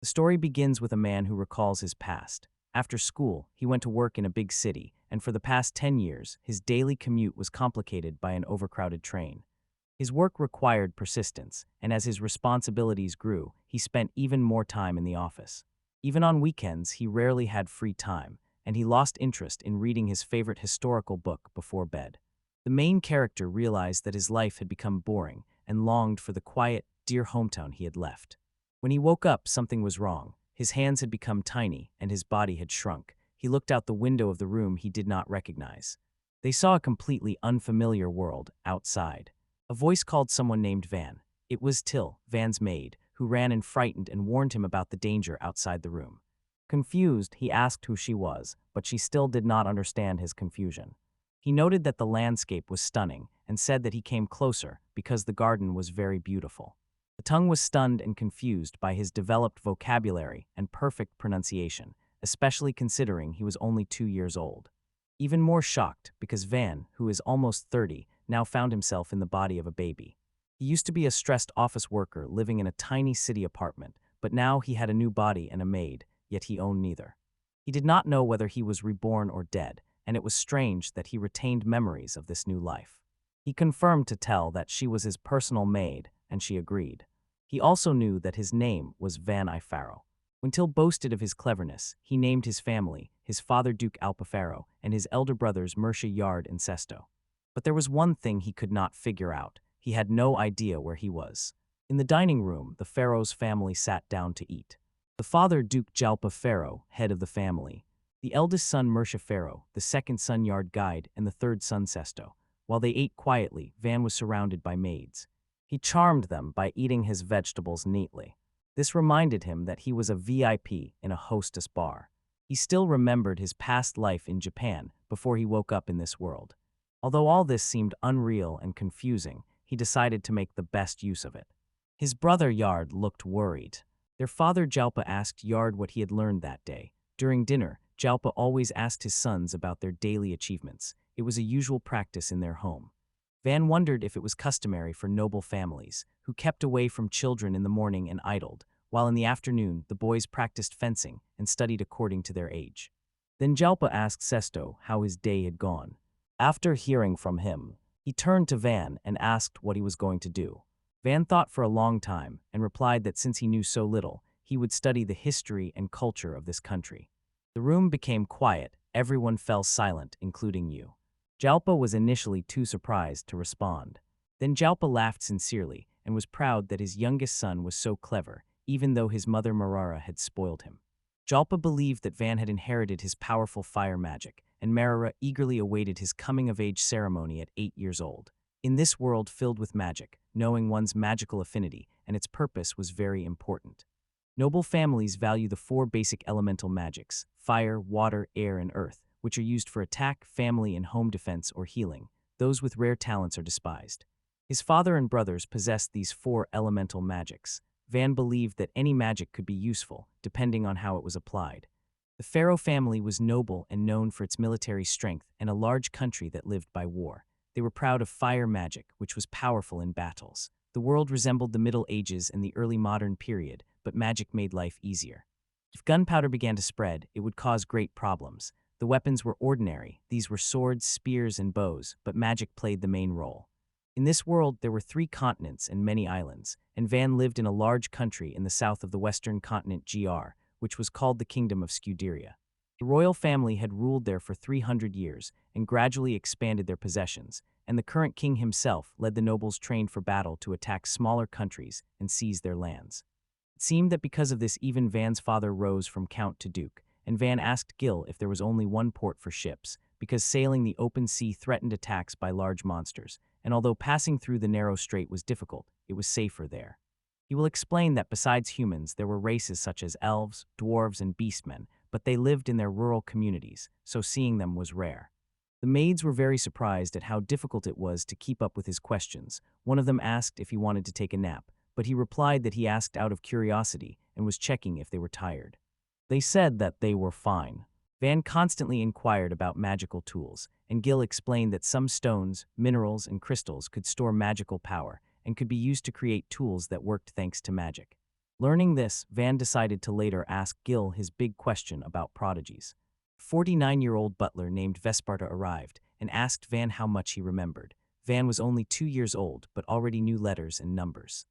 The story begins with a man who recalls his past. After school, he went to work in a big city, and for the past 10 years, his daily commute was complicated by an overcrowded train. His work required persistence, and as his responsibilities grew, he spent even more time in the office. Even on weekends, he rarely had free time, and he lost interest in reading his favorite historical book before bed. The main character realized that his life had become boring and longed for the quiet, dear hometown he had left. When he woke up, something was wrong. His hands had become tiny, and his body had shrunk. He looked out the window of the room he did not recognize. They saw a completely unfamiliar world outside. A voice called someone named Van. It was Till, Van's maid, who ran in frightened and warned him about the danger outside the room. Confused, he asked who she was, but she still did not understand his confusion. He noted that the landscape was stunning and said that he came closer because the garden was very beautiful. The tongue was stunned and confused by his developed vocabulary and perfect pronunciation, especially considering he was only 2 years old. Even more shocked because Van, who is almost 30, now found himself in the body of a baby. He used to be a stressed office worker living in a tiny city apartment, but now he had a new body and a maid, yet he owned neither. He did not know whether he was reborn or dead, and it was strange that he retained memories of this new life. He confirmed to Tell that she was his personal maid, and she agreed. He also knew that his name was Van Ifaro. When Till boasted of his cleverness, he named his family, his father Duke Alpafaro, and his elder brothers Mersha Yard and Sesto. But there was one thing he could not figure out. He had no idea where he was. In the dining room, the Pharaoh's family sat down to eat. The father, Duke Jalpa Pharaoh, head of the family. The eldest son, Mersha Pharaoh, the second son, Yard Guide, and the third son, Sesto. While they ate quietly, Van was surrounded by maids. He charmed them by eating his vegetables neatly. This reminded him that he was a VIP in a hostess bar. He still remembered his past life in Japan before he woke up in this world. Although all this seemed unreal and confusing, he decided to make the best use of it. His brother Yard looked worried. Their father Jalpa asked Yard what he had learned that day. During dinner, Jalpa always asked his sons about their daily achievements. It was a usual practice in their home. Van wondered if it was customary for noble families, who kept away from children in the morning and idled, while in the afternoon the boys practiced fencing and studied according to their age. Then Jalpa asked Sesto how his day had gone. After hearing from him, he turned to Van and asked what he was going to do. Van thought for a long time and replied that since he knew so little, he would study the history and culture of this country. The room became quiet. Everyone fell silent, including you. Jalpa was initially too surprised to respond. Then Jalpa laughed sincerely and was proud that his youngest son was so clever, even though his mother Marara had spoiled him. Jalpa believed that Van had inherited his powerful fire magic, and Marara eagerly awaited his coming-of-age ceremony at 8 years old. In this world filled with magic, knowing one's magical affinity and its purpose was very important. Noble families value the 4 basic elemental magics: fire, water, air, and earth, which are used for attack, family, and home defense or healing. Those with rare talents are despised. His father and brothers possessed these 4 elemental magics. Van believed that any magic could be useful, depending on how it was applied. The Pharaoh family was noble and known for its military strength and a large country that lived by war. They were proud of fire magic, which was powerful in battles. The world resembled the Middle Ages and the early modern period, but magic made life easier. If gunpowder began to spread, it would cause great problems. The weapons were ordinary. These were swords, spears, and bows, but magic played the main role. In this world, there were 3 continents and many islands, and Van lived in a large country in the south of the western continent GR, which was called the Kingdom of Scuderia. The royal family had ruled there for 300 years and gradually expanded their possessions, and the current king himself led the nobles trained for battle to attack smaller countries and seize their lands. It seemed that because of this, even Van's father rose from count to duke, and Van asked Gil if there was only one port for ships, because sailing the open sea threatened attacks by large monsters, and although passing through the narrow strait was difficult, it was safer there. He will explain that besides humans, there were races such as elves, dwarves, and beastmen, but they lived in their rural communities, so seeing them was rare. The maids were very surprised at how difficult it was to keep up with his questions. One of them asked if he wanted to take a nap, but he replied that he asked out of curiosity and was checking if they were tired. They said that they were fine. Van constantly inquired about magical tools, and Gil explained that some stones, minerals, and crystals could store magical power and could be used to create tools that worked thanks to magic. Learning this, Van decided to later ask Gil his big question about prodigies. A 49-year-old butler named Vesparta arrived and asked Van how much he remembered. Van was only 2 years old but already knew letters and numbers.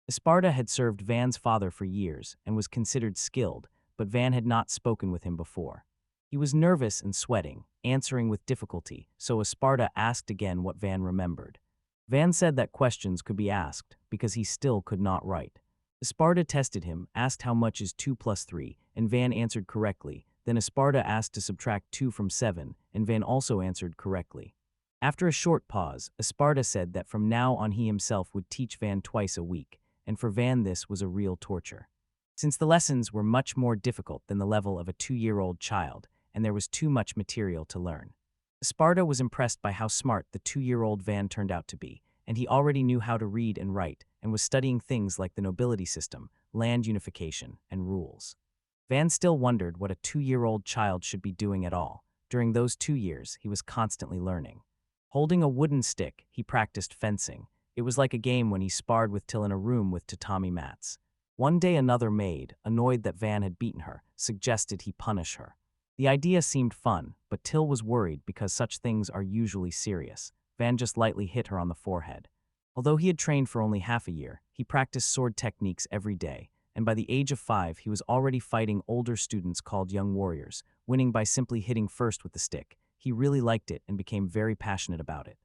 Vesparta had served Van's father for years and was considered skilled, but Van had not spoken with him before. He was nervous and sweating, answering with difficulty, so Esparta asked again what Van remembered. Van said that questions could be asked because he still could not write. Esparta tested him, asked how much is 2 plus 3, and Van answered correctly. Then Esparta asked to subtract 2 from 7, and Van also answered correctly. After a short pause, Esparta said that from now on he himself would teach Van twice a week, and for Van this was a real torture. Since the lessons were much more difficult than the level of a 2-year-old child, and there was too much material to learn. Esparta was impressed by how smart the 2-year-old Van turned out to be, and he already knew how to read and write, and was studying things like the nobility system, land unification, and rules. Van still wondered what a 2-year-old child should be doing at all. During those 2 years, he was constantly learning. Holding a wooden stick, he practiced fencing. It was like a game when he sparred with Till in a room with tatami mats. One day another maid, annoyed that Van had beaten her, suggested he punish her. The idea seemed fun, but Till was worried because such things are usually serious. Van just lightly hit her on the forehead. Although he had trained for only half a year, he practiced sword techniques every day, and by the age of 5 he was already fighting older students called young warriors, winning by simply hitting first with the stick. He really liked it and became very passionate about it.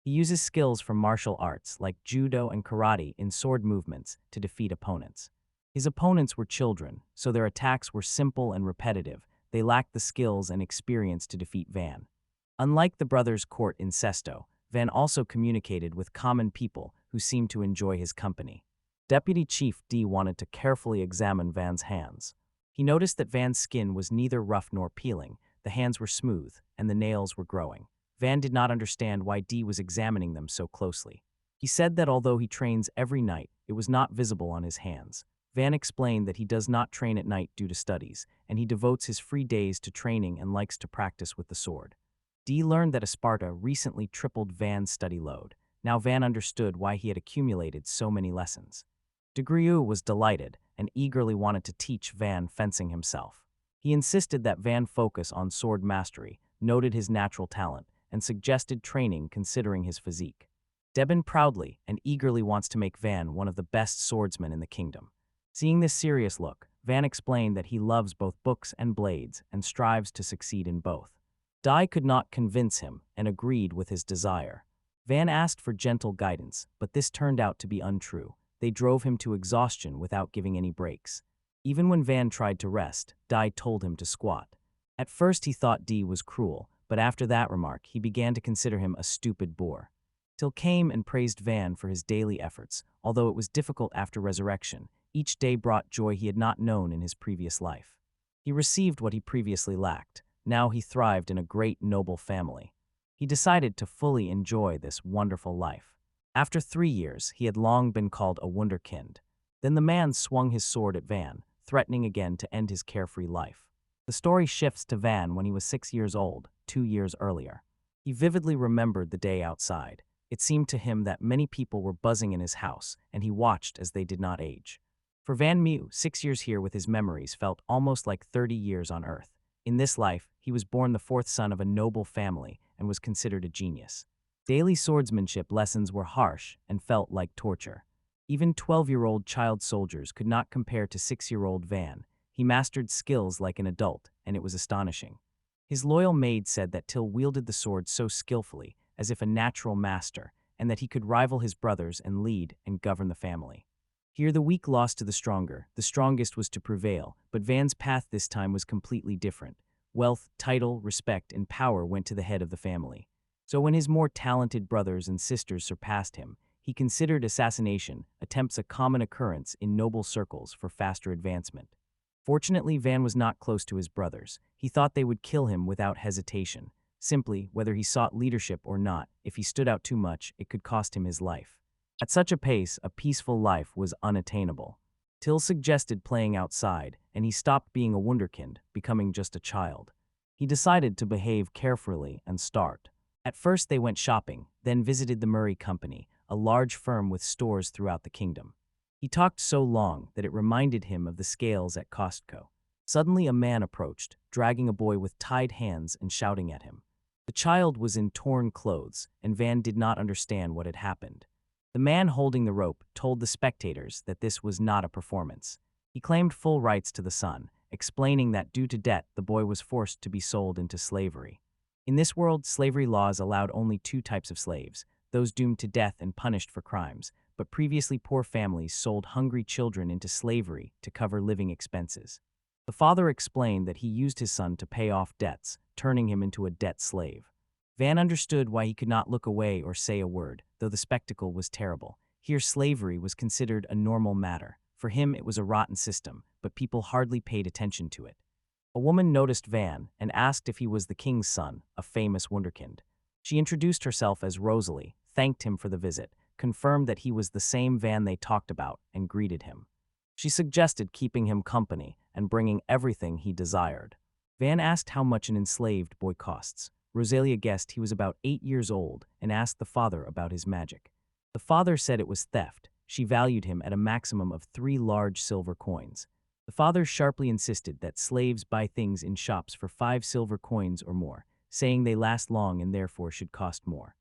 He uses skills from martial arts like judo and karate in sword movements to defeat opponents. His opponents were children, so their attacks were simple and repetitive. They lacked the skills and experience to defeat Van. Unlike the brothers' court in Sesto, Van also communicated with common people who seemed to enjoy his company. Deputy Chief D wanted to carefully examine Van's hands. He noticed that Van's skin was neither rough nor peeling, the hands were smooth, and the nails were growing. Van did not understand why D was examining them so closely. He said that although he trains every night, it was not visible on his hands. Van explained that he does not train at night due to studies, and he devotes his free days to training and likes to practice with the sword. D learned that Esparta recently tripled Van's study load. Now Van understood why he had accumulated so many lessons. Degriu was delighted and eagerly wanted to teach Van fencing himself. He insisted that Van focus on sword mastery, noted his natural talent, and suggested training considering his physique. Deben proudly and eagerly wants to make Van one of the best swordsmen in the kingdom. Seeing this serious look, Van explained that he loves both books and blades and strives to succeed in both. Dai could not convince him and agreed with his desire. Van asked for gentle guidance, but this turned out to be untrue. They drove him to exhaustion without giving any breaks. Even when Van tried to rest, Dai told him to squat. At first he thought D was cruel, but after that remark he began to consider him a stupid boor. Till came and praised Van for his daily efforts, although it was difficult after resurrection. Each day brought joy he had not known in his previous life. He received what he previously lacked. Now he thrived in a great noble family. He decided to fully enjoy this wonderful life. After 3 years, he had long been called a wunderkind. Then the man swung his sword at Van, threatening again to end his carefree life. The story shifts to Van when he was 6 years old, 2 years earlier. He vividly remembered the day outside. It seemed to him that many people were buzzing in his house, and he watched as they did not age. For Van Mew, 6 years here with his memories felt almost like 30 years on Earth. In this life, he was born the 4th son of a noble family and was considered a genius. Daily swordsmanship lessons were harsh and felt like torture. Even 12-year-old child soldiers could not compare to 6-year-old Van. He mastered skills like an adult, and it was astonishing. His loyal maid said that Till wielded the sword so skillfully, as if a natural master, and that he could rival his brothers and lead and govern the family. Here the weak lost to the stronger, the strongest was to prevail, but Van's path this time was completely different. Wealth, title, respect, and power went to the head of the family. So when his more talented brothers and sisters surpassed him, he considered assassination attempts a common occurrence in noble circles for faster advancement. Fortunately, Van was not close to his brothers. He thought they would kill him without hesitation. Simply, whether he sought leadership or not, if he stood out too much, it could cost him his life. At such a pace, a peaceful life was unattainable. Till suggested playing outside, and he stopped being a wunderkind, becoming just a child. He decided to behave carefully and start. At first they went shopping, then visited the Murray Company, a large firm with stores throughout the kingdom. He talked so long that it reminded him of the scales at Costco. Suddenly a man approached, dragging a boy with tied hands and shouting at him. The child was in torn clothes, and Van did not understand what had happened. The man holding the rope told the spectators that this was not a performance. He claimed full rights to the son, explaining that due to debt, the boy was forced to be sold into slavery. In this world, slavery laws allowed only two types of slaves, those doomed to death and punished for crimes, but previously poor families sold hungry children into slavery to cover living expenses. The father explained that he used his son to pay off debts, turning him into a debt slave. Van understood why he could not look away or say a word, though the spectacle was terrible. Here slavery was considered a normal matter. For him it was a rotten system, but people hardly paid attention to it. A woman noticed Van and asked if he was the king's son, a famous wunderkind. She introduced herself as Rosalie, thanked him for the visit, confirmed that he was the same Van they talked about, and greeted him. She suggested keeping him company and bringing everything he desired. Van asked how much an enslaved boy costs. Rosalia guessed he was about 8 years old and asked the father about his magic. The father said it was theft. She valued him at a maximum of 3 large silver coins. The father sharply insisted that slaves buy things in shops for 5 silver coins or more, saying they last long and therefore should cost more.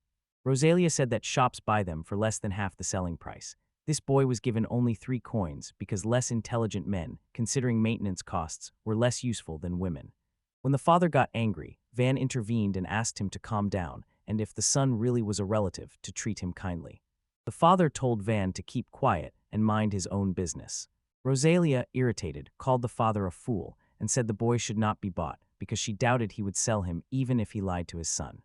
Rosalia said that shops buy them for less than half the selling price. This boy was given only 3 coins because less intelligent men, considering maintenance costs, were less useful than women. When the father got angry, Van intervened and asked him to calm down, and if the son really was a relative, to treat him kindly. The father told Van to keep quiet and mind his own business. Rosalia, irritated, called the father a fool and said the boy should not be bought because she doubted he would sell him even if he lied to his son.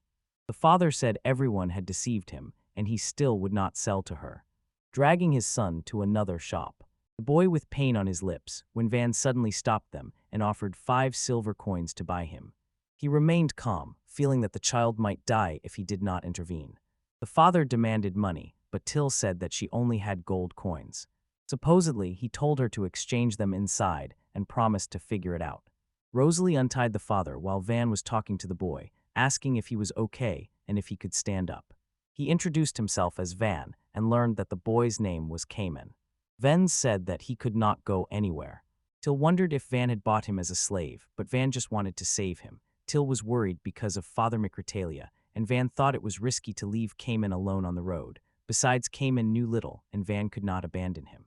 The father said everyone had deceived him and he still would not sell to her, dragging his son to another shop. The boy with pain on his lips when Van suddenly stopped them and offered 5 silver coins to buy him. He remained calm, feeling that the child might die if he did not intervene. The father demanded money, but Till said that she only had gold coins. Supposedly, he told her to exchange them inside and promised to figure it out. Rosalie untied the father while Van was talking to the boy, asking if he was okay and if he could stand up. He introduced himself as Van and learned that the boy's name was Cayman. Van said that he could not go anywhere. Till wondered if Van had bought him as a slave, but Van just wanted to save him. Till was worried because of Father Microtalia, and Van thought it was risky to leave Cayman alone on the road. Besides, Cayman knew little, and Van could not abandon him.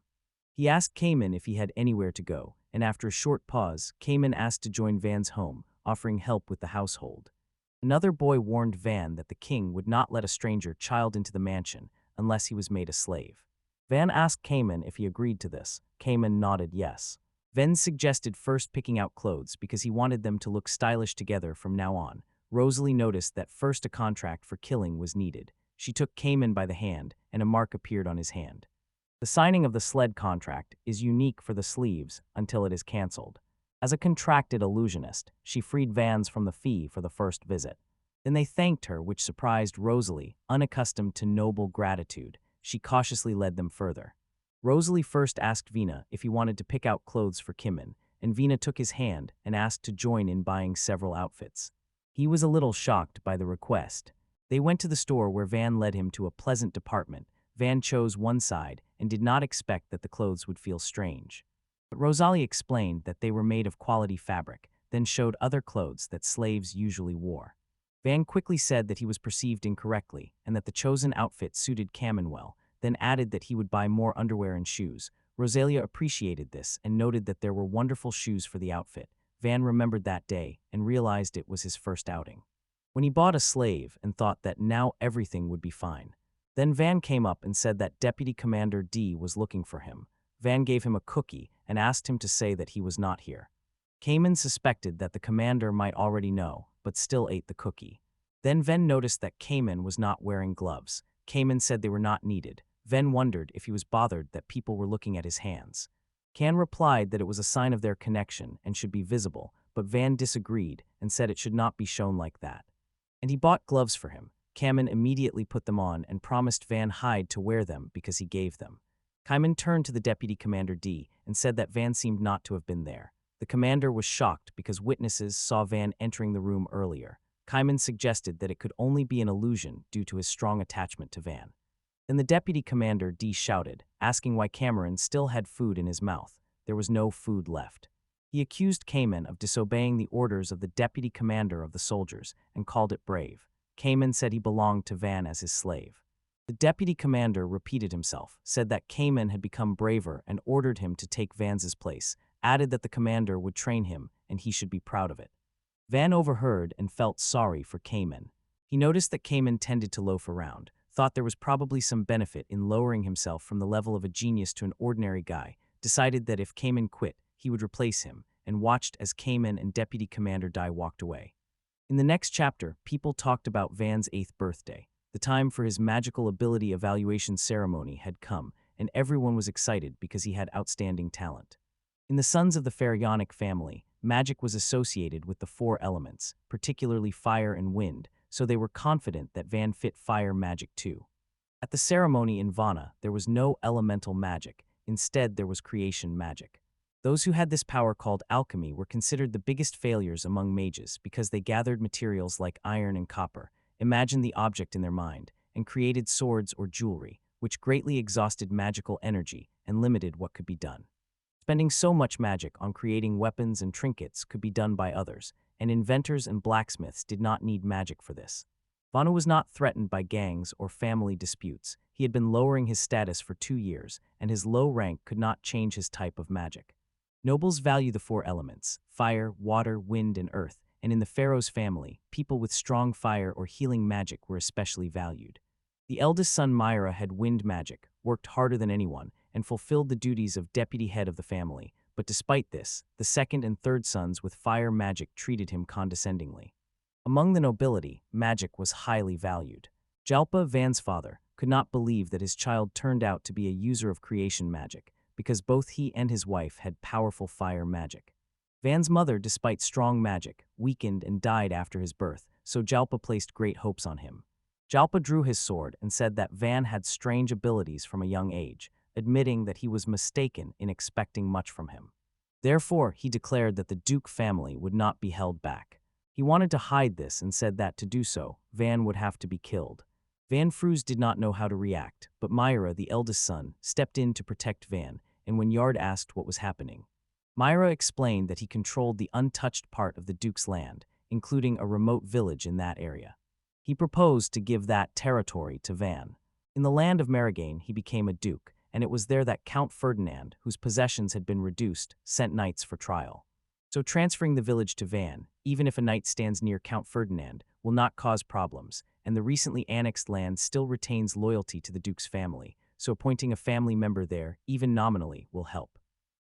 He asked Cayman if he had anywhere to go, and after a short pause, Cayman asked to join Van's home, offering help with the household. Another boy warned Van that the king would not let a stranger child into the mansion unless he was made a slave. Van asked Cayman if he agreed to this. Cayman nodded yes. Van suggested first picking out clothes because he wanted them to look stylish together from now on. Rosalie noticed that first a contract for killing was needed. She took Cayman by the hand, and a mark appeared on his hand. The signing of the sled contract is unique for the sleeves until it is cancelled. As a contracted illusionist, she freed Vans from the fee for the first visit. Then they thanked her, which surprised Rosalie, unaccustomed to noble gratitude. She cautiously led them further. Rosalie first asked Vina if he wanted to pick out clothes for Cayman, and Vina took his hand and asked to join in buying several outfits. He was a little shocked by the request. They went to the store where Van led him to a pleasant department. Van chose one side and did not expect that the clothes would feel strange. But Rosalie explained that they were made of quality fabric, then showed other clothes that slaves usually wore. Van quickly said that he was perceived incorrectly and that the chosen outfit suited Cayman well, then added that he would buy more underwear and shoes. Rosalia appreciated this and noted that there were wonderful shoes for the outfit. Van remembered that day and realized it was his first outing. When he bought a slave and thought that now everything would be fine. Then Van came up and said that Deputy Commander D was looking for him. Van gave him a cookie and asked him to say that he was not here. Cayman suspected that the commander might already know, but still ate the cookie. Then Van noticed that Cayman was not wearing gloves. Cayman said they were not needed. Van wondered if he was bothered that people were looking at his hands. Can replied that it was a sign of their connection and should be visible, but Van disagreed and said it should not be shown like that. And he bought gloves for him. Cayman immediately put them on and promised Van Hyde to wear them because he gave them. Cayman turned to the Deputy Commander D and said that Van seemed not to have been there. The commander was shocked because witnesses saw Van entering the room earlier. Cayman suggested that it could only be an illusion due to his strong attachment to Van. Then the Deputy Commander D shouted, asking why Cameron still had food in his mouth. There was no food left. He accused Cayman of disobeying the orders of the deputy commander of the soldiers and called it brave. Cayman said he belonged to Van as his slave. The deputy commander repeated himself, said that Cayman had become braver and ordered him to take Van's place, added that the commander would train him and he should be proud of it. Van overheard and felt sorry for Cayman. He noticed that Cayman tended to loaf around, thought there was probably some benefit in lowering himself from the level of a genius to an ordinary guy, decided that if Cayman quit, he would replace him, and watched as Cayman and Deputy Commander Dai walked away. In the next chapter, people talked about Van's 8th birthday. The time for his magical ability evaluation ceremony had come, and everyone was excited because he had outstanding talent. In the Sons of the Pharaonic family, magic was associated with the 4 elements, particularly fire and wind, so they were confident that Van fit fire magic too. At the ceremony in Vana, there was no elemental magic. Instead, there was creation magic. Those who had this power called alchemy were considered the biggest failures among mages because they gathered materials like iron and copper, imagined the object in their mind, and created swords or jewelry, which greatly exhausted magical energy and limited what could be done. Spending so much magic on creating weapons and trinkets could be done by others, and inventors and blacksmiths did not need magic for this. Vanu was not threatened by gangs or family disputes. He had been lowering his status for 2 years, and his low rank could not change his type of magic. Nobles value the 4 elements, fire, water, wind, and earth, and in the pharaoh's family, people with strong fire or healing magic were especially valued. The eldest son Myra had wind magic, worked harder than anyone, and fulfilled the duties of deputy head of the family, but despite this, the second and third sons with fire magic treated him condescendingly. Among the nobility, magic was highly valued. Jalpa, Van's father, could not believe that his child turned out to be a user of creation magic, because both he and his wife had powerful fire magic. Van's mother, despite strong magic, weakened and died after his birth, so Jalpa placed great hopes on him. Jalpa drew his sword and said that Van had strange abilities from a young age, admitting that he was mistaken in expecting much from him. Therefore, he declared that the Duke family would not be held back. He wanted to hide this and said that to do so, Van would have to be killed. Van Froos did not know how to react, but Myra, the eldest son, stepped in to protect Van, and when Yard asked what was happening, Myra explained that he controlled the untouched part of the Duke's land, including a remote village in that area. He proposed to give that territory to Van. In the land of Maragain, he became a duke, and it was there that Count Ferdinand, whose possessions had been reduced, sent knights for trial. So transferring the village to Van, even if a knight stands near Count Ferdinand, will not cause problems, and the recently annexed land still retains loyalty to the Duke's family, so appointing a family member there, even nominally, will help.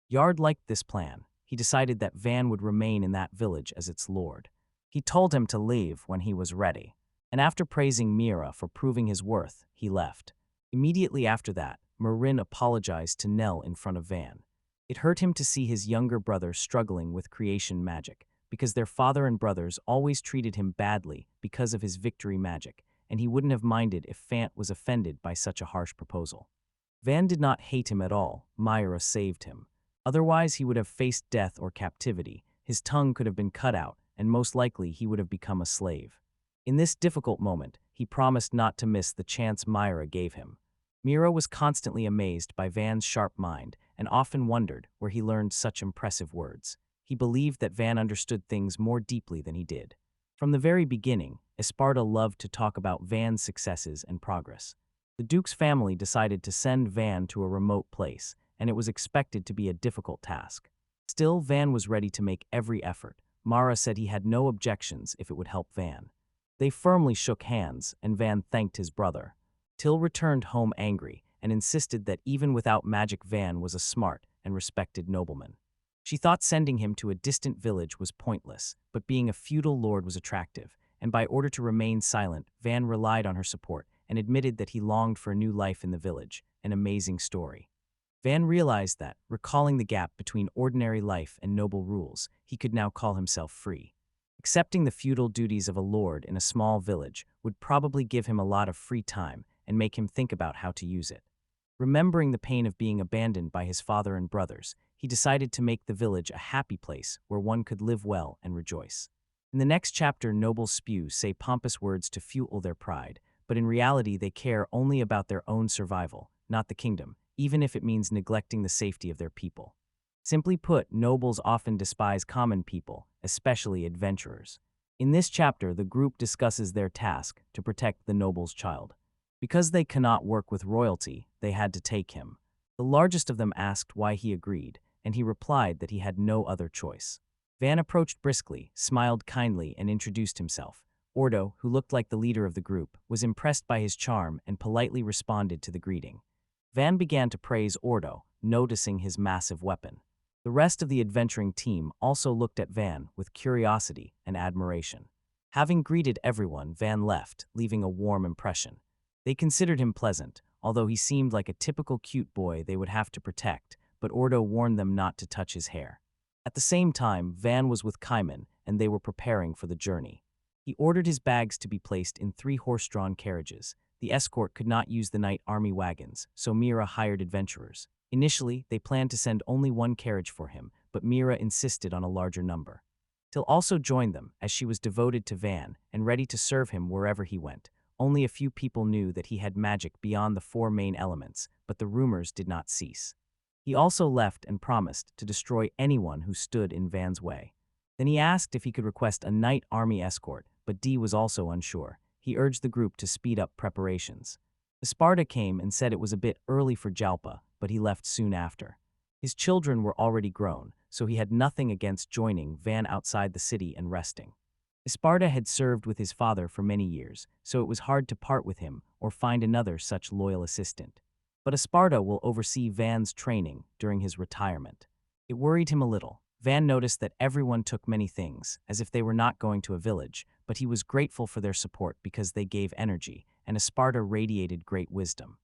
Yard liked this plan. He decided that Van would remain in that village as its lord. He told him to leave when he was ready, and after praising Mira for proving his worth, he left. Immediately after that, Marin apologized to Nell in front of Van. It hurt him to see his younger brother struggling with creation magic, because their father and brothers always treated him badly because of his victory magic, and he wouldn't have minded if Fant was offended by such a harsh proposal. Van did not hate him at all. Myra saved him. Otherwise, he would have faced death or captivity. His tongue could have been cut out, and most likely he would have become a slave. In this difficult moment, he promised not to miss the chance Myra gave him. Mira was constantly amazed by Van's sharp mind and often wondered where he learned such impressive words. He believed that Van understood things more deeply than he did. From the very beginning, Esparta loved to talk about Van's successes and progress. The Duke's family decided to send Van to a remote place, and it was expected to be a difficult task. Still, Van was ready to make every effort. Mara said he had no objections if it would help Van. They firmly shook hands, and Van thanked his brother. Till returned home angry and insisted that even without magic Van was a smart and respected nobleman. She thought sending him to a distant village was pointless, but being a feudal lord was attractive, and by order to remain silent, Van relied on her support and admitted that he longed for a new life in the village, an amazing story. Van realized that, recalling the gap between ordinary life and noble rules, he could now call himself free. Accepting the feudal duties of a lord in a small village would probably give him a lot of free time and make him think about how to use it. Remembering the pain of being abandoned by his father and brothers, he decided to make the village a happy place where one could live well and rejoice. In the next chapter, noble spews say pompous words to fuel their pride, but in reality they care only about their own survival, not the kingdom, even if it means neglecting the safety of their people. Simply put, nobles often despise common people, especially adventurers. In this chapter, the group discusses their task to protect the noble's child. Because they cannot work with royalty, they had to take him. The largest of them asked why he agreed, and he replied that he had no other choice. Van approached briskly, smiled kindly, and introduced himself. Ordo, who looked like the leader of the group, was impressed by his charm and politely responded to the greeting. Van began to praise Ordo, noticing his massive weapon. The rest of the adventuring team also looked at Van with curiosity and admiration. Having greeted everyone, Van left, leaving a warm impression. They considered him pleasant, although he seemed like a typical cute boy they would have to protect, but Ordo warned them not to touch his hair. At the same time, Van was with Kaiman, and they were preparing for the journey. He ordered his bags to be placed in 3 horse-drawn carriages. The escort could not use the night army wagons, so Mira hired adventurers. Initially, they planned to send only 1 carriage for him, but Mira insisted on a larger number. Til also joined them, as she was devoted to Van and ready to serve him wherever he went. Only a few people knew that he had magic beyond the 4 main elements, but the rumors did not cease. He also left and promised to destroy anyone who stood in Van's way. Then he asked if he could request a night army escort, but D was also unsure. He urged the group to speed up preparations. Esparta came and said it was a bit early for Jalpa, but he left soon after. His children were already grown, so he had nothing against joining Van outside the city and resting. Esparta had served with his father for many years, so it was hard to part with him or find another such loyal assistant. But Esparta will oversee Van's training during his retirement. It worried him a little. Van noticed that everyone took many things, as if they were not going to a village, but he was grateful for their support because they gave energy, and Esparta radiated great wisdom.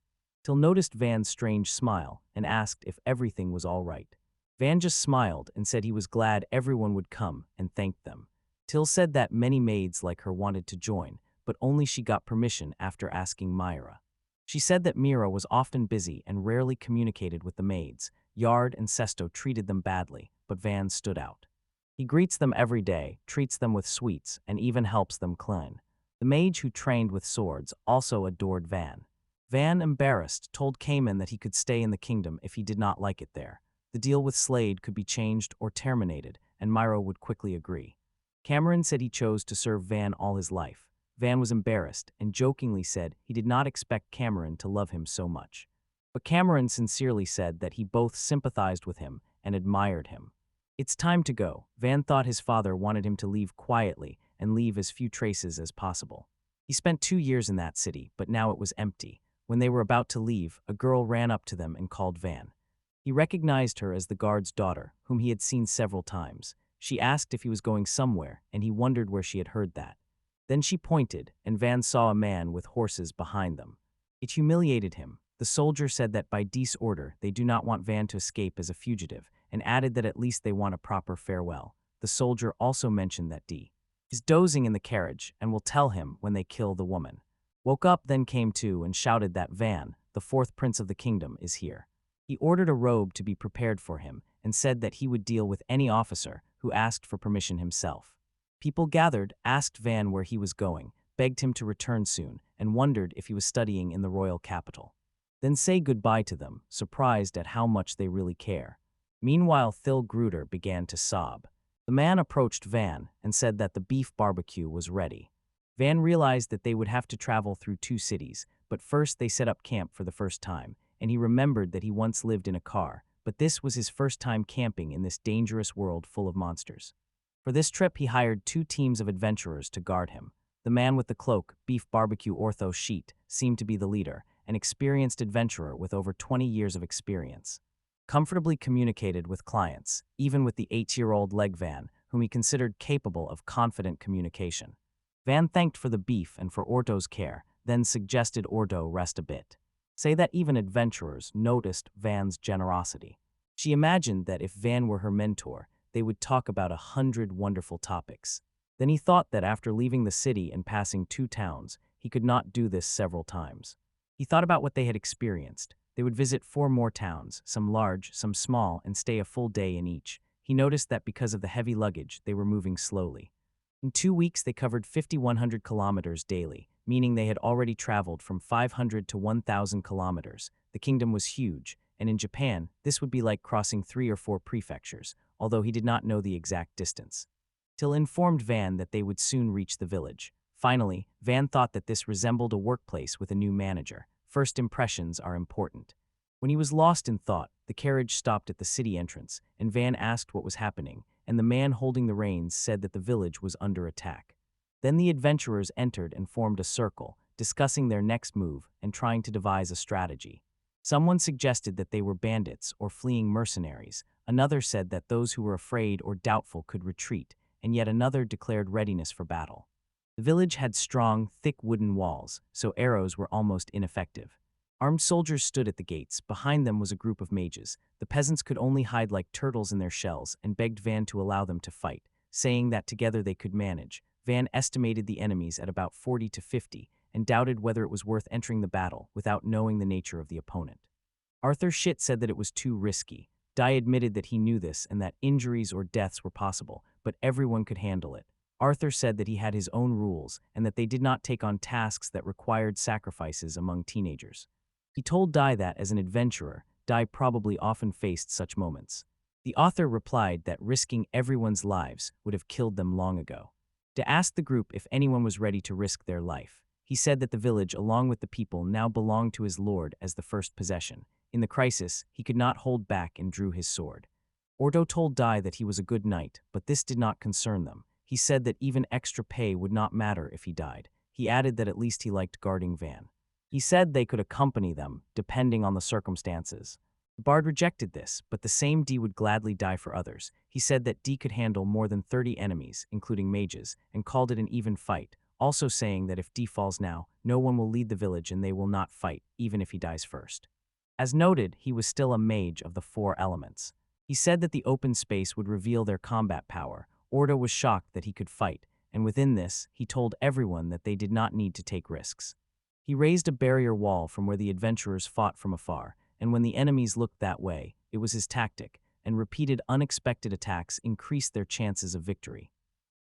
Til noticed Van's strange smile and asked if everything was all right. Van just smiled and said he was glad everyone would come and thanked them. Til said that many maids like her wanted to join, but only she got permission after asking Myra. She said that Mira was often busy and rarely communicated with the maids. Yard and Sesto treated them badly, but Van stood out. He greets them every day, treats them with sweets, and even helps them clean. The mage who trained with swords also adored Van. Van, embarrassed, told Cayman that he could stay in the kingdom if he did not like it there. The deal with Slade could be changed or terminated, and Myro would quickly agree. Cameron said he chose to serve Van all his life. Van was embarrassed and jokingly said he did not expect Cameron to love him so much. But Cameron sincerely said that he both sympathized with him and admired him. It's time to go. Van thought his father wanted him to leave quietly and leave as few traces as possible. He spent 2 years in that city, but now it was empty. When they were about to leave, a girl ran up to them and called Van. He recognized her as the guard's daughter, whom he had seen several times. She asked if he was going somewhere, and he wondered where she had heard that. Then she pointed, and Van saw a man with horses behind them. It humiliated him. The soldier said that by Dee's order, they do not want Van to escape as a fugitive, and added that at least they want a proper farewell. The soldier also mentioned that Dee is dozing in the carriage and will tell him when they kill the woman. Woke up, then came to and shouted that Van, the 4th prince of the kingdom, is here. He ordered a robe to be prepared for him and said that he would deal with any officer who asked for permission himself. People gathered, asked Van where he was going, begged him to return soon, and wondered if he was studying in the royal capital. Then say goodbye to them, surprised at how much they really care. Meanwhile, Thil Gruder began to sob. The man approached Van and said that the beef barbecue was ready. Van realized that they would have to travel through 2 cities, but first they set up camp for the first time, and he remembered that he once lived in a car, but this was his first time camping in this dangerous world full of monsters. For this trip, he hired 2 teams of adventurers to guard him. The man with the cloak, Beef Barbecue Ortho Sheet, seemed to be the leader, an experienced adventurer with over 20 years of experience. Comfortably communicated with clients, even with the 8-year-old Leg Van, whom he considered capable of confident communication. Van thanked for the beef and for Ordo's care, then suggested Ordo rest a bit. Say that even adventurers noticed Van's generosity. She imagined that if Van were her mentor, they would talk about 100 wonderful topics. Then he thought that after leaving the city and passing 2 towns, he could not do this several times. He thought about what they had experienced. They would visit 4 more towns, some large, some small, and stay a full day in each. He noticed that because of the heavy luggage, they were moving slowly. In 2 weeks, they covered 5,100 kilometers daily, meaning they had already traveled from 500 to 1,000 kilometers. The kingdom was huge, and in Japan, this would be like crossing 3 or 4 prefectures, although he did not know the exact distance. Till informed Van that they would soon reach the village. Finally, Van thought that this resembled a workplace with a new manager. First impressions are important. When he was lost in thought, the carriage stopped at the city entrance, and Van asked what was happening, and the man holding the reins said that the village was under attack. Then the adventurers entered and formed a circle, discussing their next move and trying to devise a strategy. Someone suggested that they were bandits or fleeing mercenaries, another said that those who were afraid or doubtful could retreat, and yet another declared readiness for battle. The village had strong, thick wooden walls, so arrows were almost ineffective. Armed soldiers stood at the gates. Behind them was a group of mages. The peasants could only hide like turtles in their shells and begged Van to allow them to fight, saying that together they could manage. Van estimated the enemies at about 40 to 50 and doubted whether it was worth entering the battle without knowing the nature of the opponent. Arthur Shit said that it was too risky. Dai admitted that he knew this and that injuries or deaths were possible, but everyone could handle it. Arthur said that he had his own rules and that they did not take on tasks that required sacrifices among teenagers. He told Dai that, as an adventurer, Dai probably often faced such moments. The author replied that risking everyone's lives would have killed them long ago. To ask the group if anyone was ready to risk their life, he said that the village, along with the people, now belonged to his lord as the first possession. In the crisis, he could not hold back and drew his sword. Ordo told Dai that he was a good knight, but this did not concern them. He said that even extra pay would not matter if he died. He added that at least he liked guarding Van. He said they could accompany them, depending on the circumstances. The bard rejected this, but the same D would gladly die for others. He said that D could handle more than 30 enemies, including mages, and called it an even fight, also saying that if D falls now, no one will lead the village and they will not fight, even if he dies first. As noted, he was still a mage of the 4 elements. He said that the open space would reveal their combat power. Ordo was shocked that he could fight, and within this, he told everyone that they did not need to take risks. He raised a barrier wall from where the adventurers fought from afar, and when the enemies looked that way, it was his tactic, and repeated unexpected attacks increased their chances of victory.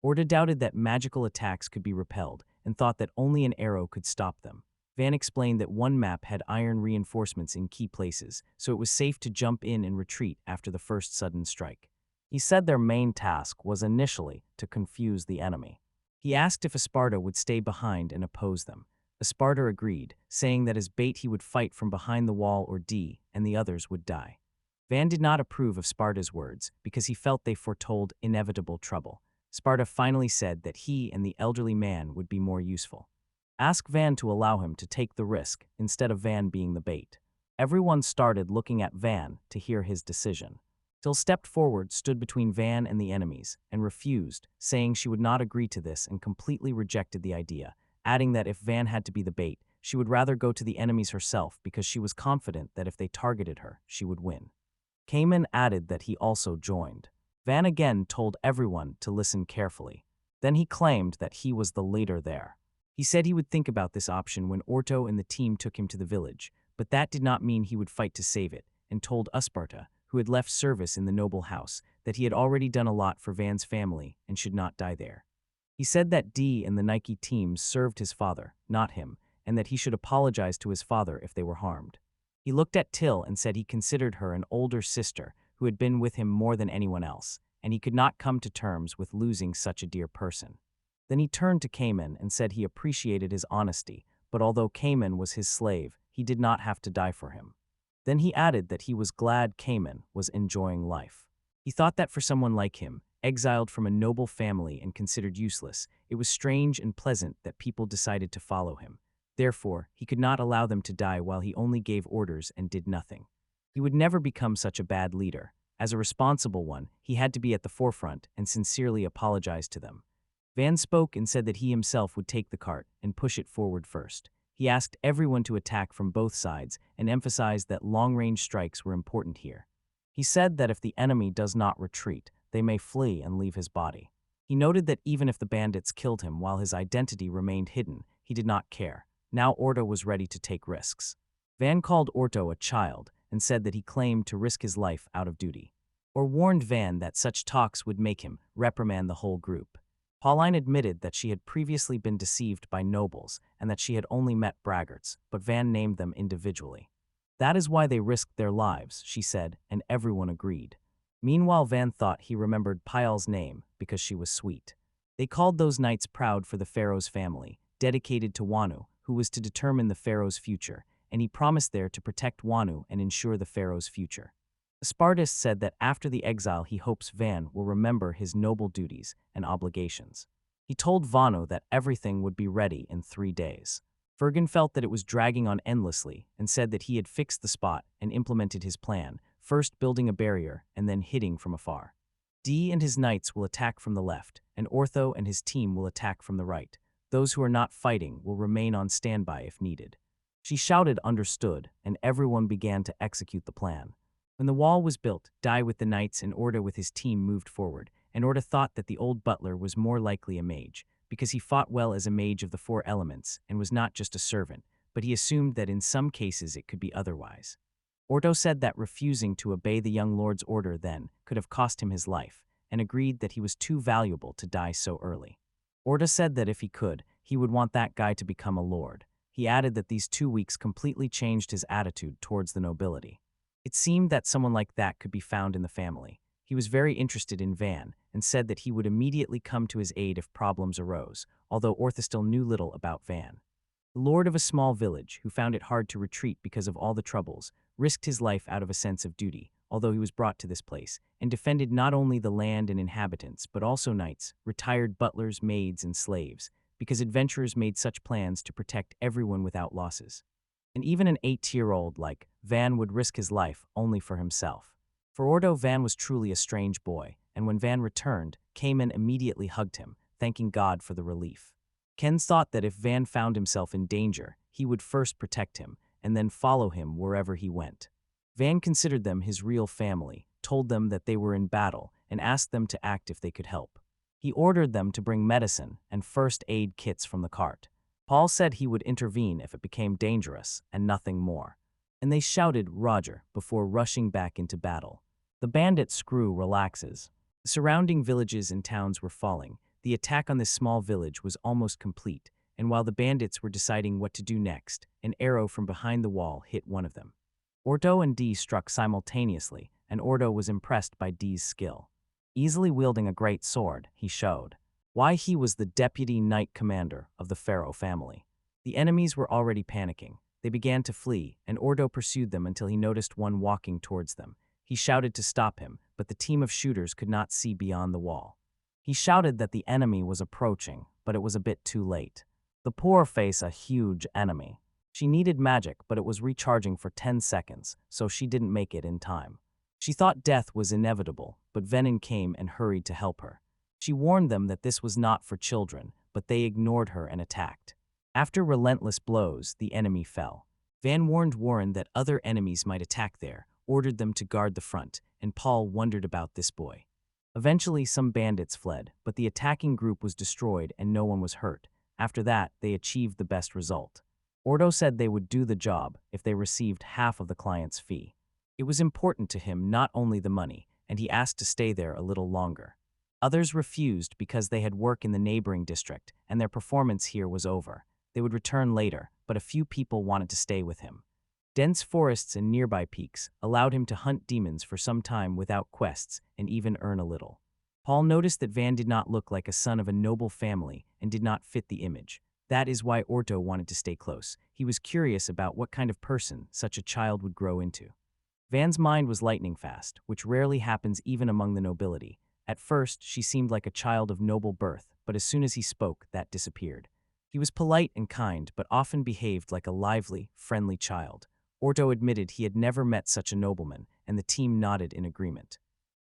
Ordo doubted that magical attacks could be repelled, and thought that only an arrow could stop them. Van explained that one map had iron reinforcements in key places, so it was safe to jump in and retreat after the first sudden strike. He said their main task was initially to confuse the enemy. He asked if Esparta would stay behind and oppose them. Esparta agreed, saying that as bait he would fight from behind the wall or D, and the others would die. Van did not approve of Sparta's words because he felt they foretold inevitable trouble. Sparta finally said that he and the elderly man would be more useful. Ask Van to allow him to take the risk instead of Van being the bait. Everyone started looking at Van to hear his decision. Till stepped forward, stood between Van and the enemies, and refused, saying she would not agree to this and completely rejected the idea, adding that if Van had to be the bait, she would rather go to the enemies herself because she was confident that if they targeted her, she would win. Cayman added that he also joined. Van again told everyone to listen carefully. Then he claimed that he was the leader there. He said he would think about this option when Orto and the team took him to the village, but that did not mean he would fight to save it, and told Esparta, who had left service in the noble house, that he had already done a lot for Van's family and should not die there. He said that D and the Nike teams served his father, not him, and that he should apologize to his father if they were harmed. He looked at Till and said he considered her an older sister who had been with him more than anyone else, and he could not come to terms with losing such a dear person. Then he turned to Cayman and said he appreciated his honesty, but although Cayman was his slave, he did not have to die for him. Then he added that he was glad Cayman was enjoying life. He thought that for someone like him, exiled from a noble family and considered useless, it was strange and pleasant that people decided to follow him. Therefore, he could not allow them to die while he only gave orders and did nothing. He would never become such a bad leader. As a responsible one, he had to be at the forefront and sincerely apologize to them. Van spoke and said that he himself would take the cart and push it forward first. He asked everyone to attack from both sides and emphasized that long-range strikes were important here. He said that if the enemy does not retreat, they may flee and leave his body. He noted that even if the bandits killed him while his identity remained hidden, he did not care. Now Orto was ready to take risks. Van called Orto a child and said that he claimed to risk his life out of duty, or warned Van that such talks would make him reprimand the whole group. Pauline admitted that she had previously been deceived by nobles and that she had only met braggarts, but Van named them individually. That is why they risked their lives, she said, and everyone agreed. Meanwhile, Van thought he remembered Pyle's name because she was sweet. They called those knights proud for the pharaoh's family, dedicated to Wanu, who was to determine the pharaoh's future, and he promised there to protect Wanu and ensure the pharaoh's future. The Spartist said that after the exile he hopes Van will remember his noble duties and obligations. He told Vanu that everything would be ready in 3 days. Fergan felt that it was dragging on endlessly and said that he had fixed the spot and implemented his plan, first building a barrier and then hitting from afar. D and his knights will attack from the left, and Ortho and his team will attack from the right. Those who are not fighting will remain on standby if needed. She shouted understood, and everyone began to execute the plan. When the wall was built, Dai with the knights and Orda with his team moved forward, and Orda thought that the old butler was more likely a mage, because he fought well as a mage of the 4 elements and was not just a servant, but he assumed that in some cases it could be otherwise. Ordo said that refusing to obey the young lord's order then could have cost him his life, and agreed that he was too valuable to die so early. Orda said that if he could, he would want that guy to become a lord. He added that these 2 weeks completely changed his attitude towards the nobility. It seemed that someone like that could be found in the family. He was very interested in Van and said that he would immediately come to his aid if problems arose, although Ortha still knew little about Van. The lord of a small village, who found it hard to retreat because of all the troubles, risked his life out of a sense of duty, although he was brought to this place, and defended not only the land and inhabitants, but also knights, retired butlers, maids, and slaves, because adventurers made such plans to protect everyone without losses. And even an 8-year-old like Van would risk his life only for himself. For Ordo, Van was truly a strange boy, and when Van returned, Cayman immediately hugged him, thanking God for the relief. Ken thought that if Van found himself in danger, he would first protect him, and then follow him wherever he went. Van considered them his real family, told them that they were in battle, and asked them to act if they could help. He ordered them to bring medicine and first aid kits from the cart. Paul said he would intervene if it became dangerous, and nothing more. And they shouted, "Roger," before rushing back into battle. The bandit screw relaxes. The surrounding villages and towns were falling. The attack on this small village was almost complete, and while the bandits were deciding what to do next, an arrow from behind the wall hit one of them. Ordo and D struck simultaneously, and Ordo was impressed by D's skill. Easily wielding a great sword, he showed why he was the deputy knight commander of the pharaoh family. The enemies were already panicking. They began to flee, and Ordo pursued them until he noticed one walking towards them. He shouted to stop him, but the team of shooters could not see beyond the wall. He shouted that the enemy was approaching, but it was a bit too late. The poor face a huge enemy. She needed magic, but it was recharging for 10 seconds, so she didn't make it in time. She thought death was inevitable, but Venom came and hurried to help her. She warned them that this was not for children, but they ignored her and attacked. After relentless blows, the enemy fell. Van warned Warren that other enemies might attack there, ordered them to guard the front, and Paul wondered about this boy. Eventually, some bandits fled, but the attacking group was destroyed and no one was hurt. After that, they achieved the best result. Ordo said they would do the job if they received half of the client's fee. It was important to him not only the money, and he asked to stay there a little longer. Others refused because they had work in the neighboring district, and their performance here was over. They would return later, but a few people wanted to stay with him. Dense forests and nearby peaks allowed him to hunt demons for some time without quests and even earn a little. Paul noticed that Van did not look like a son of a noble family and did not fit the image. That is why Orto wanted to stay close. He was curious about what kind of person such a child would grow into. Van's mind was lightning fast, which rarely happens even among the nobility. At first, she seemed like a child of noble birth, but as soon as he spoke, that disappeared. He was polite and kind, but often behaved like a lively, friendly child. Orto admitted he had never met such a nobleman, and the team nodded in agreement.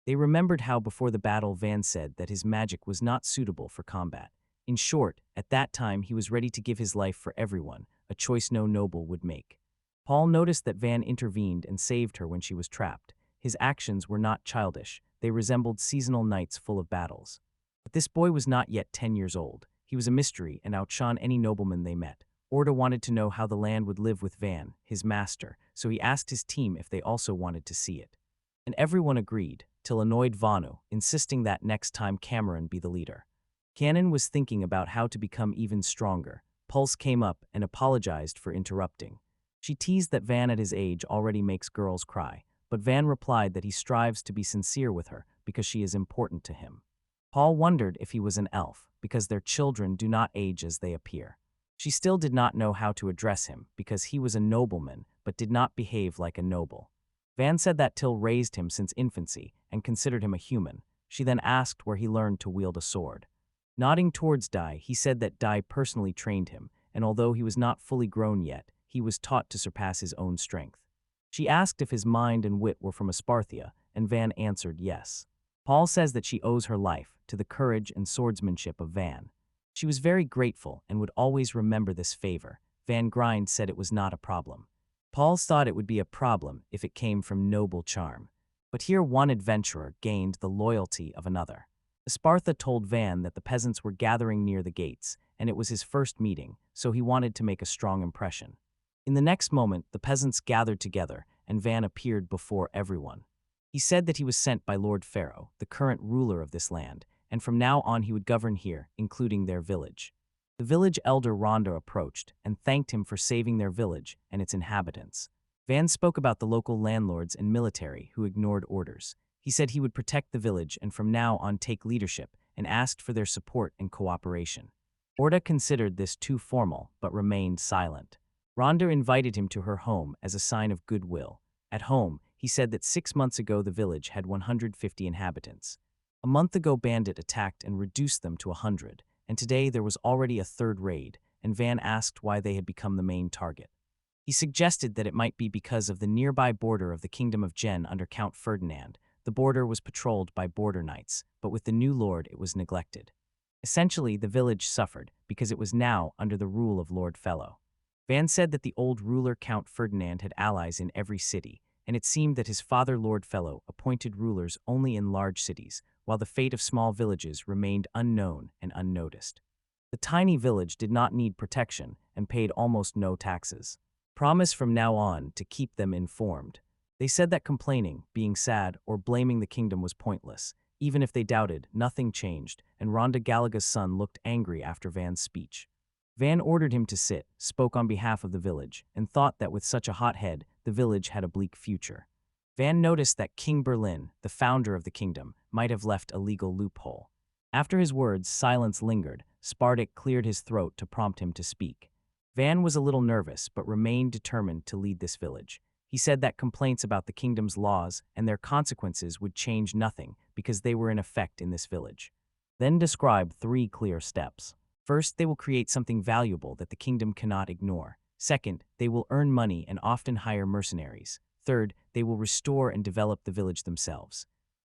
They remembered how before the battle Van said that his magic was not suitable for combat. In short, at that time he was ready to give his life for everyone, a choice no noble would make. Paul noticed that Van intervened and saved her when she was trapped. His actions were not childish. They resembled seasonal nights full of battles. But this boy was not yet 10 years old. He was a mystery and outshone any nobleman they met. Orda wanted to know how the land would live with Van, his master, so he asked his team if they also wanted to see it. And everyone agreed, till annoyed Vanu, insisting that next time Cameron be the leader. Cannon was thinking about how to become even stronger. Pulse came up and apologized for interrupting. She teased that Van at his age already makes girls cry, but Van replied that he strives to be sincere with her because she is important to him. Paul wondered if he was an elf, because their children do not age as they appear. She still did not know how to address him because he was a nobleman but did not behave like a noble. Van said that Till raised him since infancy and considered him a human. She then asked where he learned to wield a sword. Nodding towards Dai, he said that Dai personally trained him, and although he was not fully grown yet, he was taught to surpass his own strength. She asked if his mind and wit were from Asparthia, and Van answered yes. Paul says that she owes her life to the courage and swordsmanship of Van. She was very grateful and would always remember this favor. Van Grind said it was not a problem. Paul thought it would be a problem if it came from noble charm. But here one adventurer gained the loyalty of another. Aspartha told Van that the peasants were gathering near the gates, and it was his first meeting, so he wanted to make a strong impression. In the next moment, the peasants gathered together, and Van appeared before everyone. He said that he was sent by Lord Pharaoh, the current ruler of this land, and from now on he would govern here, including their village. The village elder Rhonda approached and thanked him for saving their village and its inhabitants. Van spoke about the local landlords and military who ignored orders. He said he would protect the village and from now on take leadership and asked for their support and cooperation. Orda considered this too formal but remained silent. Rhonda invited him to her home as a sign of goodwill. At home, he said that 6 months ago the village had 150 inhabitants. A month ago bandit attacked and reduced them to 100, and today there was already a third raid, and Van asked why they had become the main target. He suggested that it might be because of the nearby border of the Kingdom of Gen under Count Ferdinand. The border was patrolled by border knights, but with the new lord it was neglected. Essentially, the village suffered because it was now under the rule of Lord Fellow. Van said that the old ruler Count Ferdinand had allies in every city, and it seemed that his father Lord Fellow appointed rulers only in large cities, while the fate of small villages remained unknown and unnoticed. The tiny village did not need protection and paid almost no taxes. Promise from now on to keep them informed. They said that complaining, being sad, or blaming the kingdom was pointless. Even if they doubted, nothing changed, and Rhonda Galaga's son looked angry after Van's speech. Van ordered him to sit, spoke on behalf of the village, and thought that with such a hot head, the village had a bleak future. Van noticed that King Berlin, the founder of the kingdom, might have left a legal loophole. After his words, silence lingered. Spartak cleared his throat to prompt him to speak. Van was a little nervous, but remained determined to lead this village. He said that complaints about the kingdom's laws and their consequences would change nothing because they were in effect in this village. Then described 3 clear steps. First, they will create something valuable that the kingdom cannot ignore. Second, they will earn money and often hire mercenaries. Third, they will restore and develop the village themselves.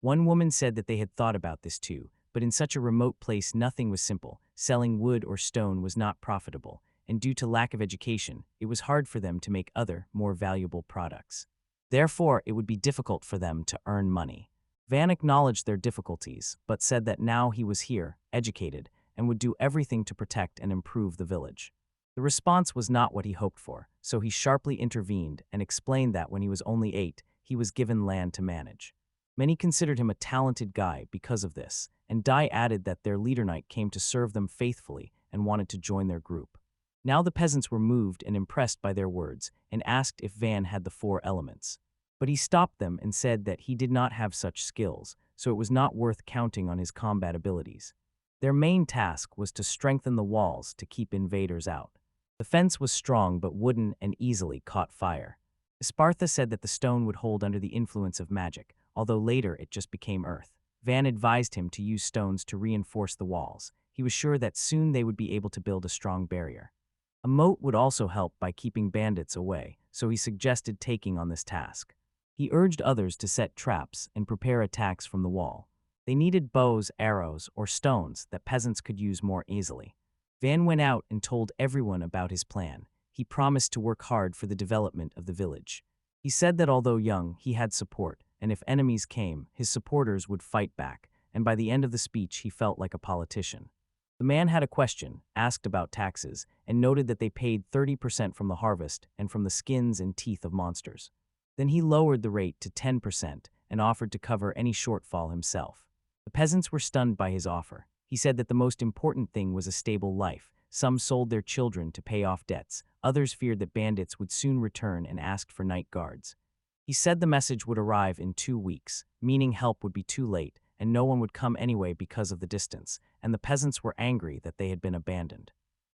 One woman said that they had thought about this too, but in such a remote place nothing was simple. Selling wood or stone was not profitable, and due to lack of education, it was hard for them to make other, more valuable products. Therefore, it would be difficult for them to earn money. Van acknowledged their difficulties, but said that now he was here, educated, and would do everything to protect and improve the village. The response was not what he hoped for, so he sharply intervened and explained that when he was only 8, he was given land to manage. Many considered him a talented guy because of this, and Dai added that their leader knight came to serve them faithfully and wanted to join their group. Now the peasants were moved and impressed by their words and asked if Van had the 4 elements. But he stopped them and said that he did not have such skills, so it was not worth counting on his combat abilities. Their main task was to strengthen the walls to keep invaders out. The fence was strong but wooden and easily caught fire. Sparta said that the stone would hold under the influence of magic, although later it just became earth. Van advised him to use stones to reinforce the walls. He was sure that soon they would be able to build a strong barrier. A moat would also help by keeping bandits away, so he suggested taking on this task. He urged others to set traps and prepare attacks from the wall. They needed bows, arrows, or stones that peasants could use more easily. Van went out and told everyone about his plan. He promised to work hard for the development of the village. He said that although young, he had support, and if enemies came, his supporters would fight back, and by the end of the speech he felt like a politician. The man had a question, asked about taxes, and noted that they paid 30% from the harvest and from the skins and teeth of monsters. Then he lowered the rate to 10% and offered to cover any shortfall himself. The peasants were stunned by his offer. He said that the most important thing was a stable life. Some sold their children to pay off debts. Others feared that bandits would soon return and asked for night guards. He said the message would arrive in 2 weeks, meaning help would be too late, and no one would come anyway because of the distance, and the peasants were angry that they had been abandoned.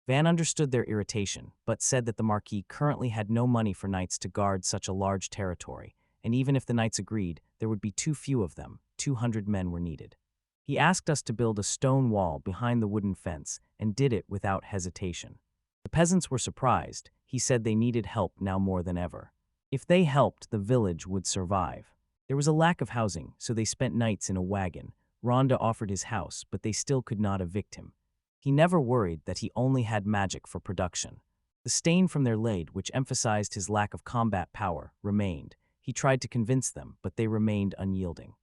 Van understood their irritation, but said that the Marquis currently had no money for knights to guard such a large territory, and even if the knights agreed, there would be too few of them. 200 men were needed. He asked us to build a stone wall behind the wooden fence, and did it without hesitation. The peasants were surprised. He said they needed help now more than ever. If they helped, the village would survive. There was a lack of housing, so they spent nights in a wagon. Rhonda offered his house, but they still could not evict him. He never worried that he only had magic for production. The stain from their blade, which emphasized his lack of combat power, remained. He tried to convince them, but they remained unyielding.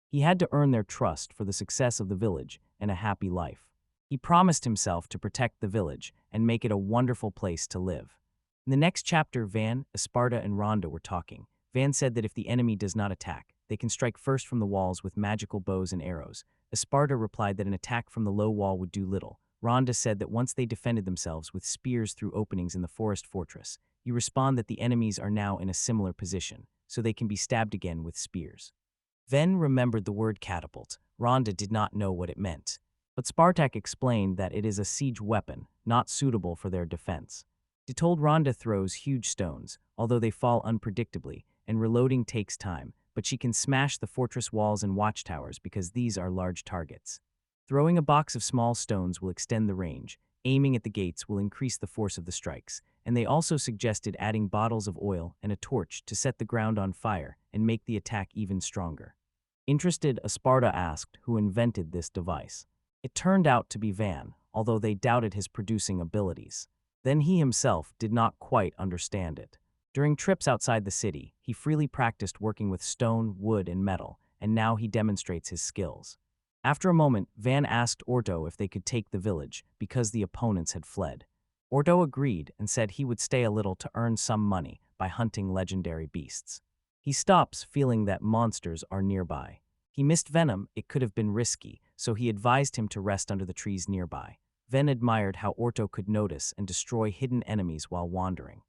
He had to earn their trust for the success of the village and a happy life. He promised himself to protect the village and make it a wonderful place to live. In the next chapter, Van, Esparta, and Rhonda were talking. Van said that if the enemy does not attack, they can strike first from the walls with magical bows and arrows. Esparta replied that an attack from the low wall would do little. Rhonda said that once they defended themselves with spears through openings in the forest fortress, you respond that the enemies are now in a similar position, so they can be stabbed again with spears. Ven remembered the word catapult. Rhonda did not know what it meant, but Spartak explained that it is a siege weapon, not suitable for their defense. He told Rhonda throws huge stones, although they fall unpredictably, and reloading takes time, but she can smash the fortress walls and watchtowers because these are large targets. Throwing a box of small stones will extend the range, aiming at the gates will increase the force of the strikes, and they also suggested adding bottles of oil and a torch to set the ground on fire and make the attack even stronger. Interested, Esparta asked who invented this device. It turned out to be Van, although they doubted his producing abilities. Then he himself did not quite understand it. During trips outside the city, he freely practiced working with stone, wood, and metal, and now he demonstrates his skills. After a moment, Van asked Orto if they could take the village, because the opponents had fled. Orto agreed and said he would stay a little to earn some money by hunting legendary beasts. He stops, feeling that monsters are nearby. He missed Venom, it could have been risky, so he advised him to rest under the trees nearby. Ven admired how Orto could notice and destroy hidden enemies while wandering.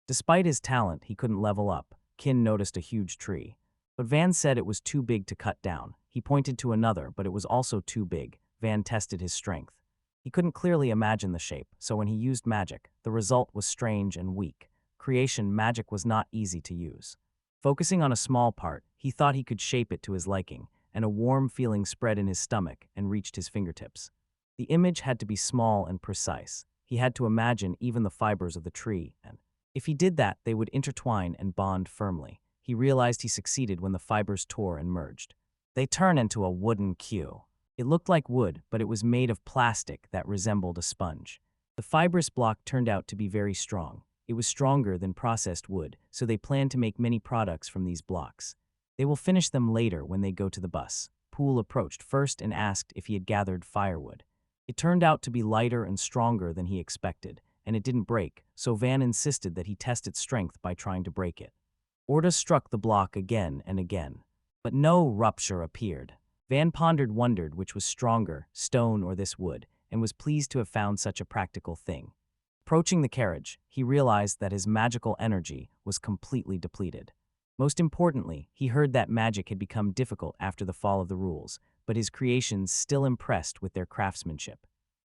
Despite his talent, he couldn't level up. Kin noticed a huge tree, but Van said it was too big to cut down. He pointed to another, but it was also too big. Van tested his strength. He couldn't clearly imagine the shape, so when he used magic, the result was strange and weak. Creation magic was not easy to use. Focusing on a small part, he thought he could shape it to his liking, and a warm feeling spread in his stomach and reached his fingertips. The image had to be small and precise. He had to imagine even the fibers of the tree, and if he did that, they would intertwine and bond firmly. He realized he succeeded when the fibers tore and merged. They turned into a wooden queue. It looked like wood, but it was made of plastic that resembled a sponge. The fibrous block turned out to be very strong. It was stronger than processed wood, so they planned to make many products from these blocks. They will finish them later when they go to the bus. Poole approached first and asked if he had gathered firewood. It turned out to be lighter and stronger than he expected, and it didn't break, so Van insisted that he test its strength by trying to break it. Orta struck the block again and again, but no rupture appeared. Van wondered which was stronger, stone or this wood, and was pleased to have found such a practical thing. Approaching the carriage, he realized that his magical energy was completely depleted. Most importantly, he heard that magic had become difficult after the fall of the rules, but his creations still impressed with their craftsmanship.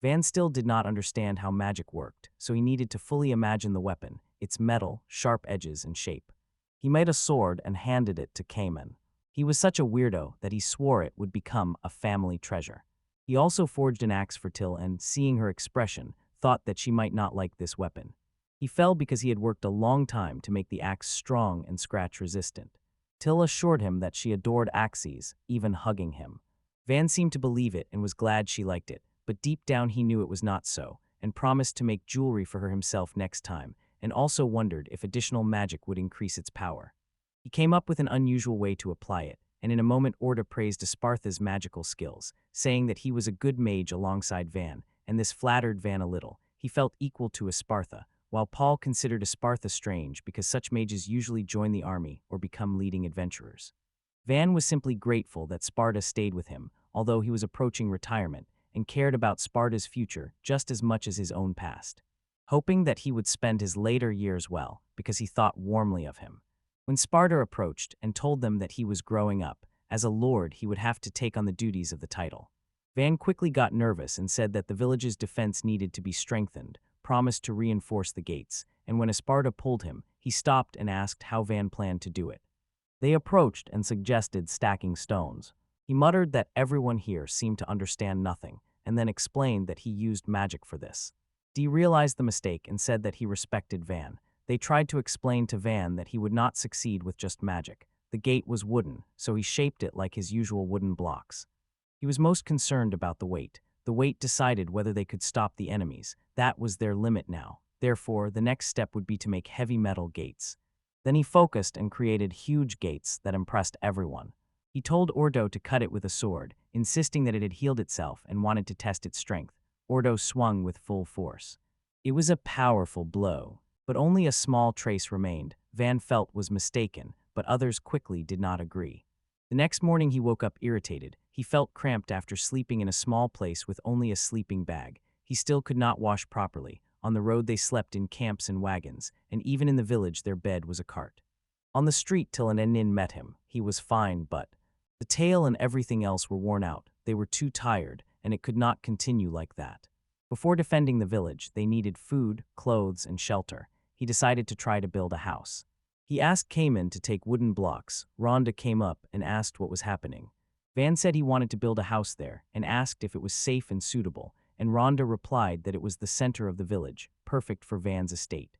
Van still did not understand how magic worked, so he needed to fully imagine the weapon, its metal, sharp edges, and shape. He made a sword and handed it to Cayman. He was such a weirdo that he swore it would become a family treasure. He also forged an axe for Till and, seeing her expression, thought that she might not like this weapon. He fell because he had worked a long time to make the axe strong and scratch-resistant. Till assured him that she adored axes, even hugging him. Van seemed to believe it and was glad she liked it, but deep down he knew it was not so, and promised to make jewelry for her himself next time, and also wondered if additional magic would increase its power. He came up with an unusual way to apply it, and in a moment Orta praised Esparta's magical skills, saying that he was a good mage alongside Van, and this flattered Van a little. He felt equal to Esparta, while Paul considered Esparta strange because such mages usually join the army or become leading adventurers. Van was simply grateful that Sparta stayed with him, although he was approaching retirement, and cared about Sparta's future just as much as his own past, hoping that he would spend his later years well because he thought warmly of him. When Sparta approached and told them that he was growing up, as a lord he would have to take on the duties of the title, Van quickly got nervous and said that the village's defense needed to be strengthened, promised to reinforce the gates, and when Sparta pulled him, he stopped and asked how Van planned to do it. They approached and suggested stacking stones. He muttered that everyone here seemed to understand nothing, and then explained that he used magic for this. Dee realized the mistake and said that he respected Van. They tried to explain to Van that he would not succeed with just magic. The gate was wooden, so he shaped it like his usual wooden blocks. He was most concerned about the weight. The weight decided whether they could stop the enemies. That was their limit now. Therefore, the next step would be to make heavy metal gates. Then he focused and created huge gates that impressed everyone. He told Ordo to cut it with a sword, insisting that it had healed itself and wanted to test its strength. Ordo swung with full force. It was a powerful blow, but only a small trace remained. Van felt was mistaken, but others quickly did not agree. The next morning he woke up irritated. He felt cramped after sleeping in a small place with only a sleeping bag. He still could not wash properly. On the road they slept in camps and wagons, and even in the village their bed was a cart. On the street till an inn met him. He was fine, but the tail and everything else were worn out. They were too tired, and it could not continue like that. Before defending the village, they needed food, clothes, and shelter. He decided to try to build a house. He asked Cayman to take wooden blocks. Rhonda came up and asked what was happening. Van said he wanted to build a house there and asked if it was safe and suitable, and Rhonda replied that it was the center of the village, perfect for Van's estate.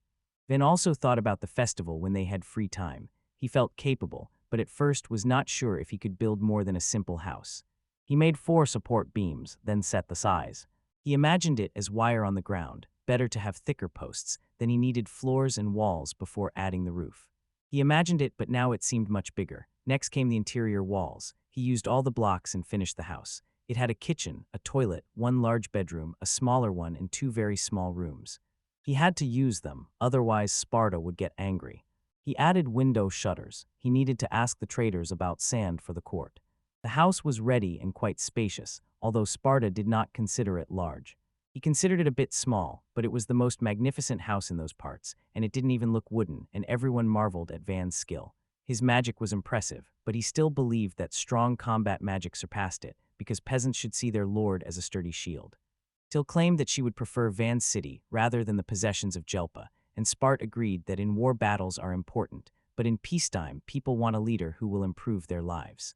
Van also thought about the festival when they had free time. He felt capable, but at first was not sure if he could build more than a simple house. He made 4 support beams, then set the size. He imagined it as wire on the ground, better to have thicker posts, then he needed floors and walls before adding the roof. He imagined it, but now it seemed much bigger. Next came the interior walls. He used all the blocks and finished the house. It had a kitchen, a toilet, 1 large bedroom, a smaller one, and 2 very small rooms. He had to use them, otherwise Sparta would get angry. He added window shutters. He needed to ask the traders about sand for the court. The house was ready and quite spacious, although Sparta did not consider it large. He considered it a bit small, but it was the most magnificent house in those parts, and it didn't even look wooden, and everyone marveled at Van's skill. His magic was impressive, but he still believed that strong combat magic surpassed it, because peasants should see their lord as a sturdy shield. Till claimed that she would prefer Van's city rather than the possessions of Jelpa, and Spart agreed that in war battles are important, but in peacetime people want a leader who will improve their lives.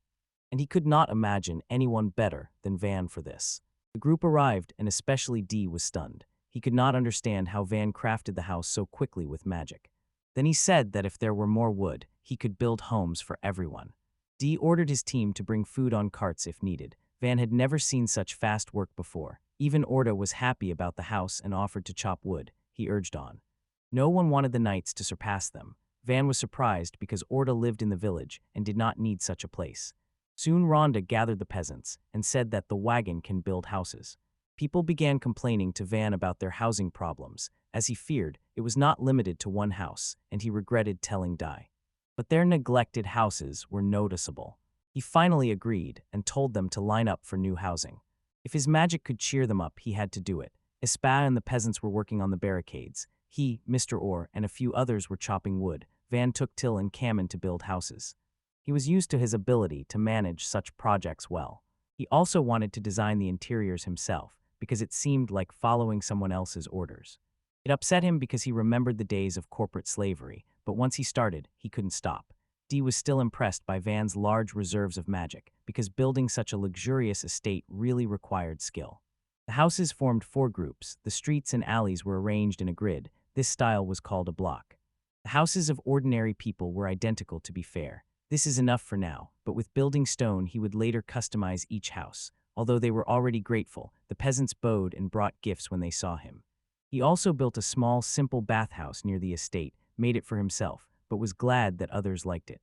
And he could not imagine anyone better than Van for this. The group arrived, and especially Dee was stunned. He could not understand how Van crafted the house so quickly with magic. Then he said that if there were more wood, he could build homes for everyone. Dee ordered his team to bring food on carts if needed. Van had never seen such fast work before. Even Orda was happy about the house and offered to chop wood. He urged on. No one wanted the knights to surpass them. Van was surprised because Orda lived in the village and did not need such a place. Soon Rhonda gathered the peasants and said that the wagon can build houses. People began complaining to Van about their housing problems. As he feared, it was not limited to one house, and he regretted telling Dai. But their neglected houses were noticeable. He finally agreed and told them to line up for new housing. If his magic could cheer them up, he had to do it. Espa and the peasants were working on the barricades. He, Mr. Orr, and a few others were chopping wood. Van took Till and Kamen to build houses. He was used to his ability to manage such projects well. He also wanted to design the interiors himself, because it seemed like following someone else's orders. It upset him because he remembered the days of corporate slavery, but once he started, he couldn't stop. Dee was still impressed by Van's large reserves of magic, because building such a luxurious estate really required skill. The houses formed 4 groups. The streets and alleys were arranged in a grid. This style was called a block. The houses of ordinary people were identical, to be fair. This is enough for now, but with building stone he would later customize each house. Although they were already grateful, the peasants bowed and brought gifts when they saw him. He also built a small, simple bathhouse near the estate, made it for himself, but was glad that others liked it.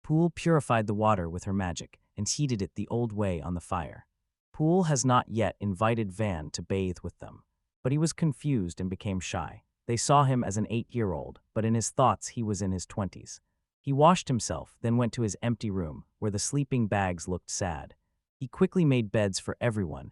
Pool purified the water with her magic and heated it the old way on the fire. Pool has not yet invited Van to bathe with them, but he was confused and became shy. They saw him as an 8-year-old, but in his thoughts he was in his 20s. He washed himself, then went to his empty room, where the sleeping bags looked sad. He quickly made beds for everyone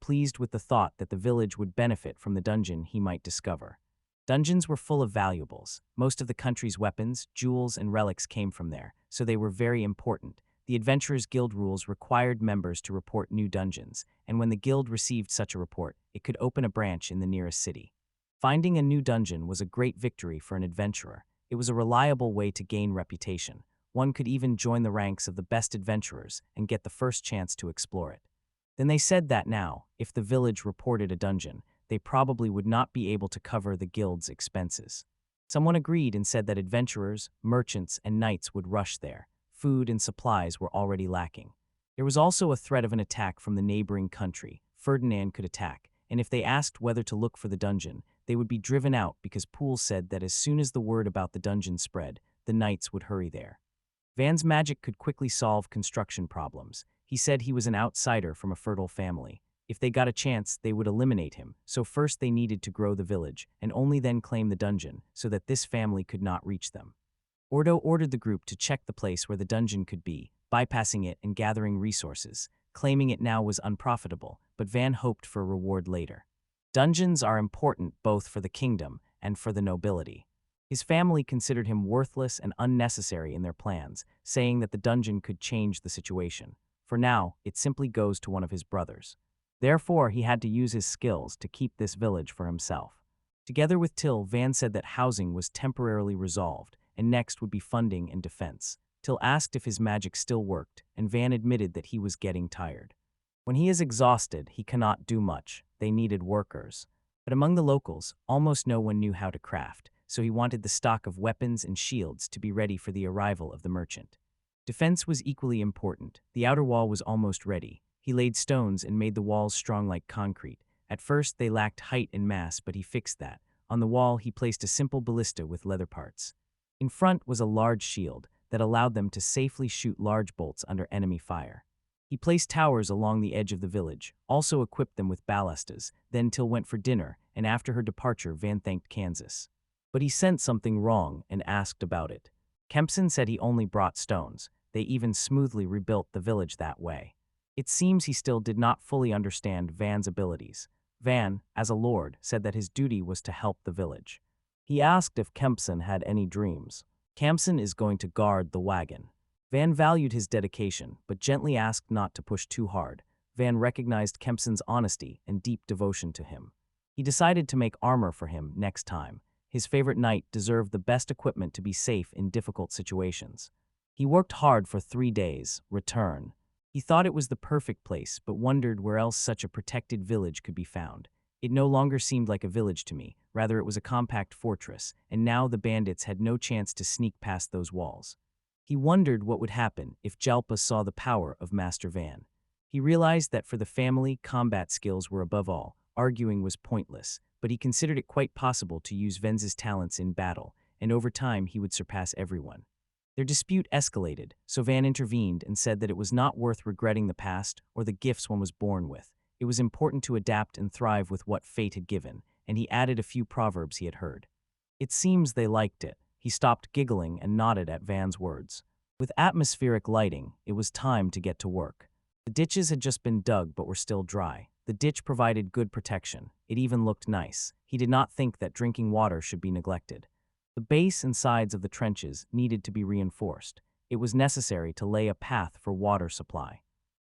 pleased with the thought that the village would benefit from the dungeon he might discover. Dungeons were full of valuables. Most of the country's weapons, jewels, and relics came from there, so they were very important. The Adventurers Guild rules required members to report new dungeons, and when the guild received such a report, it could open a branch in the nearest city. Finding a new dungeon was a great victory for an adventurer. It was a reliable way to gain reputation. One could even join the ranks of the best adventurers and get the first chance to explore it. Then they said that now, if the village reported a dungeon, they probably would not be able to cover the guild's expenses. Someone agreed and said that adventurers, merchants, and knights would rush there. Food and supplies were already lacking. There was also a threat of an attack from the neighboring country. Ferdinand could attack, and if they asked whether to look for the dungeon, they would be driven out because Poole said that as soon as the word about the dungeon spread, the knights would hurry there. Van's magic could quickly solve construction problems. He said he was an outsider from a fertile family. If they got a chance, they would eliminate him, so first they needed to grow the village, and only then claim the dungeon, so that this family could not reach them. Ordo ordered the group to check the place where the dungeon could be, bypassing it and gathering resources, claiming it now was unprofitable, but Van hoped for a reward later. Dungeons are important both for the kingdom and for the nobility. His family considered him worthless and unnecessary in their plans, saying that the dungeon could change the situation. For now, it simply goes to one of his brothers. Therefore, he had to use his skills to keep this village for himself. Together with Till, Van said that housing was temporarily resolved, and next would be funding and defense. Till asked if his magic still worked, and Van admitted that he was getting tired. When he is exhausted, he cannot do much. They needed workers. But among the locals, almost no one knew how to craft, so he wanted the stock of weapons and shields to be ready for the arrival of the merchant. Defense was equally important. The outer wall was almost ready. He laid stones and made the walls strong like concrete. At first, they lacked height and mass, but he fixed that. On the wall, he placed a simple ballista with leather parts. In front was a large shield that allowed them to safely shoot large bolts under enemy fire. He placed towers along the edge of the village, also equipped them with ballistas. Then Till went for dinner, and after her departure, Van thanked Kansas. But he sensed something wrong and asked about it. Kempson said he only brought stones. They even smoothly rebuilt the village that way. It seems he still did not fully understand Van's abilities. Van, as a lord, said that his duty was to help the village. He asked if Kempson had any dreams. Kempson is going to guard the wagon. Van valued his dedication, but gently asked not to push too hard. Van recognized Kempson's honesty and deep devotion to him. He decided to make armor for him next time. His favorite knight deserved the best equipment to be safe in difficult situations. He worked hard for 3 days. Return. He thought it was the perfect place, but wondered where else such a protected village could be found. It no longer seemed like a village to me, rather it was a compact fortress, and now the bandits had no chance to sneak past those walls. He wondered what would happen if Jalpa saw the power of Master Van. He realized that for the family, combat skills were above all. Arguing was pointless, but he considered it quite possible to use Venz's talents in battle, and over time he would surpass everyone. Their dispute escalated, so Van intervened and said that it was not worth regretting the past or the gifts one was born with. It was important to adapt and thrive with what fate had given, and he added a few proverbs he had heard. It seems they liked it. He stopped giggling and nodded at Van's words. With atmospheric lighting, it was time to get to work. The ditches had just been dug but were still dry. The ditch provided good protection. It even looked nice. He did not think that drinking water should be neglected. The base and sides of the trenches needed to be reinforced. It was necessary to lay a path for water supply.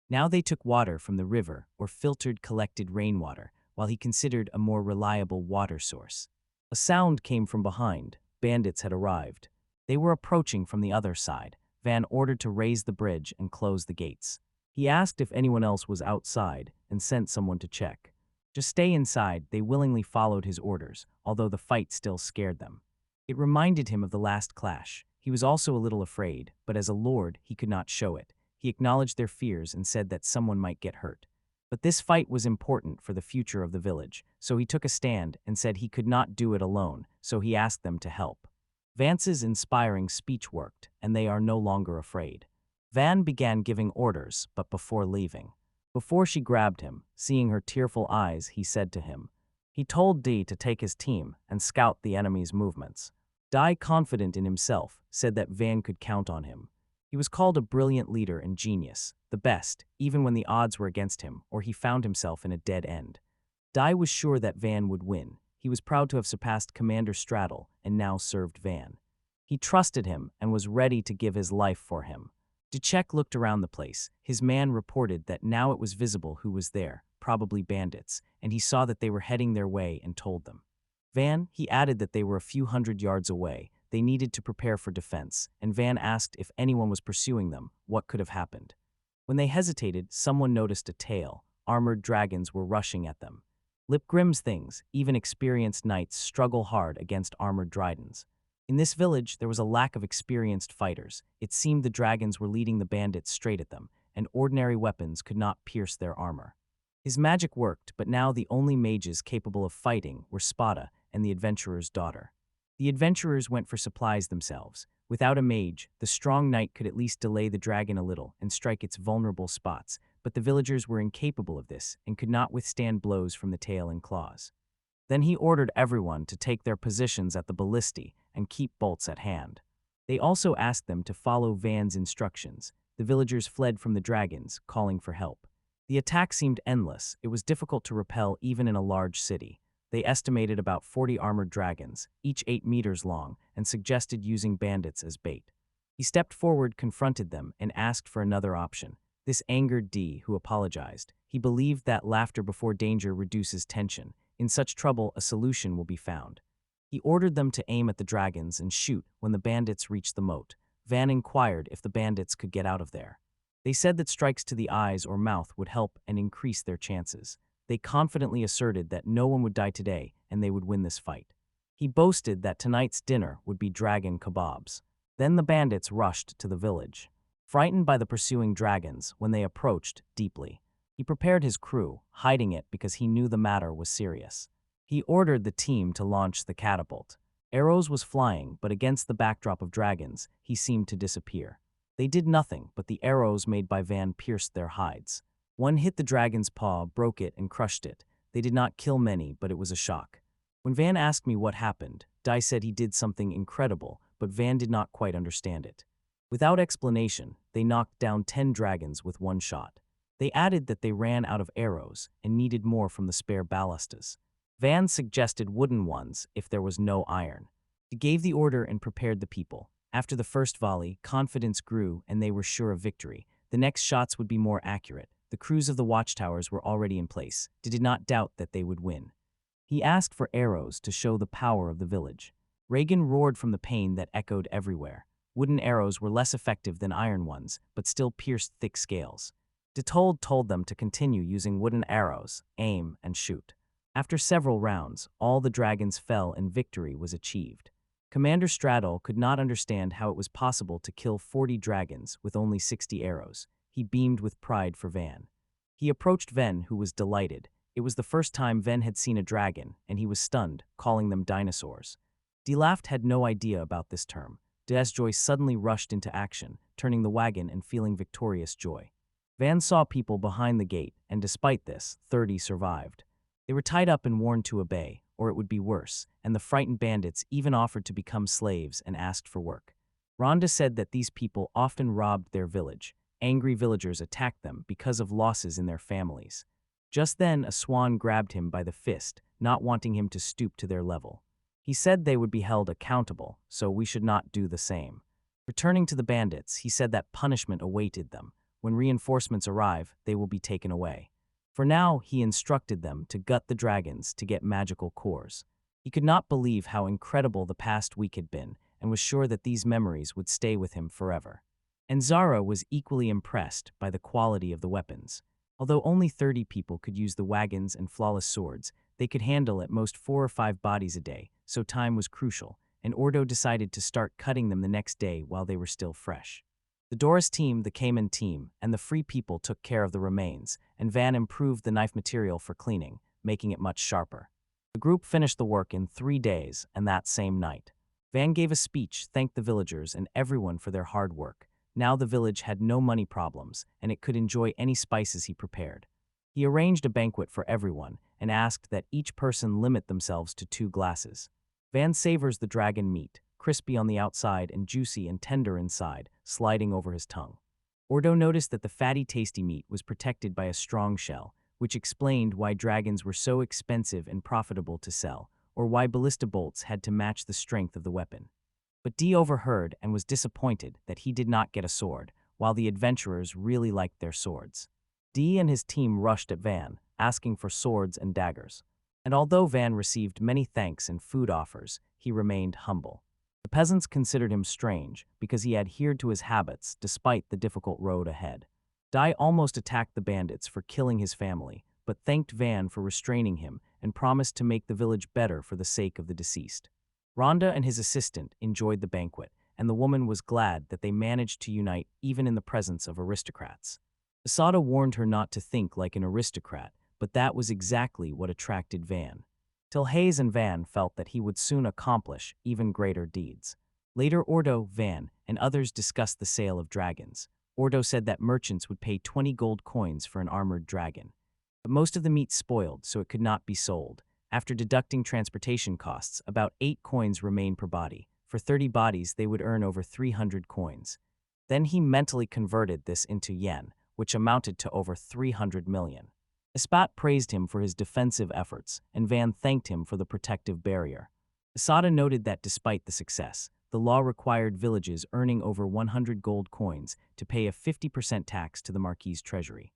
Now they took water from the river or filtered collected rainwater, while he considered a more reliable water source. A sound came from behind. Bandits had arrived. They were approaching from the other side. Van ordered to raise the bridge and close the gates. He asked if anyone else was outside and sent someone to check. Just stay inside. They willingly followed his orders, although the fight still scared them. It reminded him of the last clash. He was also a little afraid, but as a lord, he could not show it. He acknowledged their fears and said that someone might get hurt. But this fight was important for the future of the village, so he took a stand and said he could not do it alone, so he asked them to help. Vance's inspiring speech worked, and they are no longer afraid. Van began giving orders, but before leaving. Before she grabbed him, seeing her tearful eyes, he said to him. He told Dee to take his team and scout the enemy's movements. Dai, confident in himself, said that Van could count on him. He was called a brilliant leader and genius, the best, even when the odds were against him or he found himself in a dead end. Dai was sure that Van would win. He was proud to have surpassed Commander Straddle and now served Van. He trusted him and was ready to give his life for him. Duchek looked around the place. His man reported that now it was visible who was there, probably bandits, and he saw that they were heading their way and told them. Van, he added that they were a few hundred yards away. They needed to prepare for defense, and Van asked if anyone was pursuing them, what could have happened. When they hesitated, someone noticed a tail. Armored dragons were rushing at them. Lipgrim's things, even experienced knights, struggle hard against armored dragons. In this village, there was a lack of experienced fighters. It seemed the dragons were leading the bandits straight at them, and ordinary weapons could not pierce their armor. His magic worked, but now the only mages capable of fighting were Spada and the adventurer's daughter. The adventurers went for supplies themselves. Without a mage, the strong knight could at least delay the dragon a little and strike its vulnerable spots, but the villagers were incapable of this and could not withstand blows from the tail and claws. Then he ordered everyone to take their positions at the ballistae and keep bolts at hand. They also asked them to follow Van's instructions. The villagers fled from the dragons, calling for help. The attack seemed endless. It was difficult to repel even in a large city. They estimated about 40 armored dragons, each 8 meters long, and suggested using bandits as bait. He stepped forward, confronted them, and asked for another option. This angered D, who apologized. He believed that laughter before danger reduces tension. In such trouble, a solution will be found. He ordered them to aim at the dragons and shoot when the bandits reached the moat. Van inquired if the bandits could get out of there. They said that strikes to the eyes or mouth would help and increase their chances. They confidently asserted that no one would die today and they would win this fight. He boasted that tonight's dinner would be dragon kebabs. Then the bandits rushed to the village. Frightened by the pursuing dragons, when they approached deeply, he prepared his crew, hiding it because he knew the matter was serious. He ordered the team to launch the catapult. Arrows was flying, but against the backdrop of dragons, he seemed to disappear. They did nothing, but the arrows made by Van pierced their hides. One hit the dragon's paw, broke it, and crushed it. They did not kill many, but it was a shock. When Van asked me what happened, Dai said he did something incredible, but Van did not quite understand it. Without explanation, they knocked down 10 dragons with one shot. They added that they ran out of arrows and needed more from the spare ballistas. Van suggested wooden ones if there was no iron. He gave the order and prepared the people. After the first volley, confidence grew and they were sure of victory. The next shots would be more accurate. The crews of the watchtowers were already in place. They did not doubt that they would win. He asked for arrows to show the power of the village. Reagan roared from the pain that echoed everywhere. Wooden arrows were less effective than iron ones, but still pierced thick scales. Detold told them to continue using wooden arrows, aim, and shoot. After several rounds, all the dragons fell and victory was achieved. Commander Straddle could not understand how it was possible to kill 40 dragons with only 60 arrows. He beamed with pride for Van. He approached Ven, who was delighted. It was the first time Ven had seen a dragon, and he was stunned, calling them dinosaurs. Delaft had no idea about this term. Desjoy suddenly rushed into action, turning the wagon and feeling victorious joy. Van saw people behind the gate, and despite this, 30 survived. They were tied up and warned to obey, or it would be worse, and the frightened bandits even offered to become slaves and asked for work. Rhonda said that these people often robbed their village. Angry villagers attacked them because of losses in their families. Just then, a swan grabbed him by the fist, not wanting him to stoop to their level. He said they would be held accountable, so we should not do the same. Returning to the bandits, he said that punishment awaited them. When reinforcements arrive, they will be taken away. For now, he instructed them to gut the dragons to get magical cores. He could not believe how incredible the past week had been, and was sure that these memories would stay with him forever. And Zara was equally impressed by the quality of the weapons. Although only 30 people could use the wagons and flawless swords, they could handle at most 4 or 5 bodies a day, so time was crucial, and Ordo decided to start cutting them the next day while they were still fresh. The Doris team, the Cayman team, and the Free People took care of the remains, and Van improved the knife material for cleaning, making it much sharper. The group finished the work in 3 days, and that same night. Van gave a speech, thanked the villagers and everyone for their hard work. Now the village had no money problems, and it could enjoy any spices he prepared. He arranged a banquet for everyone, and asked that each person limit themselves to 2 glasses. Van savors the dragon meat, crispy on the outside and juicy and tender inside, sliding over his tongue. Ordo noticed that the fatty, tasty meat was protected by a strong shell, which explained why dragons were so expensive and profitable to sell, or why ballista bolts had to match the strength of the weapon. But Dee overheard and was disappointed that he did not get a sword, while the adventurers really liked their swords. Dee and his team rushed at Van, asking for swords and daggers. And although Van received many thanks and food offers, he remained humble. The peasants considered him strange because he adhered to his habits despite the difficult road ahead. Dai almost attacked the bandits for killing his family, but thanked Van for restraining him and promised to make the village better for the sake of the deceased. Rhonda and his assistant enjoyed the banquet, and the woman was glad that they managed to unite even in the presence of aristocrats. Asada warned her not to think like an aristocrat, but that was exactly what attracted Van. Till Hayes and Van felt that he would soon accomplish even greater deeds. Later Ordo, Van, and others discussed the sale of dragons. Ordo said that merchants would pay 20 gold coins for an armored dragon. But most of the meat spoiled, so it could not be sold. After deducting transportation costs, about 8 coins remained per body. For 30 bodies, they would earn over 300 coins. Then he mentally converted this into yen, which amounted to over 300 million. Espat praised him for his defensive efforts, and Van thanked him for the protective barrier. Asada noted that despite the success, the law required villages earning over 100 gold coins to pay a 50% tax to the Marquis's treasury.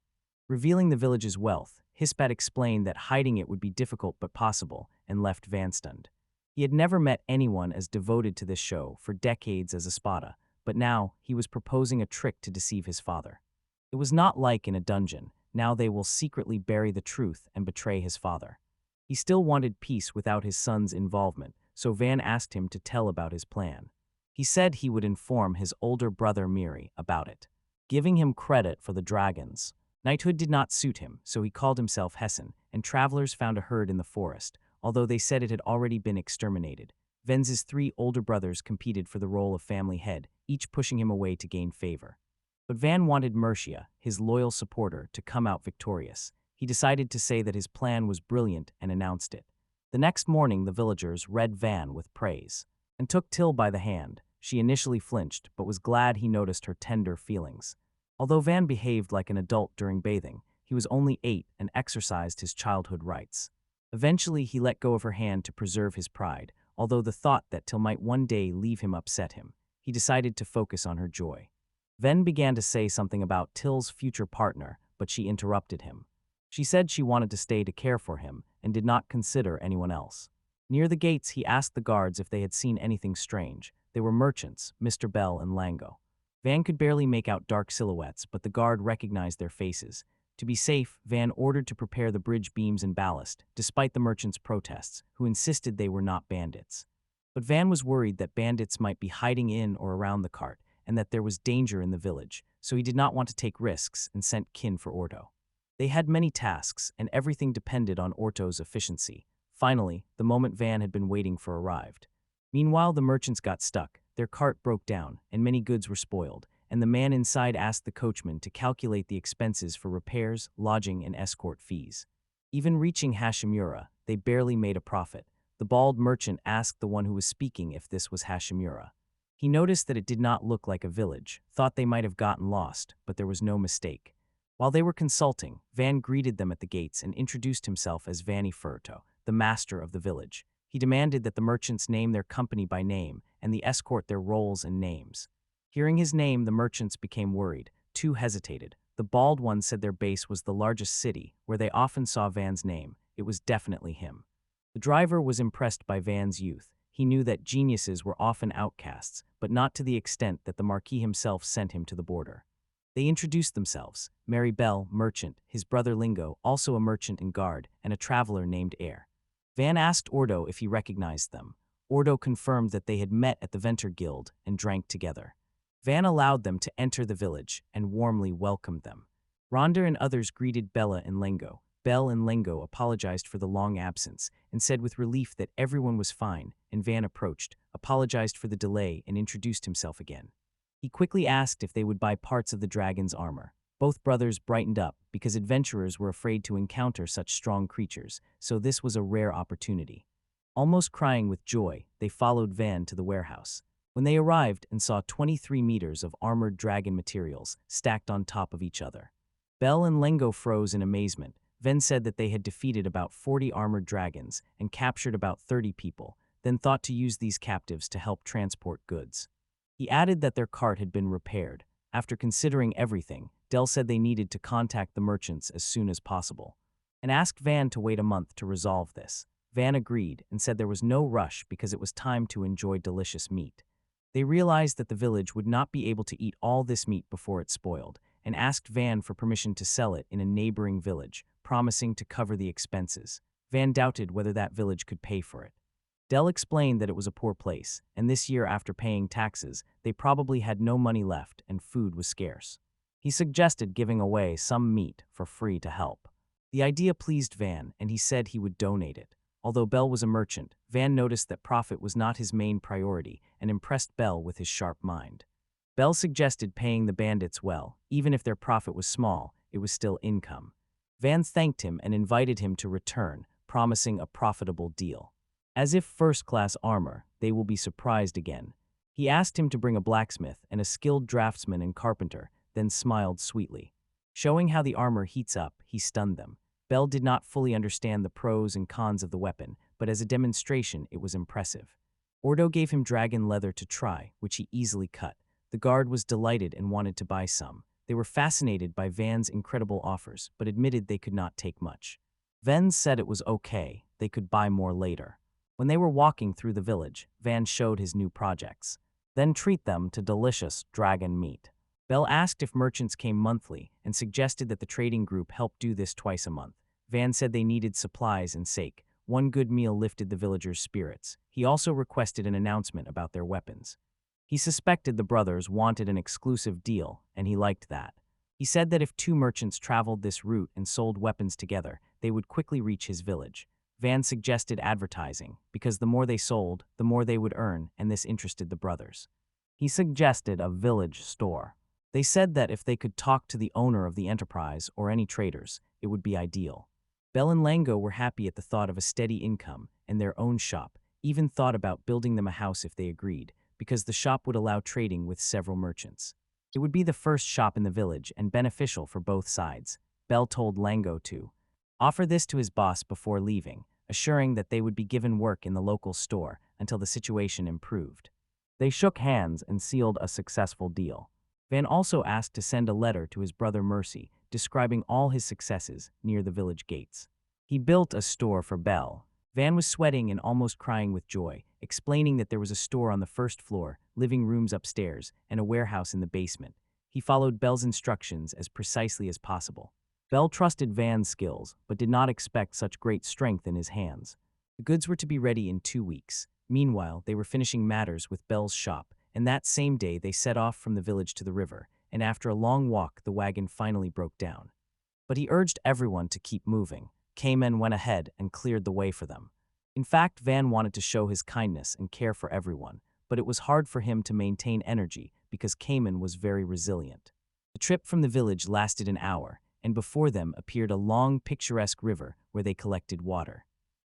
Revealing the village's wealth, Hispat explained that hiding it would be difficult but possible, and left Van stunned. He had never met anyone as devoted to this show for decades as Espada, but now he was proposing a trick to deceive his father. It was not like in a dungeon. Now they will secretly bury the truth and betray his father. He still wanted peace without his son's involvement, so Van asked him to tell about his plan. He said he would inform his older brother Miri about it, giving him credit for the dragons. Knighthood did not suit him, so he called himself Hessen, and travelers found a herd in the forest, although they said it had already been exterminated. Venz's 3 older brothers competed for the role of family head, each pushing him away to gain favor. But Van wanted Mercia, his loyal supporter, to come out victorious. He decided to say that his plan was brilliant and announced it. The next morning, the villagers read Van with praise and took Till by the hand. She initially flinched, but was glad he noticed her tender feelings. Although Van behaved like an adult during bathing, he was only 8 and exercised his childhood rights. Eventually, he let go of her hand to preserve his pride, although the thought that Till might one day leave him upset him. He decided to focus on her joy. Ven began to say something about Till's future partner, but she interrupted him. She said she wanted to stay to care for him and did not consider anyone else. Near the gates, he asked the guards if they had seen anything strange. They were merchants, Mr. Bell and Lango. Van could barely make out dark silhouettes, but the guard recognized their faces. To be safe, Van ordered to prepare the bridge beams and ballast, despite the merchants' protests, who insisted they were not bandits. But Van was worried that bandits might be hiding in or around the cart, and that there was danger in the village, so he did not want to take risks and sent kin for Orto. They had many tasks, and everything depended on Orto's efficiency. Finally, the moment Van had been waiting for arrived. Meanwhile, the merchants got stuck, their cart broke down, and many goods were spoiled, and the man inside asked the coachman to calculate the expenses for repairs, lodging, and escort fees. Even reaching Hashimura, they barely made a profit. The bald merchant asked the one who was speaking if this was Hashimura. He noticed that it did not look like a village, thought they might have gotten lost, but there was no mistake. While they were consulting, Van greeted them at the gates and introduced himself as Vanni Furto, the master of the village. He demanded that the merchants name their company by name and the escort their roles and names. Hearing his name, the merchants became worried. 2 hesitated. The bald one said their base was the largest city, where they often saw Van's name. It was definitely him. The driver was impressed by Van's youth. He knew that geniuses were often outcasts, but not to the extent that the Marquis himself sent him to the border. They introduced themselves: Mary Bell, merchant, his brother Lingo, also a merchant and guard, and a traveler named Air. Van asked Ordo if he recognized them. Ordo confirmed that they had met at the Venter Guild and drank together. Van allowed them to enter the village and warmly welcomed them. Rhonda and others greeted Bella and Lengo. Bell and Lengo apologized for the long absence and said with relief that everyone was fine, and Van approached, apologized for the delay, and introduced himself again. He quickly asked if they would buy parts of the dragon's armor. Both brothers brightened up because adventurers were afraid to encounter such strong creatures, so this was a rare opportunity. Almost crying with joy, they followed Van to the warehouse. When they arrived and saw 23 meters of armored dragon materials stacked on top of each other, Bell and Lengo froze in amazement. Van said that they had defeated about 40 armored dragons and captured about 30 people, then thought to use these captives to help transport goods. He added that their cart had been repaired. After considering everything, Dell said they needed to contact the merchants as soon as possible, and asked Van to wait a month to resolve this. Van agreed and said there was no rush because it was time to enjoy delicious meat. They realized that the village would not be able to eat all this meat before it spoiled, and asked Van for permission to sell it in a neighboring village, promising to cover the expenses. Van doubted whether that village could pay for it. Dell explained that it was a poor place, and this year after paying taxes, they probably had no money left and food was scarce. He suggested giving away some meat for free to help. The idea pleased Van, and he said he would donate it. Although Bell was a merchant, Van noticed that profit was not his main priority and impressed Bell with his sharp mind. Bell suggested paying the bandits well. Even if their profit was small, it was still income. Van thanked him and invited him to return, promising a profitable deal. As if first-class armor, they will be surprised again. He asked him to bring a blacksmith and a skilled draftsman and carpenter, then smiled sweetly. Showing how the armor heats up, he stunned them. Bell did not fully understand the pros and cons of the weapon, but as a demonstration, it was impressive. Ordo gave him dragon leather to try, which he easily cut. The guard was delighted and wanted to buy some. They were fascinated by Van's incredible offers, but admitted they could not take much. Van said it was okay, they could buy more later. When they were walking through the village, Van showed his new projects. Then treat them to delicious dragon meat. Bell asked if merchants came monthly and suggested that the trading group help do this twice a month. Van said they needed supplies and sake. One good meal lifted the villagers' spirits. He also requested an announcement about their weapons. He suspected the brothers wanted an exclusive deal, and he liked that. He said that if two merchants traveled this route and sold weapons together, they would quickly reach his village. Van suggested advertising, because the more they sold, the more they would earn, and this interested the brothers. He suggested a village store. They said that if they could talk to the owner of the enterprise or any traders, it would be ideal. Bell and Lengo were happy at the thought of a steady income and their own shop, even thought about building them a house if they agreed, because the shop would allow trading with several merchants. It would be the first shop in the village and beneficial for both sides. Bell told Lengo to offer this to his boss before leaving, assuring that they would be given work in the local store until the situation improved. They shook hands and sealed a successful deal. Van also asked to send a letter to his brother Mercy, describing all his successes near the village gates. He built a store for Bell. Van was sweating and almost crying with joy, explaining that there was a store on the first floor, living rooms upstairs, and a warehouse in the basement. He followed Bell's instructions as precisely as possible. Bell trusted Van's skills, but did not expect such great strength in his hands. The goods were to be ready in 2 weeks. Meanwhile, they were finishing matters with Bell's shop, and that same day they set off from the village to the river, and after a long walk the wagon finally broke down. But he urged everyone to keep moving. K-Men went ahead and cleared the way for them. In fact, Van wanted to show his kindness and care for everyone, but it was hard for him to maintain energy because K-Men was very resilient. The trip from the village lasted an hour, and before them appeared a long, picturesque river where they collected water.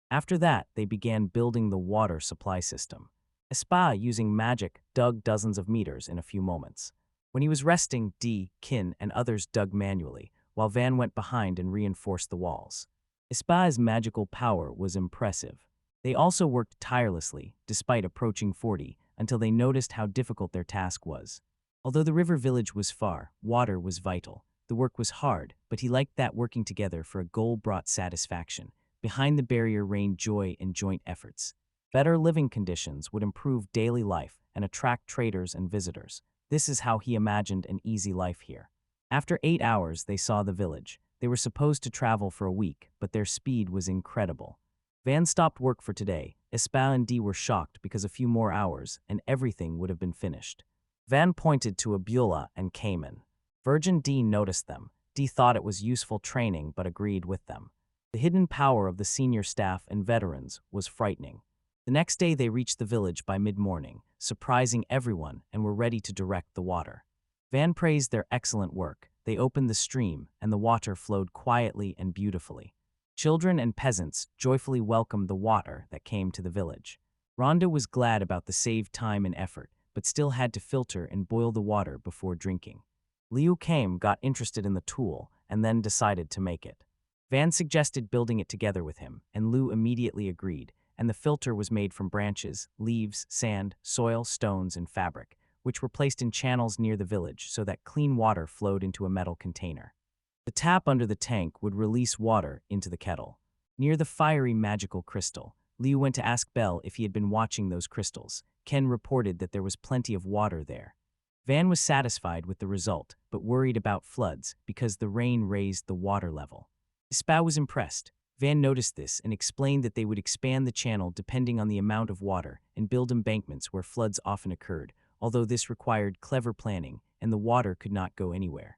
After that, they began building the water supply system. Espa, using magic, dug dozens of meters in a few moments. When he was resting, D, Kin, and others dug manually, while Van went behind and reinforced the walls. Espa's magical power was impressive. They also worked tirelessly, despite approaching 40, until they noticed how difficult their task was. Although the river village was far, water was vital. The work was hard, but he liked that working together for a goal brought satisfaction. Behind the barrier reigned joy in joint efforts. Better living conditions would improve daily life and attract traders and visitors. This is how he imagined an easy life here. After 8 hours, they saw the village. They were supposed to travel for a week, but their speed was incredible. Van stopped work for today. Espa and D were shocked because a few more hours, and everything would have been finished. Van pointed to Abelu and Cayman. Virgin D noticed them. D thought it was useful training but agreed with them. The hidden power of the senior staff and veterans was frightening. The next day they reached the village by mid-morning, surprising everyone, and were ready to direct the water. Van praised their excellent work. They opened the stream, and the water flowed quietly and beautifully. Children and peasants joyfully welcomed the water that came to the village. Rhonda was glad about the saved time and effort, but still had to filter and boil the water before drinking. Liu Kame got interested in the tool and then decided to make it. Van suggested building it together with him, and Liu immediately agreed, and the filter was made from branches, leaves, sand, soil, stones, and fabric, which were placed in channels near the village so that clean water flowed into a metal container. The tap under the tank would release water into the kettle. Near the fiery magical crystal, Liu went to ask Belle if he had been watching those crystals. Ken reported that there was plenty of water there. Van was satisfied with the result, but worried about floods because the rain raised the water level. Ispa was impressed. Van noticed this and explained that they would expand the channel depending on the amount of water and build embankments where floods often occurred, although this required clever planning and the water could not go anywhere.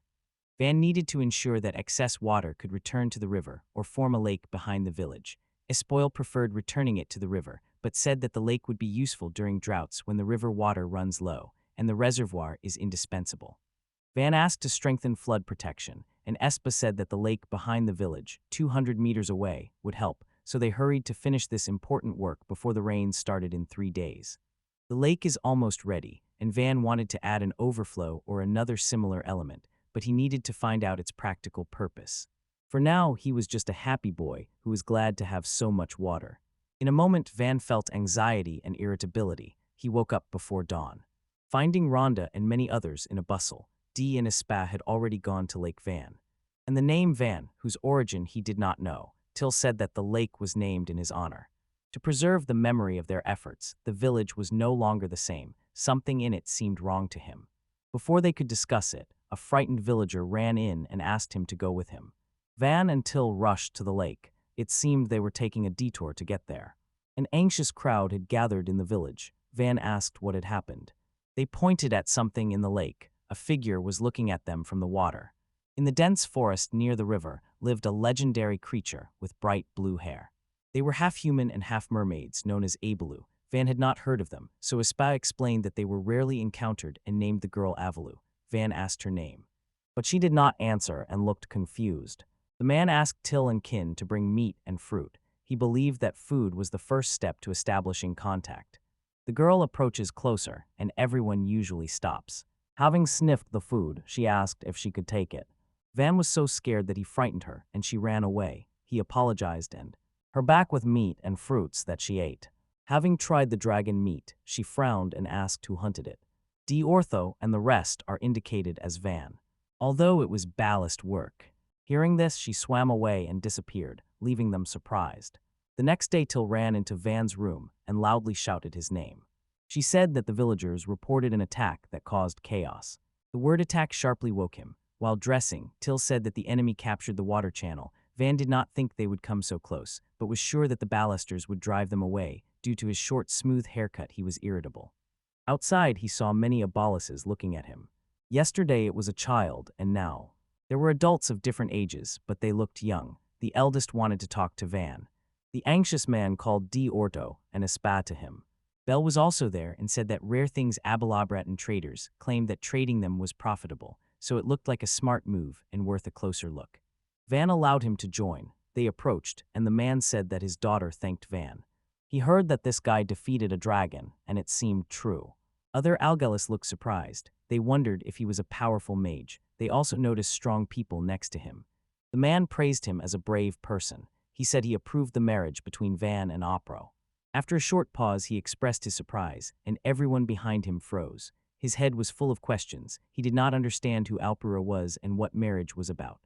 Van needed to ensure that excess water could return to the river or form a lake behind the village. Espoil preferred returning it to the river, but said that the lake would be useful during droughts when the river water runs low, and the reservoir is indispensable. Van asked to strengthen flood protection, and Espa said that the lake behind the village, 200 meters away, would help, so they hurried to finish this important work before the rains started in 3 days. The lake is almost ready, and Van wanted to add an overflow or another similar element, but he needed to find out its practical purpose. For now, he was just a happy boy who was glad to have so much water. In a moment, Van felt anxiety and irritability. He woke up before dawn. Finding Rhonda and many others in a bustle, Dee and Ispa had already gone to Lake Van. And the name Van, whose origin he did not know, Till said that the lake was named in his honor. To preserve the memory of their efforts, the village was no longer the same. Something in it seemed wrong to him. Before they could discuss it, a frightened villager ran in and asked him to go with him. Van and Till rushed to the lake. It seemed they were taking a detour to get there. An anxious crowd had gathered in the village. Van asked what had happened. They pointed at something in the lake. A figure was looking at them from the water. In the dense forest near the river lived a legendary creature with bright blue hair. They were half human and half mermaids, known as Abelu. Van had not heard of them, so Ispa explained that they were rarely encountered and named the girl Avelu. Van asked her name. But she did not answer and looked confused. The man asked Till and Kin to bring meat and fruit. He believed that food was the first step to establishing contact. The girl approaches closer, and everyone usually stops. Having sniffed the food, she asked if she could take it. Van was so scared that he frightened her, and she ran away. He apologized and her back with meat and fruits that she ate. Having tried the dragon meat, she frowned and asked who hunted it. Ortho and the rest are indicated as Van, although it was ballast work. Hearing this, she swam away and disappeared, leaving them surprised. The next day, Till ran into Van's room and loudly shouted his name. She said that the villagers reported an attack that caused chaos. The word attack sharply woke him. While dressing, Till said that the enemy captured the water channel. Van did not think they would come so close, but was sure that the ballasters would drive them away. Due to his short, smooth haircut, he was irritable. Outside, he saw many abolises looking at him. Yesterday it was a child, and now there were adults of different ages, but they looked young. The eldest wanted to talk to Van. The anxious man called Orto and Ispa to him. Belle was also there and said that rare things Abelabrat and traders claimed that trading them was profitable, so it looked like a smart move and worth a closer look. Van allowed him to join. They approached, and the man said that his daughter thanked Van. He heard that this guy defeated a dragon, and it seemed true. Other Algelis looked surprised. They wondered if he was a powerful mage. They also noticed strong people next to him. The man praised him as a brave person. He said he approved the marriage between Van and Opro. After a short pause, he expressed his surprise, and everyone behind him froze. His head was full of questions. He did not understand who Alpura was and what marriage was about.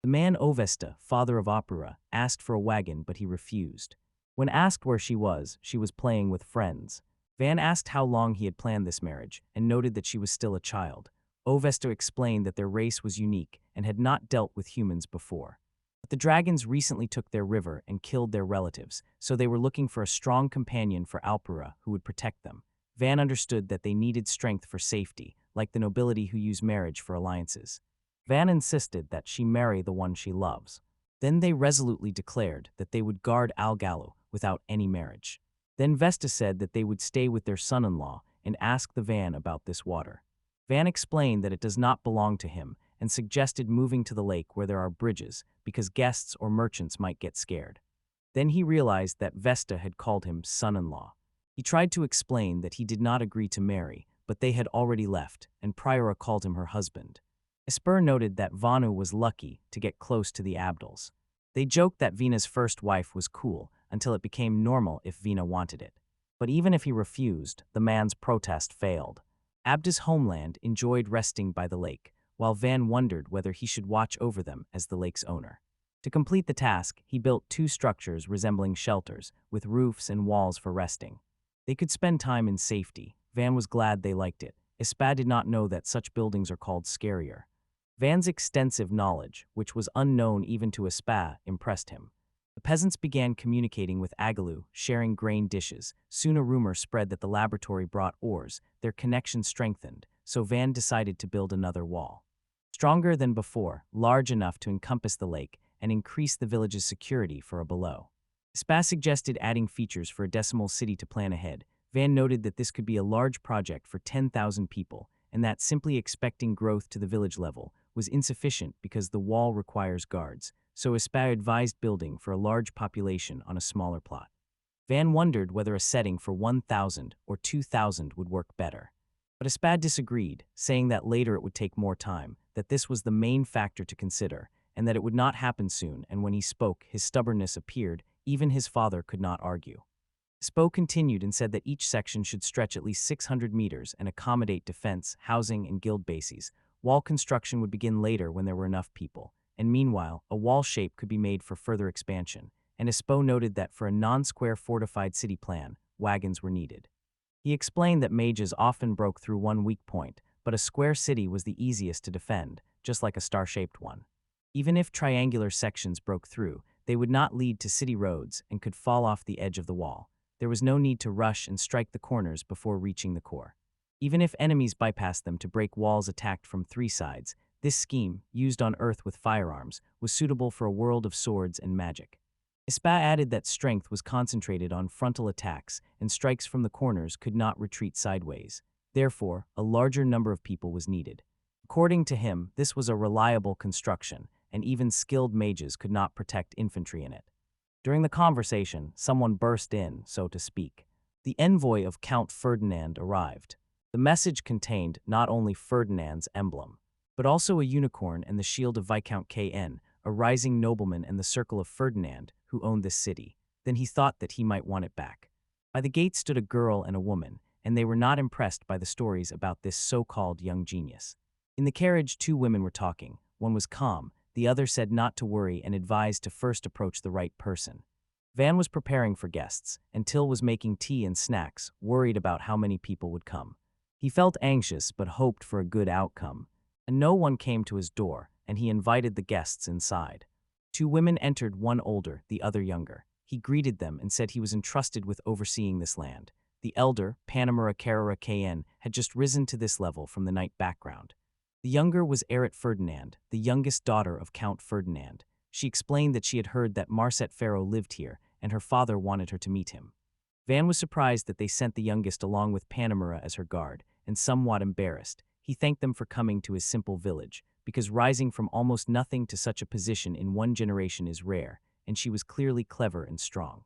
The man Ovesta, father of Opura, asked for a wagon, but he refused. When asked where she was playing with friends. Van asked how long he had planned this marriage, and noted that she was still a child. Ovesta explained that their race was unique and had not dealt with humans before. But the dragons recently took their river and killed their relatives, so they were looking for a strong companion for Alpura who would protect them. Van understood that they needed strength for safety, like the nobility who use marriage for alliances. Van insisted that she marry the one she loves. Then they resolutely declared that they would guard Algalu without any marriage. Then Vesta said that they would stay with their son-in-law and ask the Van about this water. Van explained that it does not belong to him, and suggested moving to the lake where there are bridges, because guests or merchants might get scared. Then he realized that Vesta had called him son-in-law. He tried to explain that he did not agree to marry, but they had already left, and Priora called him her husband. Esper noted that Vanu was lucky to get close to the Abdals. They joked that Vina's first wife was cool until it became normal if Vina wanted it. But even if he refused, the man's protest failed. Abda's homeland enjoyed resting by the lake, while Van wondered whether he should watch over them as the lake's owner. To complete the task, he built 2 structures resembling shelters, with roofs and walls for resting. They could spend time in safety. Van was glad they liked it. Espa did not know that such buildings are called scarier. Van's extensive knowledge, which was unknown even to Espa, impressed him. The peasants began communicating with Abelu, sharing grain dishes. Soon a rumor spread that the laboratory brought ores. Their connection strengthened, so Van decided to build another wall. Stronger than before, large enough to encompass the lake and increase the village's security for a below. Espa suggested adding features for a decimal city to plan ahead. Van noted that this could be a large project for 10,000 people, and that simply expecting growth to the village level was insufficient because the wall requires guards, so Espa advised building for a large population on a smaller plot. Van wondered whether a setting for 1,000 or 2,000 would work better. But Espa disagreed, saying that later it would take more time, that this was the main factor to consider, and that it would not happen soon, and when he spoke, his stubbornness appeared. Even his father could not argue. Spo continued and said that each section should stretch at least 600 meters and accommodate defense, housing, and guild bases. Wall construction would begin later when there were enough people, and meanwhile, a wall shape could be made for further expansion, and Espo noted that for a non-square fortified city plan, wagons were needed. He explained that mages often broke through one weak point, but a square city was the easiest to defend, just like a star-shaped one. Even if triangular sections broke through, they would not lead to city roads and could fall off the edge of the wall. There was no need to rush and strike the corners before reaching the core. Even if enemies bypassed them to break walls attacked from 3 sides, this scheme, used on Earth with firearms, was suitable for a world of swords and magic. Espa added that strength was concentrated on frontal attacks, and strikes from the corners could not retreat sideways. Therefore, a larger number of people was needed. According to him, this was a reliable construction, and even skilled mages could not protect infantry in it. During the conversation, someone burst in, so to speak. The envoy of Count Ferdinand arrived. The message contained not only Ferdinand's emblem, but also a unicorn and the shield of Viscount KN, a rising nobleman and the circle of Ferdinand, who owned this city. Then he thought that he might want it back. By the gate stood a girl and a woman, and they were not impressed by the stories about this so-called young genius. In the carriage, 2 women were talking. One was calm, the other said not to worry and advised to first approach the right person. Van was preparing for guests, and Till was making tea and snacks, worried about how many people would come. He felt anxious but hoped for a good outcome. And no one came to his door, and he invited the guests inside. 2 women entered, one older, the other younger. He greeted them and said he was entrusted with overseeing this land. The elder, Panamura Carrera KN, had just risen to this level from the night background. The younger was Erit Ferdinand, the youngest daughter of Count Ferdinand. She explained that she had heard that Marset Pharaoh lived here, and her father wanted her to meet him. Van was surprised that they sent the youngest along with Panamura as her guard, and somewhat embarrassed. He thanked them for coming to his simple village, because rising from almost nothing to such a position in one generation is rare, and she was clearly clever and strong.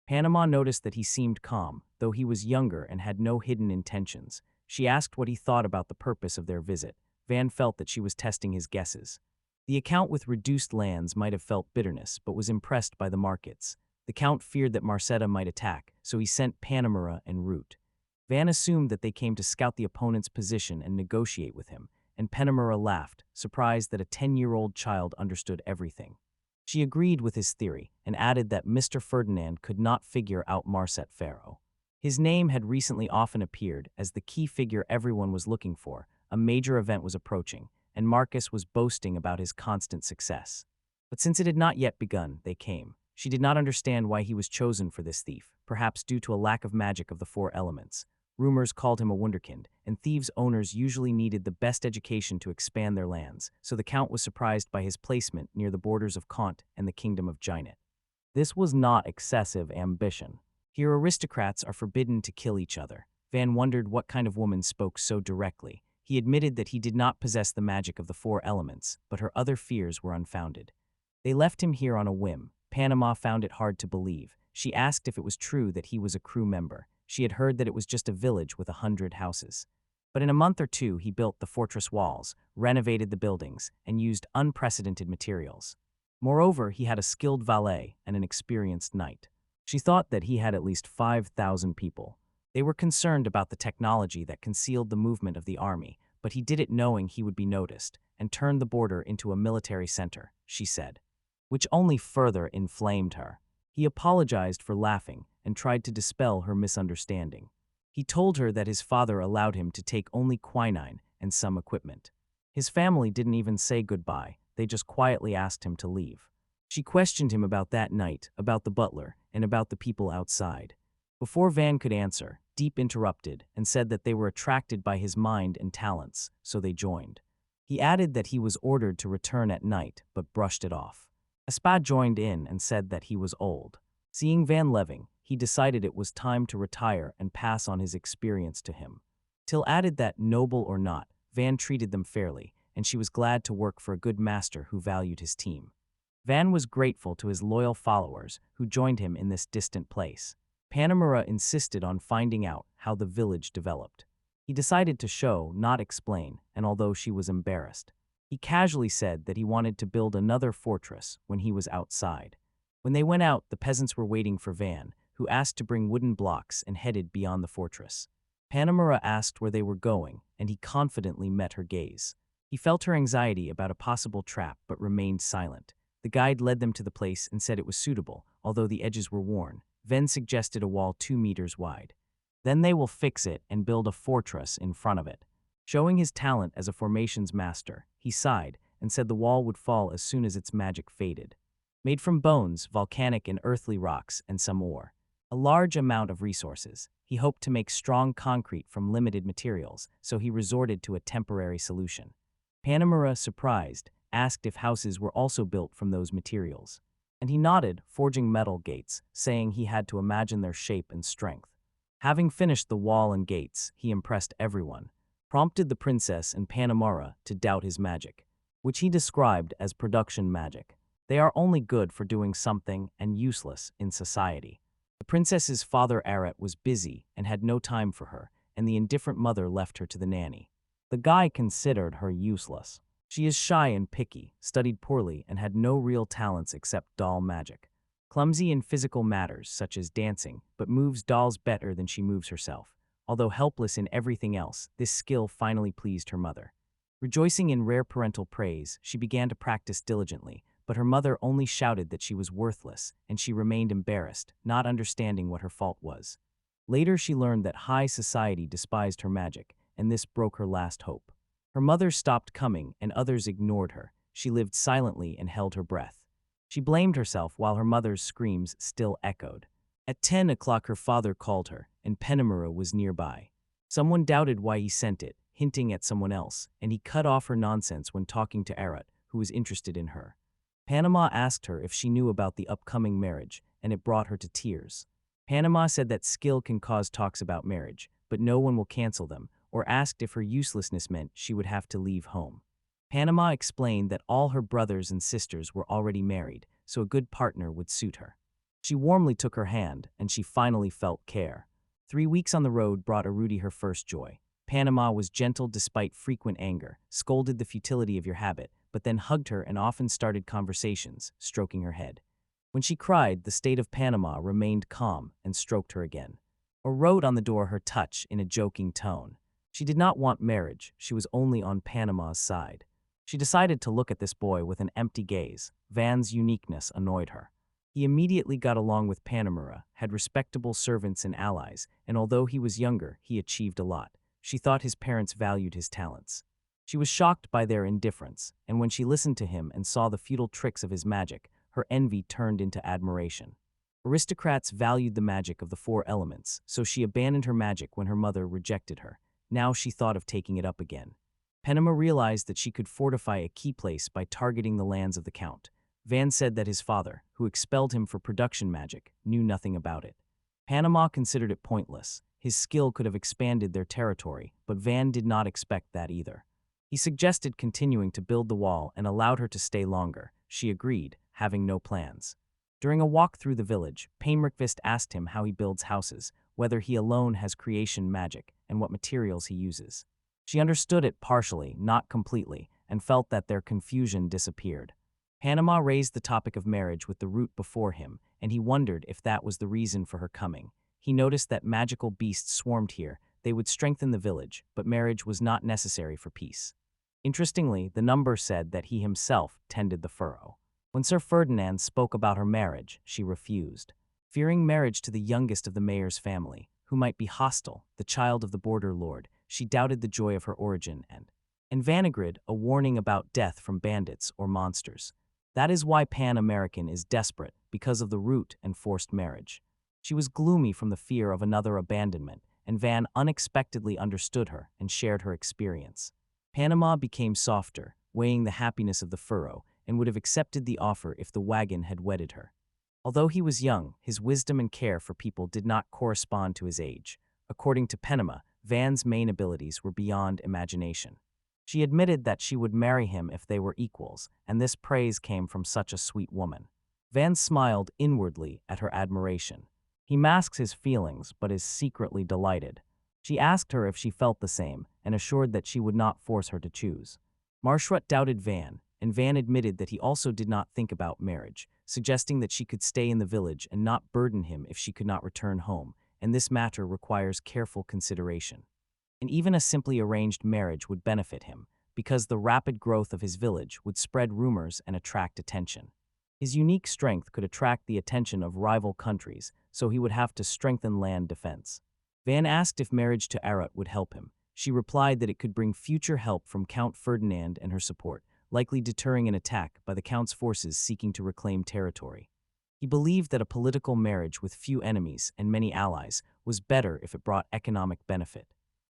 Panama noticed that he seemed calm, though he was younger and had no hidden intentions. She asked what he thought about the purpose of their visit. Van felt that she was testing his guesses. The account with reduced lands might have felt bitterness, but was impressed by the markets. The Count feared that Marcetta might attack, so he sent Panamura en route. Van assumed that they came to scout the opponent's position and negotiate with him, and Panamura laughed, surprised that a 10-year-old child understood everything. She agreed with his theory, and added that Mr. Ferdinand could not figure out Marset Pharaoh. His name had recently often appeared as the key figure everyone was looking for. A major event was approaching, and Marcus was boasting about his constant success. But since it had not yet begun, they came. She did not understand why he was chosen for this thief, perhaps due to a lack of magic of the 4 elements. Rumors called him a wunderkind, and thieves' owners usually needed the best education to expand their lands, so the Count was surprised by his placement near the borders of Kant and the kingdom of Gynet. This was not excessive ambition. Here aristocrats are forbidden to kill each other. Van wondered what kind of woman spoke so directly. He admitted that he did not possess the magic of the four elements, but her other fears were unfounded. They left him here on a whim. Panama found it hard to believe. She asked if it was true that he was a crew member. She had heard that it was just a village with 100 houses. But in a month or two, he built the fortress walls, renovated the buildings, and used unprecedented materials. Moreover, he had a skilled valet and an experienced knight. She thought that he had at least 5,000 people. They were concerned about the technology that concealed the movement of the army, but he did it knowing he would be noticed, and turned the border into a military center, she said, which only further inflamed her. He apologized for laughing and tried to dispel her misunderstanding. He told her that his father allowed him to take only quinine and some equipment. His family didn't even say goodbye, they just quietly asked him to leave. She questioned him about that night, about the butler, and about the people outside. Before Van could answer, Deep interrupted and said that they were attracted by his mind and talents, so they joined. He added that he was ordered to return at night, but brushed it off. Espa joined in and said that he was old. Seeing Van leaving, he decided it was time to retire and pass on his experience to him. Till added that, noble or not, Van treated them fairly, and she was glad to work for a good master who valued his team. Van was grateful to his loyal followers who joined him in this distant place. Panamura insisted on finding out how the village developed. He decided to show, not explain, and although she was embarrassed, he casually said that he wanted to build another fortress when he was outside. When they went out, the peasants were waiting for Van, who asked to bring wooden blocks and headed beyond the fortress. Panamura asked where they were going, and he confidently met her gaze. He felt her anxiety about a possible trap but remained silent. The guide led them to the place and said it was suitable, although the edges were worn. Ven suggested a wall 2 meters wide. Then they will fix it and build a fortress in front of it. Showing his talent as a formations master, he sighed and said the wall would fall as soon as its magic faded. Made from bones, volcanic and earthly rocks, and some ore. A large amount of resources. He hoped to make strong concrete from limited materials, so he resorted to a temporary solution. Panamura, surprised, asked if houses were also built from those materials. And he nodded, forging metal gates, saying he had to imagine their shape and strength. Having finished the wall and gates, he impressed everyone, prompted the princess and Panamura to doubt his magic, which he described as production magic. They are only good for doing something and useless in society. The princess's father Arat was busy and had no time for her, and the indifferent mother left her to the nanny. The guy considered her useless. She is shy and picky, studied poorly, and had no real talents except doll magic. Clumsy in physical matters such as dancing, but moves dolls better than she moves herself. Although helpless in everything else, this skill finally pleased her mother. Rejoicing in rare parental praise, she began to practice diligently, but her mother only shouted that she was worthless, and she remained embarrassed, not understanding what her fault was. Later she learned that high society despised her magic, and this broke her last hope. Her mother stopped coming, and others ignored her. She lived silently and held her breath. She blamed herself while her mother's screams still echoed. At 10 o'clock her father called her, and Panamura was nearby. Someone doubted why he sent it, hinting at someone else, and he cut off her nonsense when talking to Arat, who was interested in her. Panama asked her if she knew about the upcoming marriage, and it brought her to tears. Panama said that skill can cause talks about marriage, but no one will cancel them, or asked if her uselessness meant she would have to leave home. Panama explained that all her brothers and sisters were already married, so a good partner would suit her. She warmly took her hand, and she finally felt care. 3 weeks on the road brought Arudi her first joy. Panama was gentle despite frequent anger, scolded the futility of your habit, but then hugged her and often started conversations, stroking her head. When she cried, the state of Panama remained calm and stroked her again, or wrote on the door her touch in a joking tone. She did not want marriage, she was only on Panama's side. She decided to look at this boy with an empty gaze. Van's uniqueness annoyed her. He immediately got along with Panamura, had respectable servants and allies, and although he was younger, he achieved a lot. She thought his parents valued his talents. She was shocked by their indifference, and when she listened to him and saw the futile tricks of his magic, her envy turned into admiration. Aristocrats valued the magic of the 4 elements, so she abandoned her magic when her mother rejected her. Now she thought of taking it up again. Panama realized that she could fortify a key place by targeting the lands of the Count. Van said that his father, who expelled him for production magic, knew nothing about it. Panama considered it pointless. his skill could have expanded their territory, but Van did not expect that either. He suggested continuing to build the wall and allowed her to stay longer. She agreed, having no plans. During a walk through the village, Painmerkvist asked him how he builds houses, whether he alone has creation magic, and what materials he uses. She understood it partially, not completely, and felt that their confusion disappeared. Panama raised the topic of marriage with the root before him, and he wondered if that was the reason for her coming. He noticed that magical beasts swarmed here. They would strengthen the village, but marriage was not necessary for peace. Interestingly, the number said that he himself tended the furrow. When Sir Ferdinand spoke about her marriage, she refused. Fearing marriage to the youngest of the mayor's family, who might be hostile, the child of the border lord, she doubted the joy of her origin and Vanagrid, a warning about death from bandits or monsters. That is why Pan-American is desperate, because of the root and forced marriage. She was gloomy from the fear of another abandonment, and Van unexpectedly understood her and shared her experience. Panama became softer, weighing the happiness of the furrow, and would have accepted the offer if the wagon had wedded her. Although he was young, his wisdom and care for people did not correspond to his age. According to Panama, Van's main abilities were beyond imagination. She admitted that she would marry him if they were equals, and this praise came from such a sweet woman. Van smiled inwardly at her admiration. He masks his feelings, but is secretly delighted. She asked her if she felt the same, and assured that she would not force her to choose. Marshrutt doubted Van, and Van admitted that he also did not think about marriage, suggesting that she could stay in the village and not burden him if she could not return home, and this matter requires careful consideration. And even a simply arranged marriage would benefit him, because the rapid growth of his village would spread rumors and attract attention. His unique strength could attract the attention of rival countries, so he would have to strengthen land defense. Van asked if marriage to Arut would help him. She replied that it could bring future help from Count Ferdinand and her support, likely deterring an attack by the Count's forces seeking to reclaim territory. He believed that a political marriage with few enemies and many allies was better if it brought economic benefit.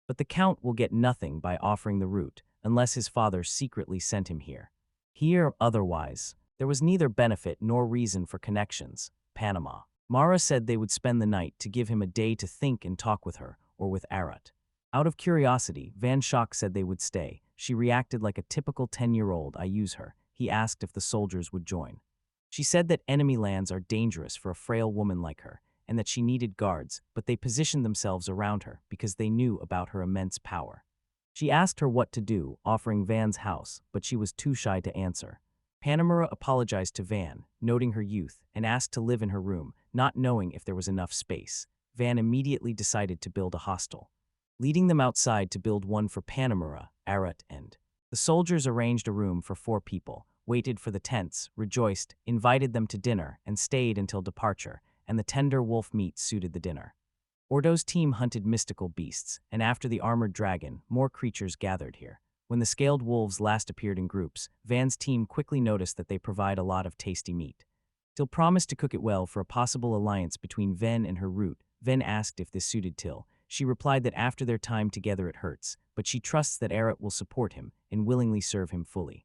But the Count will get nothing by offering the route, unless his father secretly sent him here. Here, otherwise, there was neither benefit nor reason for connections. Panama. Mara said they would spend the night to give him a day to think and talk with her, or with Arut. Out of curiosity, Van Schock said they would stay. She reacted like a typical 10-year-old. I use her. He asked if the soldiers would join. She said that enemy lands are dangerous for a frail woman like her, and that she needed guards, but they positioned themselves around her because they knew about her immense power. She asked her what to do, offering Van's house, but she was too shy to answer. Panamera apologized to Van, noting her youth, and asked to live in her room, not knowing if there was enough space. Van immediately decided to build a hostel, leading them outside to build one for Panamera, Arut, and the soldiers arranged a room for 4 people, waited for the tents, rejoiced, invited them to dinner, and stayed until departure, and the tender wolf meat suited the dinner. Ordo's team hunted mystical beasts, and after the armored dragon, more creatures gathered here. When the scaled wolves last appeared in groups, Van's team quickly noticed that they provide a lot of tasty meat. Till promised to cook it well for a possible alliance between Ven and her root. Ven asked if this suited Till. She replied that after their time together it hurts, but she trusts that Arut will support him and willingly serve him fully.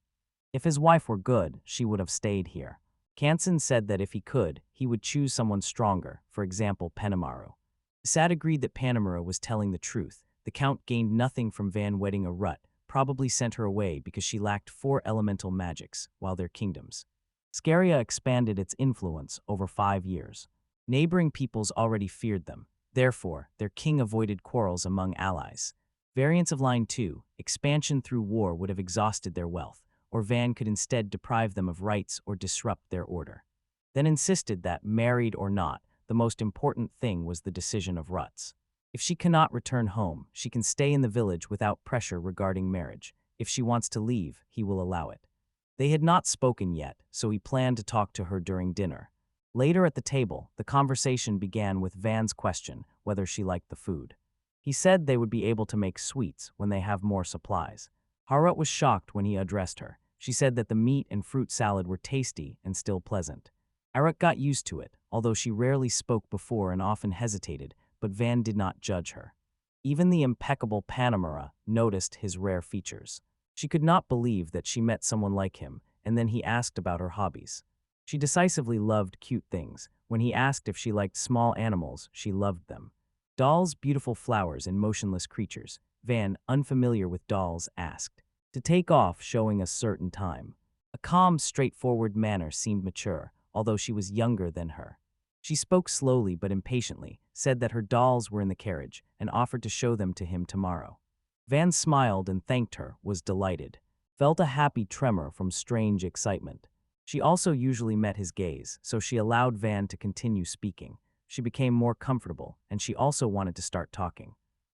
If his wife were good, she would have stayed here. Kansen said that if he could, he would choose someone stronger, for example Penamaru. Sad agreed that Panamera was telling the truth. The Count gained nothing from Van wedding a Rut, probably sent her away because she lacked 4 elemental magics, while their kingdoms. Scaria expanded its influence over 5 years. Neighboring peoples already feared them. Therefore, their king avoided quarrels among allies. Variants of Line 2, expansion through war would have exhausted their wealth, or Van could instead deprive them of rights or disrupt their order. Then insisted that, married or not, the most important thing was the decision of Ruts. If she cannot return home, she can stay in the village without pressure regarding marriage. If she wants to leave, he will allow it. They had not spoken yet, so he planned to talk to her during dinner. Later at the table, the conversation began with Van's question whether she liked the food. He said they would be able to make sweets when they have more supplies. Harut was shocked when he addressed her. She said that the meat and fruit salad were tasty and still pleasant. Arut got used to it, although she rarely spoke before and often hesitated, but Van did not judge her. Even the impeccable Panamera noticed his rare features. She could not believe that she met someone like him, and then he asked about her hobbies. She decisively loved cute things. When he asked if she liked small animals, she loved them. Dolls, beautiful flowers, and motionless creatures. Van, unfamiliar with dolls, asked. To take off, showing a certain time. A calm, straightforward manner seemed mature, although she was younger than her. She spoke slowly but impatiently, said that her dolls were in the carriage, and offered to show them to him tomorrow. Van smiled and thanked her, was delighted. Felt a happy tremor from strange excitement. She also usually met his gaze, so she allowed Van to continue speaking. She became more comfortable, and she also wanted to start talking.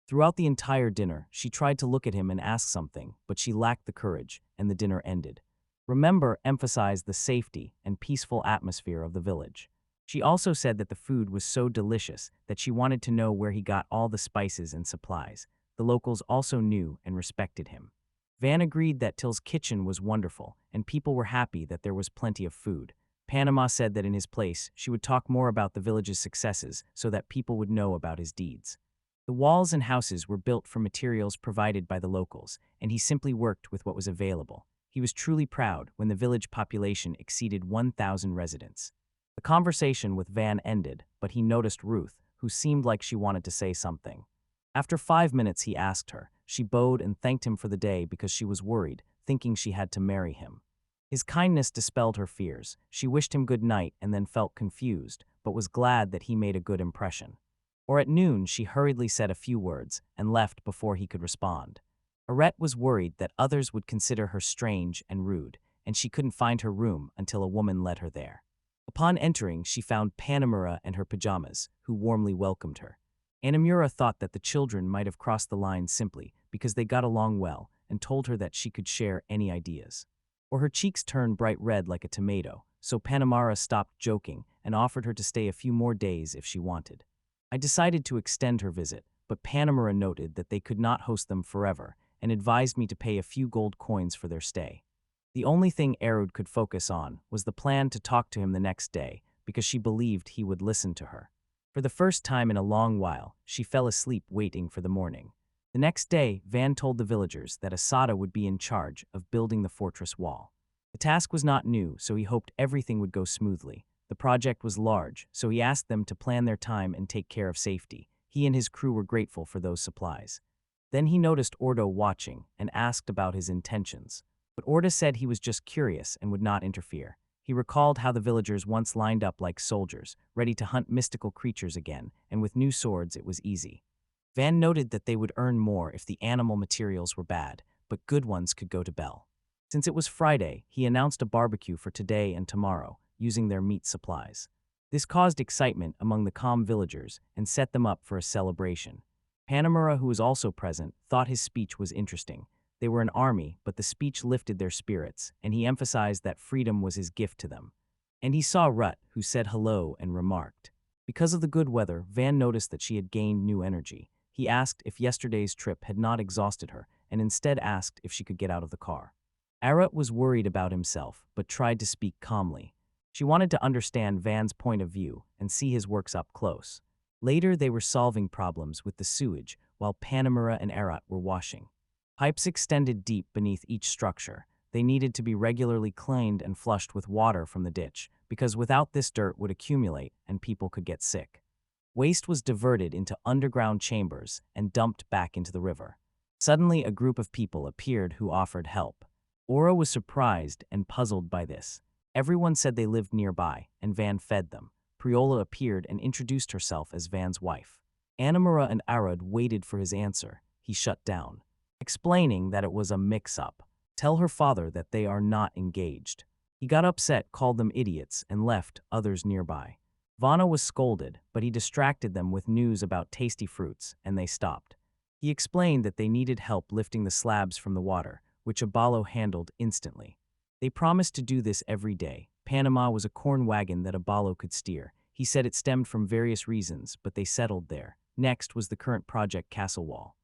Throughout the entire dinner, she tried to look at him and ask something, but she lacked the courage, and the dinner ended. Remember emphasized the safety and peaceful atmosphere of the village. She also said that the food was so delicious that she wanted to know where he got all the spices and supplies. The locals also knew and respected him. Van agreed that Till's kitchen was wonderful, and people were happy that there was plenty of food. Panama said that in his place, she would talk more about the village's successes so that people would know about his deeds. The walls and houses were built from materials provided by the locals, and he simply worked with what was available. He was truly proud when the village population exceeded 1,000 residents. The conversation with Van ended, but he noticed Ruth, who seemed like she wanted to say something. After 5 minutes, he asked her. She bowed and thanked him for the day because she was worried, thinking she had to marry him. His kindness dispelled her fears. She wished him good night and then felt confused, but was glad that he made a good impression. Or at noon, she hurriedly said a few words and left before he could respond. Arette was worried that others would consider her strange and rude, and she couldn't find her room until a woman led her there. Upon entering, she found Panamura and her pajamas, who warmly welcomed her. Anamura thought that the children might have crossed the line simply because they got along well and told her that she could share any ideas. Or her cheeks turned bright red like a tomato, so Panamura stopped joking and offered her to stay a few more days if she wanted. I decided to extend her visit, but Panamura noted that they could not host them forever and advised me to pay a few gold coins for their stay. The only thing Erud could focus on was the plan to talk to him the next day because she believed he would listen to her. For the first time in a long while, she fell asleep waiting for the morning. The next day, Van told the villagers that Asada would be in charge of building the fortress wall. The task was not new, so he hoped everything would go smoothly. The project was large, so he asked them to plan their time and take care of safety. He and his crew were grateful for those supplies. Then he noticed Ordo watching and asked about his intentions. But Ordo said he was just curious and would not interfere. He recalled how the villagers once lined up like soldiers, ready to hunt mystical creatures again, and with new swords it was easy. Van noted that they would earn more if the animal materials were bad, but good ones could go to Bell. Since it was Friday, he announced a barbecue for today and tomorrow, using their meat supplies. This caused excitement among the calm villagers and set them up for a celebration. Panamura, who was also present, thought his speech was interesting. They were an army, but the speech lifted their spirits, and he emphasized that freedom was his gift to them. And he saw Rut, who said hello and remarked. Because of the good weather, Van noticed that she had gained new energy. He asked if yesterday's trip had not exhausted her, and instead asked if she could get out of the car. Arut was worried about himself, but tried to speak calmly. She wanted to understand Van's point of view and see his works up close. Later, they were solving problems with the sewage, while Panamura and Arut were washing. Pipes extended deep beneath each structure. They needed to be regularly cleaned and flushed with water from the ditch, because without this dirt would accumulate and people could get sick. Waste was diverted into underground chambers and dumped back into the river. Suddenly, a group of people appeared who offered help. Aura was surprised and puzzled by this. Everyone said they lived nearby, and Van fed them. Priola appeared and introduced herself as Van's wife. Anamura and Arud waited for his answer. He shut down, explaining that it was a mix-up. Tell her father that they are not engaged. He got upset, called them idiots, and left others nearby. Vana was scolded, but he distracted them with news about tasty fruits, and they stopped. He explained that they needed help lifting the slabs from the water, which Abelu handled instantly. They promised to do this every day. Panama was a corn wagon that Abelu could steer. He said it stemmed from various reasons, but they settled there. Next was the current project Castle Wall.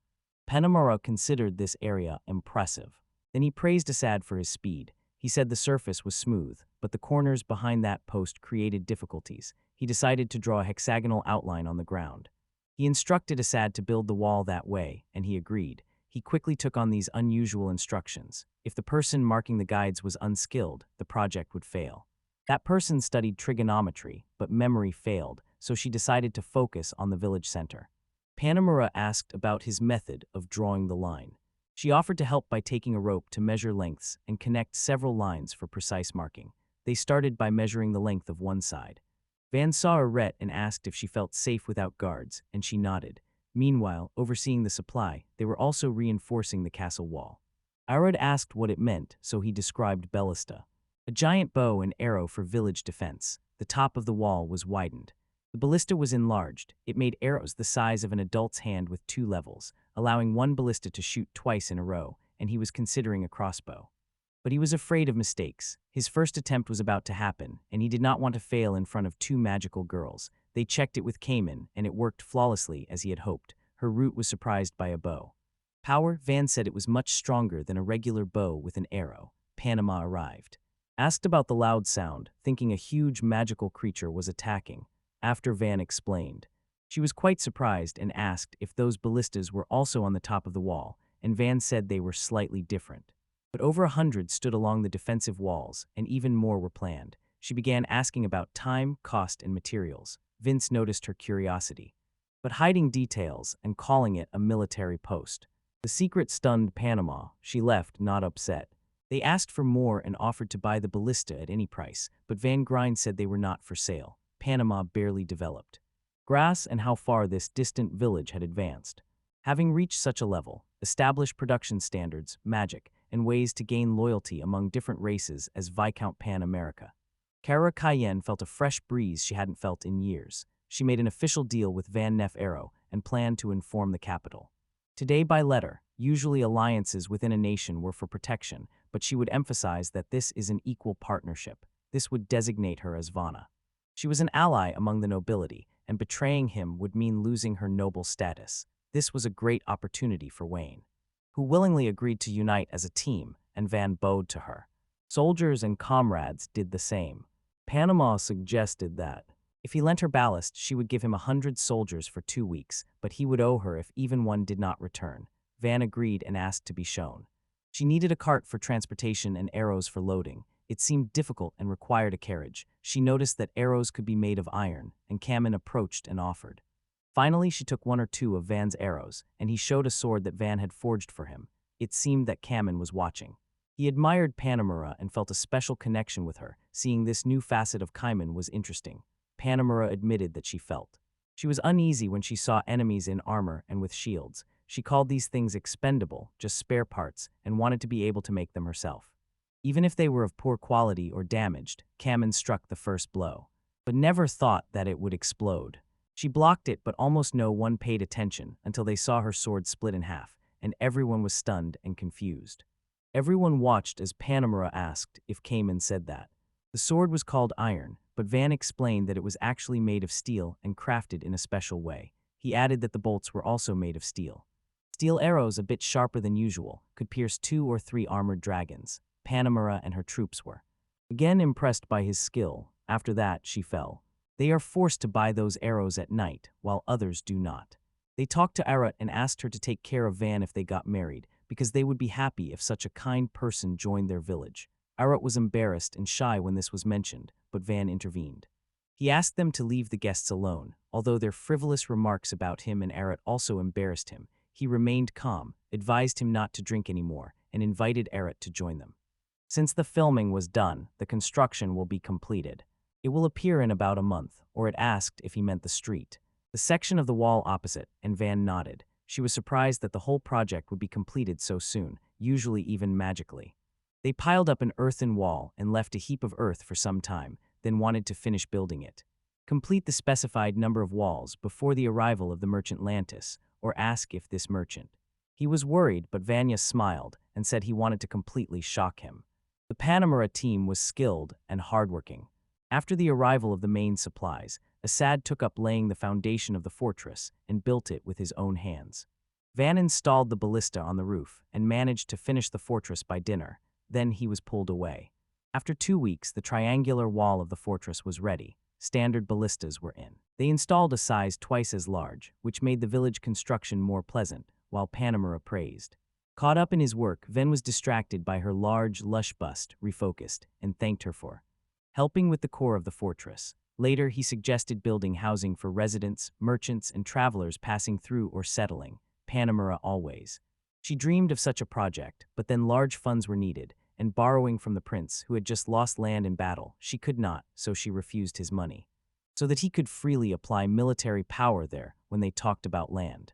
Panamara considered this area impressive. Then he praised Assad for his speed. He said the surface was smooth, but the corners behind that post created difficulties. He decided to draw a hexagonal outline on the ground. He instructed Assad to build the wall that way, and he agreed. He quickly took on these unusual instructions. If the person marking the guides was unskilled, the project would fail. That person studied trigonometry, but memory failed, so she decided to focus on the village center. Panemura asked about his method of drawing the line. She offered to help by taking a rope to measure lengths and connect several lines for precise marking. They started by measuring the length of one side. Van saw Arete and asked if she felt safe without guards, and she nodded. Meanwhile, overseeing the supply, they were also reinforcing the castle wall. Arete asked what it meant, so he described ballista, a giant bow and arrow for village defense. The top of the wall was widened. The ballista was enlarged. It made arrows the size of an adult's hand with 2 levels, allowing one ballista to shoot twice in a row, and he was considering a crossbow. But he was afraid of mistakes. His first attempt was about to happen, and he did not want to fail in front of 2 magical girls. They checked it with Cayman, and it worked flawlessly as he had hoped. Her root was surprised by a bow. Power, Van said it was much stronger than a regular bow with an arrow. Panama arrived. Asked about the loud sound, thinking a huge magical creature was attacking. After Van explained, she was quite surprised and asked if those ballistas were also on the top of the wall, and Van said they were slightly different. But over 100 stood along the defensive walls, and even more were planned. She began asking about time, cost, and materials. Vince noticed her curiosity, but hiding details and calling it a military post. The secret stunned Panama. She left, not upset. They asked for more and offered to buy the ballista at any price, but Van Grind said they were not for sale. Panama barely developed grass and how far this distant village had advanced. Having reached such a level, established production standards, magic, and ways to gain loyalty among different races as Viscount Pan America. Kara Cayenne felt a fresh breeze she hadn't felt in years. She made an official deal with Van Neff Arrow and planned to inform the capital. Today by letter, usually alliances within a nation were for protection, but she would emphasize that this is an equal partnership. This would designate her as Vana. She was an ally among the nobility, and betraying him would mean losing her noble status. This was a great opportunity for Wayne, who willingly agreed to unite as a team, and Van bowed to her. Soldiers and comrades did the same. Panama suggested that if he lent her ballast, she would give him 100 soldiers for 2 weeks, but he would owe her if even one did not return. Van agreed and asked to be shown. She needed a cart for transportation and arrows for loading. It seemed difficult and required a carriage. She noticed that arrows could be made of iron, and Kamen approached and offered. Finally, she took 1 or 2 of Van's arrows, and he showed a sword that Van had forged for him. It seemed that Kamen was watching. He admired Panamura and felt a special connection with her. Seeing this new facet of Kaiman was interesting. Panamura admitted that she felt. She was uneasy when she saw enemies in armor and with shields. She called these things expendable, just spare parts, and wanted to be able to make them herself. Even if they were of poor quality or damaged, Kamen struck the first blow, but never thought that it would explode. She blocked it, but almost no one paid attention until they saw her sword split in half, and everyone was stunned and confused. Everyone watched as Panamura asked if Kamen said that. The sword was called iron, but Van explained that it was actually made of steel and crafted in a special way. He added that the bolts were also made of steel. Steel arrows, a bit sharper than usual, could pierce 2 or 3 armored dragons. Panamura and her troops were again impressed by his skill. After that, she fell. They are forced to buy those arrows at night, while others do not. They talked to Arete and asked her to take care of Van if they got married, because they would be happy if such a kind person joined their village. Arete was embarrassed and shy when this was mentioned, but Van intervened. He asked them to leave the guests alone. Although their frivolous remarks about him and Arete also embarrassed him, he remained calm, advised him not to drink anymore, and invited Arete to join them. Since the filming was done, the construction will be completed. It will appear in about a month, or it asked if he meant the street. The section of the wall opposite, and Van nodded. She was surprised that the whole project would be completed so soon, usually even magically. They piled up an earthen wall and left a heap of earth for some time, then wanted to finish building it. Complete the specified number of walls before the arrival of the merchant Lantis, or ask if this merchant. He was worried, but Vanya smiled and said he wanted to completely shock him. The Panamura team was skilled and hardworking. After the arrival of the main supplies, Assad took up laying the foundation of the fortress and built it with his own hands. Van installed the ballista on the roof and managed to finish the fortress by dinner. Then he was pulled away. After 2 weeks, the triangular wall of the fortress was ready. Standard ballistas were in. They installed a size twice as large, which made the village construction more pleasant, while Panamura praised. Caught up in his work, Ven was distracted by her large, lush bust, refocused, and thanked her for helping with the core of the fortress. Later, he suggested building housing for residents, merchants, and travelers passing through or settling. Panemura always. She dreamed of such a project, but then large funds were needed, and borrowing from the prince, who had just lost land in battle, she could not, so she refused his money, so that he could freely apply military power there when they talked about land.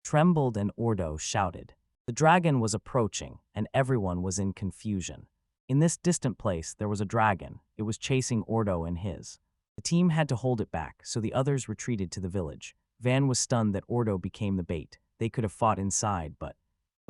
Trembled and Ordo shouted. The dragon was approaching, and everyone was in confusion. In this distant place, there was a dragon. It was chasing Ordo and his. The team had to hold it back, so the others retreated to the village. Van was stunned that Ordo became the bait. They could have fought inside, but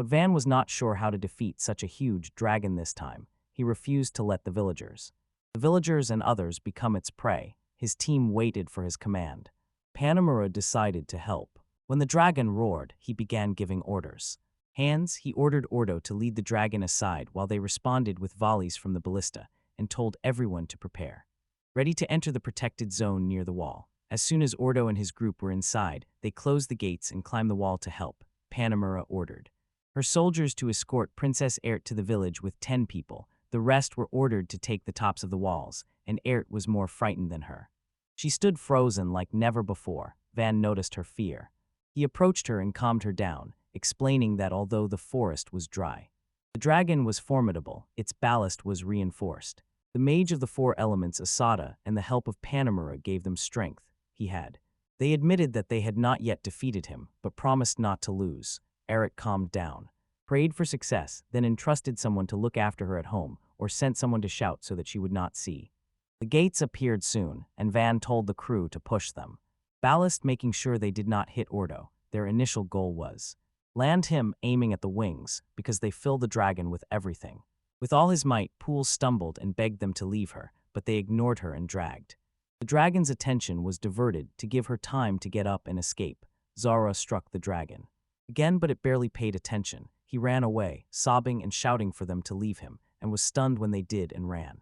Van was not sure how to defeat such a huge dragon this time. He refused to let the villagers and others become its prey. His team waited for his command. Panemura decided to help. When the dragon roared, he began giving orders. He ordered Ordo to lead the dragon aside while they responded with volleys from the ballista and told everyone to prepare. Ready to enter the protected zone near the wall. As soon as Ordo and his group were inside, they closed the gates and climbed the wall to help. Panemura ordered her soldiers to escort Princess Ert to the village with 10 people. The rest were ordered to take the tops of the walls, and Ert was more frightened than her. She stood frozen like never before. Van noticed her fear. He approached her and calmed her down, explaining that although the forest was dry, the dragon was formidable, its ballast was reinforced. The mage of the 4 elements, Asada, and the help of Panemura gave them strength. They admitted that they had not yet defeated him, but promised not to lose. Eret calmed down, prayed for success, then entrusted someone to look after her at home, or sent someone to shout so that she would not see. The gates appeared soon, and Van told the crew to push them. Ballast making sure they did not hit Ordo. Their initial goal was land him, aiming at the wings, because they fill the dragon with everything. With all his might, Poole stumbled and begged them to leave her, but they ignored her and dragged. The dragon's attention was diverted to give her time to get up and escape. Zara struck the dragon again, but it barely paid attention. He ran away, sobbing and shouting for them to leave him, and was stunned when they did and ran.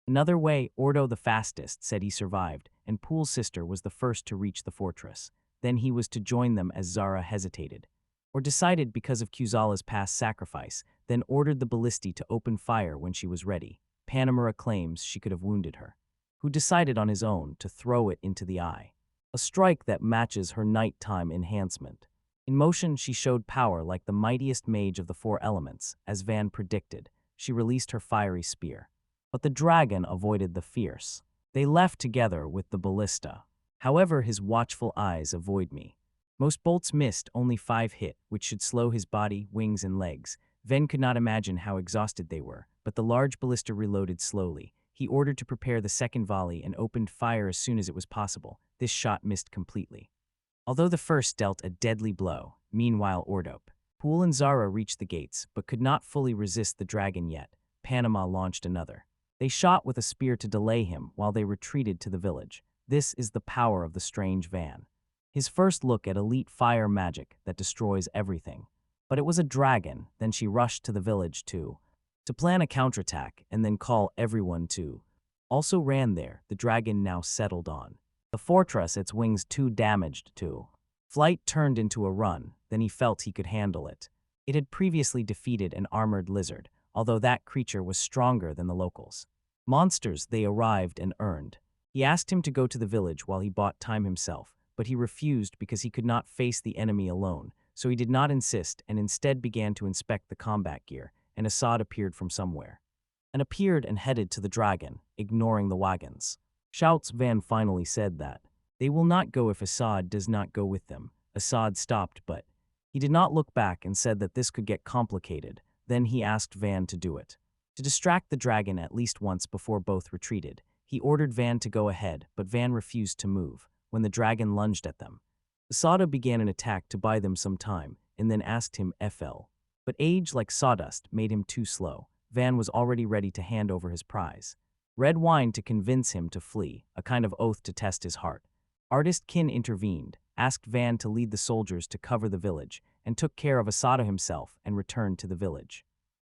Another way, Ordo the fastest said he survived, and Poole's sister was the first to reach the fortress. Then he was to join them as Zara hesitated, or decided because of Kuzala's past sacrifice, then ordered the ballisti to open fire when she was ready. Panemura claims she could have wounded her, who decided on his own to throw it into the eye. A strike that matches her nighttime enhancement. In motion, she showed power like the mightiest mage of the 4 elements. As Van predicted, she released her fiery spear. But the dragon avoided the fierce. They left together with the ballista. However, his watchful eyes avoid me. Most bolts missed, only 5 hit, which should slow his body, wings, and legs. Ven could not imagine how exhausted they were, but the large ballista reloaded slowly. He ordered to prepare the second volley and opened fire as soon as it was possible. This shot missed completely, although the first dealt a deadly blow. Meanwhile, Poole and Zara reached the gates, but could not fully resist the dragon yet. Panama launched another. They shot with a spear to delay him while they retreated to the village. This is the power of the strange Van. His first look at elite fire magic that destroys everything. But it was a dragon. Then she rushed to the village to plan a counterattack and then call everyone to. Also ran there, the dragon now settled on the fortress, its wings too damaged to. Flight turned into a run, then he felt he could handle it. It had previously defeated an armored lizard, although that creature was stronger than the locals. Monsters they arrived and earned. He asked him to go to the village while he bought time himself, but he refused because he could not face the enemy alone, so he did not insist and instead began to inspect the combat gear, and Assad appeared from somewhere. And appeared and headed to the dragon, ignoring the wagons. Shouts Van finally said that they will not go if Assad does not go with them. Assad stopped, but he did not look back and said that this could get complicated. Then he asked Van to do it, to distract the dragon at least once before both retreated. He ordered Van to go ahead, but Van refused to move. When the dragon lunged at them, Asada began an attack to buy them some time, and then asked him FL. But age like sawdust made him too slow. Van was already ready to hand over his prize. Red wine to convince him to flee, a kind of oath to test his heart. Artist Kin intervened, asked Van to lead the soldiers to cover the village, and took care of Asada himself and returned to the village.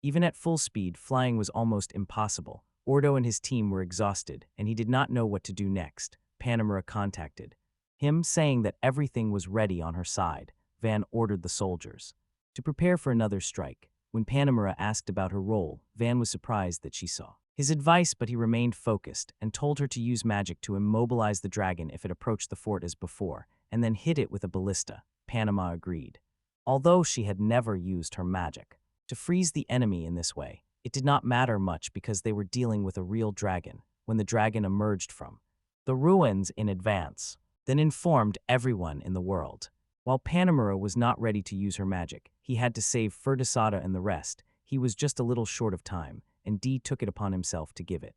Even at full speed, flying was almost impossible. Ordo and his team were exhausted, and he did not know what to do next. Panemura contacted him, saying that everything was ready on her side. Van ordered the soldiers to prepare for another strike. When Panemura asked about her role, Van was surprised that she saw his advice, but he remained focused and told her to use magic to immobilize the dragon if it approached the fort as before, and then hit it with a ballista. Panama agreed. Although she had never used her magic to freeze the enemy in this way, it did not matter much because they were dealing with a real dragon when the dragon emerged from the ruins in advance, then informed everyone in the world. While Panamura was not ready to use her magic, he had to save Ferdisada and the rest. He was just a little short of time, and Dee took it upon himself to give it.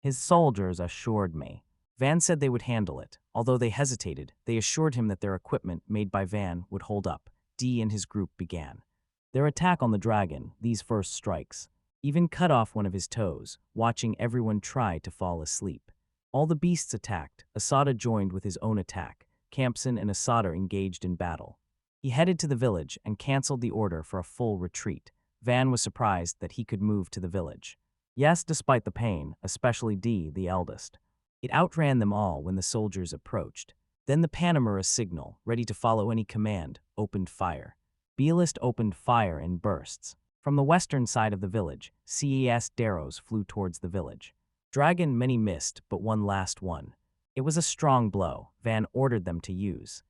His soldiers assured me. Van said they would handle it. Although they hesitated, they assured him that their equipment made by Van would hold up. Dee and his group began their attack on the dragon. These first strikes even cut off one of his toes, watching everyone try to fall asleep. All the beasts attacked. Asada joined with his own attack. Campson and Asada engaged in battle. He headed to the village and canceled the order for a full retreat. Van was surprised that he could move to the village. Yes, despite the pain, especially Dee, the eldest. It outran them all when the soldiers approached. Then the Panamura signal, ready to follow any command, opened fire. Bealist opened fire in bursts. From the western side of the village, CES Darrows flew towards the village. Dragon many missed, but one last one. It was a strong blow. Van ordered them to use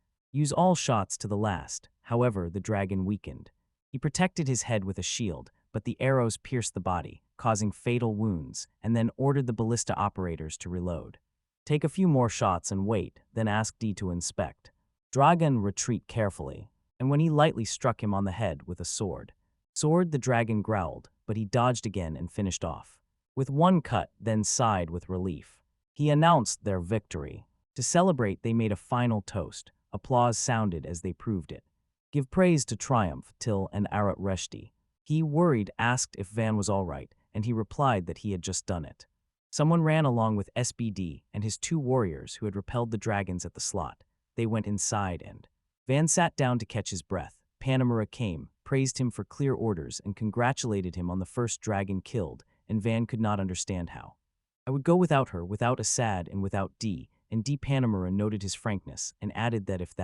all shots to the last. However, the dragon weakened. He protected his head with a shield, but the arrows pierced the body, causing fatal wounds, and then ordered the ballista operators to reload. Take a few more shots and wait, then ask Dee to inspect. Dragon retreat carefully, and when he lightly struck him on the head with a sword, the dragon growled, but he dodged again and finished off. With one cut, then sighed with relief. He announced their victory. To celebrate, they made a final toast. Applause sounded as they proved it. Give praise to triumph till an Arat Reshti. He, worried, asked if Van was all right, and he replied that he had just done it. Someone ran along with SBD and his 2 warriors who had repelled the dragons at the slot. They went inside and Van sat down to catch his breath. Panamura came, praised him for clear orders, and congratulated him on the first dragon killed, and Van could not understand how. I would go without her, without Assad, and without Dee, and Dee. Panamura noted his frankness and added that if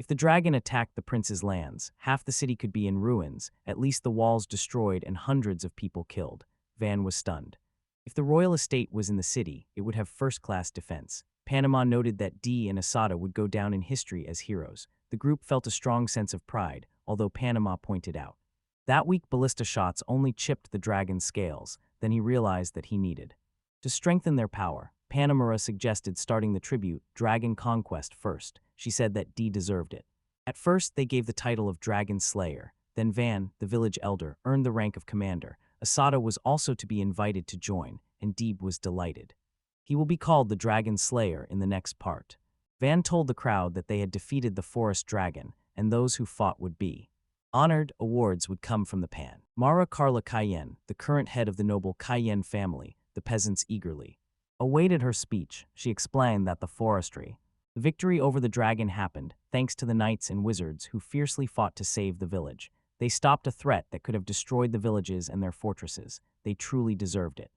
the dragon attacked the prince's lands, half the city could be in ruins, at least the walls destroyed and hundreds of people killed. Van was stunned. If the royal estate was in the city, it would have first-class defense. Panama noted that Dee and Asada would go down in history as heroes. The group felt a strong sense of pride, although Panama pointed out that weak ballista shots only chipped the dragon's scales. Then he realized that he needed to strengthen their power. Panamura suggested starting the tribute, Dragon Conquest, first. She said that Dee deserved it. At first, they gave the title of Dragon Slayer. Then Van, the village elder, earned the rank of commander. Asada was also to be invited to join, and Deeb was delighted. He will be called the Dragon Slayer in the next part. Van told the crowd that they had defeated the forest dragon, and those who fought would be honored. Awards would come from the Pan. Mara Carla Cayenne, the current head of the noble Cayenne family, the peasants eagerly awaited her speech. She explained that the victory over the dragon happened thanks to the knights and wizards who fiercely fought to save the village. They stopped a threat that could have destroyed the villages and their fortresses. They truly deserved it.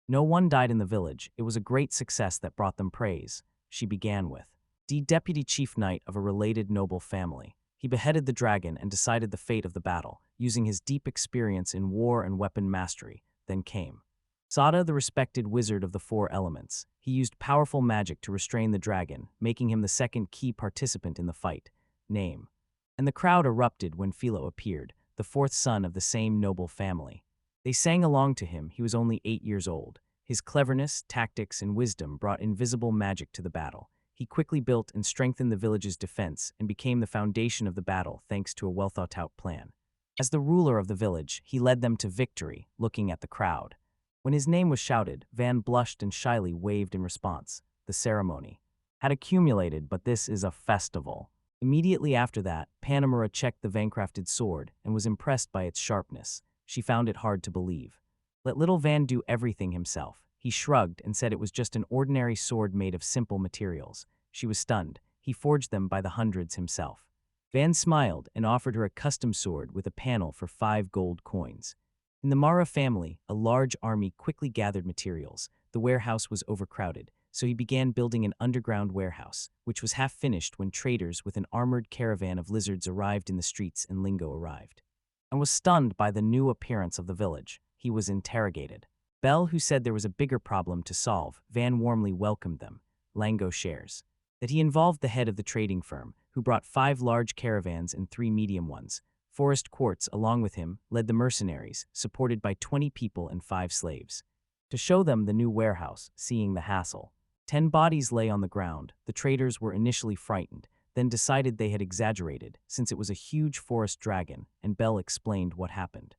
No one died in the village. It was a great success that brought them praise. She began with the deputy chief knight of a related noble family. He beheaded the dragon and decided the fate of the battle, using his deep experience in war and weapon mastery. Then came Sada, the respected wizard of the 4 elements. He used powerful magic to restrain the dragon, making him the second key participant in the fight. Name. And the crowd erupted when Philo appeared, the 4th son of the same noble family. They sang along to him. He was only 8 years old. His cleverness, tactics, and wisdom brought invisible magic to the battle. He quickly built and strengthened the village's defense and became the foundation of the battle thanks to a well-thought-out plan. As the ruler of the village, he led them to victory, looking at the crowd. When his name was shouted, Van blushed and shyly waved in response. The ceremony had accumulated, but this is a festival. Immediately after that, Panamura checked the Vancrafted sword and was impressed by its sharpness. She found it hard to believe. Let little Van do everything himself. He shrugged and said it was just an ordinary sword made of simple materials. She was stunned. He forged them by the hundreds himself. Van smiled and offered her a custom sword with a panel for 5 gold coins. In the Mara family, a large army quickly gathered materials. The warehouse was overcrowded, so he began building an underground warehouse, which was half finished when traders with an armored caravan of lizards arrived in the streets and Lingo arrived and was stunned by the new appearance of the village. He was interrogated. Bell, who said there was a bigger problem to solve, Van warmly welcomed them. Lango shares that he involved the head of the trading firm, who brought 5 large caravans and 3 medium ones. Forrest Quartz, along with him, led the mercenaries, supported by 20 people and 5 slaves. To show them the new warehouse, seeing the hassle. 10 bodies lay on the ground. The traders were initially frightened, then decided they had exaggerated, since it was a huge forest dragon, and Bell explained what happened.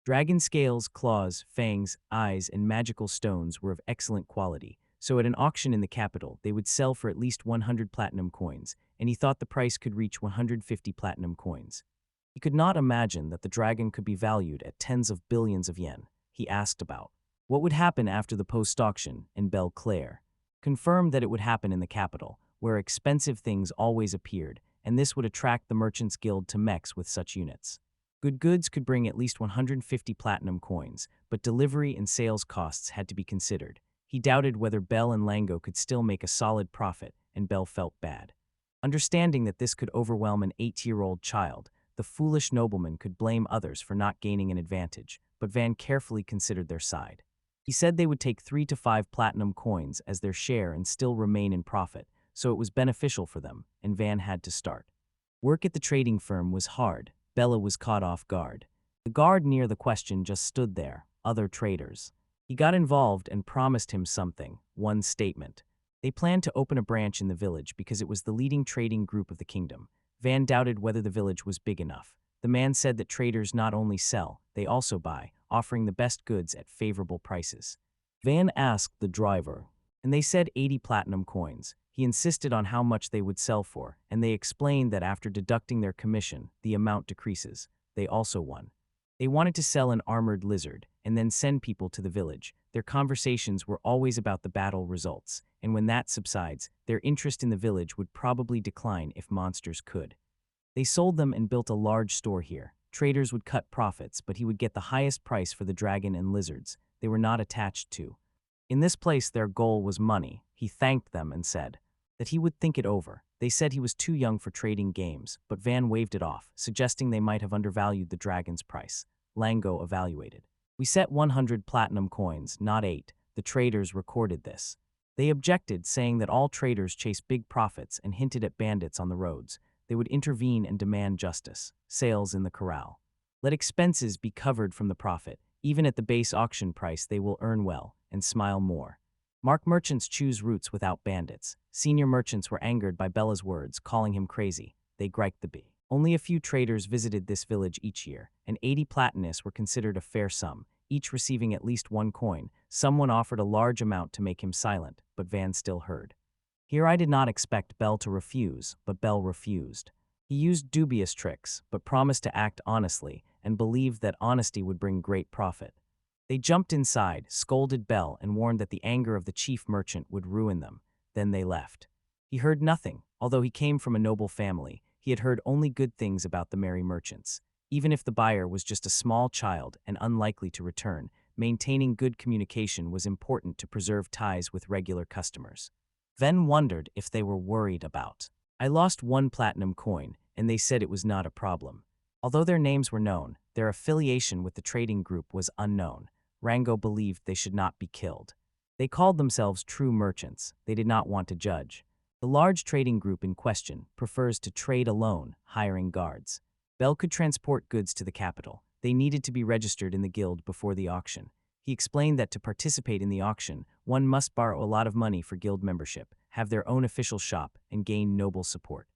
Dragon scales, claws, fangs, eyes, and magical stones were of excellent quality, so at an auction in the capital, they would sell for at least 100 platinum coins, and he thought the price could reach 150 platinum coins. He could not imagine that the dragon could be valued at tens of billions of yen. He asked about what would happen after the post-auction, and Belle Claire confirmed that it would happen in the capital, where expensive things always appeared, and this would attract the Merchants Guild to mechs with such units. Good goods could bring at least 150 platinum coins, but delivery and sales costs had to be considered. He doubted whether Bell and Lango could still make a solid profit, and Bell felt bad. Understanding that this could overwhelm an 8-year-old child, the foolish nobleman could blame others for not gaining an advantage, but Van carefully considered their side. He said they would take 3 to 5 platinum coins as their share and still remain in profit, so it was beneficial for them, and Van had to start. Work at the trading firm was hard. Bella was caught off guard. The guard near the question just stood there, other traders. He got involved and promised him something, one statement. They planned to open a branch in the village because it was the leading trading group of the kingdom. Van doubted whether the village was big enough. The man said that traders not only sell, they also buy, offering the best goods at favorable prices. Van asked the driver, and they said 80 platinum coins. He insisted on how much they would sell for, and they explained that after deducting their commission, the amount decreases. They also won. They wanted to sell an armored lizard, and then send people to the village. Their conversations were always about the battle results, and when that subsides, their interest in the village would probably decline if monsters could. They sold them and built a large store here. Traders would cut profits, but he would get the highest price for the dragon and lizards. They were not attached to. In this place, their goal was money. He thanked them and said that he would think it over. They said he was too young for trading games, but Van waved it off, suggesting they might have undervalued the dragon's price. Lango evaluated. We set 100 platinum coins, not 8. The traders recorded this. They objected, saying that all traders chase big profits and hinted at bandits on the roads. They would intervene and demand justice. Sales in the corral. Let expenses be covered from the profit. Even at the base auction price, they will earn well and smile more. Mark merchants choose routes without bandits. Senior merchants were angered by Bella's words, calling him crazy. They griped the bee. Only a few traders visited this village each year, and 80 platinus were considered a fair sum, each receiving at least 1 coin. Someone offered a large amount to make him silent, but Van still heard. Here I did not expect Bell to refuse, but Bell refused. He used dubious tricks, but promised to act honestly, and believed that honesty would bring great profit. They jumped inside, scolded Bell, and warned that the anger of the chief merchant would ruin them. Then they left. He heard nothing. Although he came from a noble family, he had heard only good things about the merry merchants. Even if the buyer was just a small child and unlikely to return, maintaining good communication was important to preserve ties with regular customers. Ven wondered if they were worried about. I lost 1 platinum coin, and they said it was not a problem. Although their names were known, their affiliation with the trading group was unknown. Rango believed they should not be killed. They called themselves true merchants. They did not want to judge. The large trading group in question prefers to trade alone, hiring guards. Bell could transport goods to the capital. They needed to be registered in the guild before the auction. He explained that to participate in the auction, one must borrow a lot of money for guild membership, have their own official shop, and gain noble support.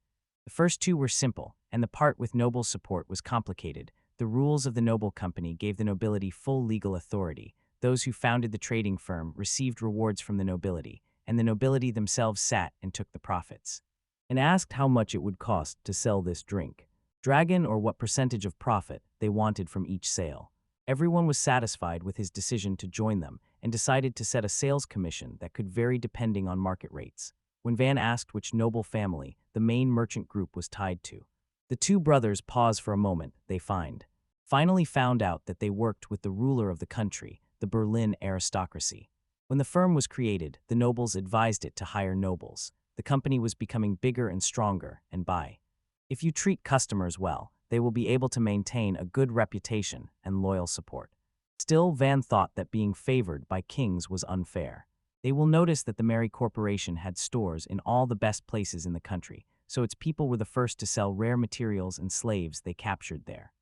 The first 2 were simple, and the part with noble support was complicated. The rules of the noble company gave the nobility full legal authority. Those who founded the trading firm received rewards from the nobility, and the nobility themselves sat and took the profits. And asked how much it would cost to sell this drink. Dragon or what percentage of profit they wanted from each sale. Everyone was satisfied with his decision to join them and decided to set a sales commission that could vary depending on market rates. When Van asked which noble family the main merchant group was tied to, the 2 brothers paused for a moment. They finally found out that they worked with the ruler of the country, the Berlin aristocracy. When the firm was created, the nobles advised it to hire nobles. The company was becoming bigger and stronger, and if you treat customers well, they will be able to maintain a good reputation and loyal support. Still, Van thought that being favored by kings was unfair. They will notice that the Mary Corporation had stores in all the best places in the country, so its people were the first to sell rare materials and slaves they captured there.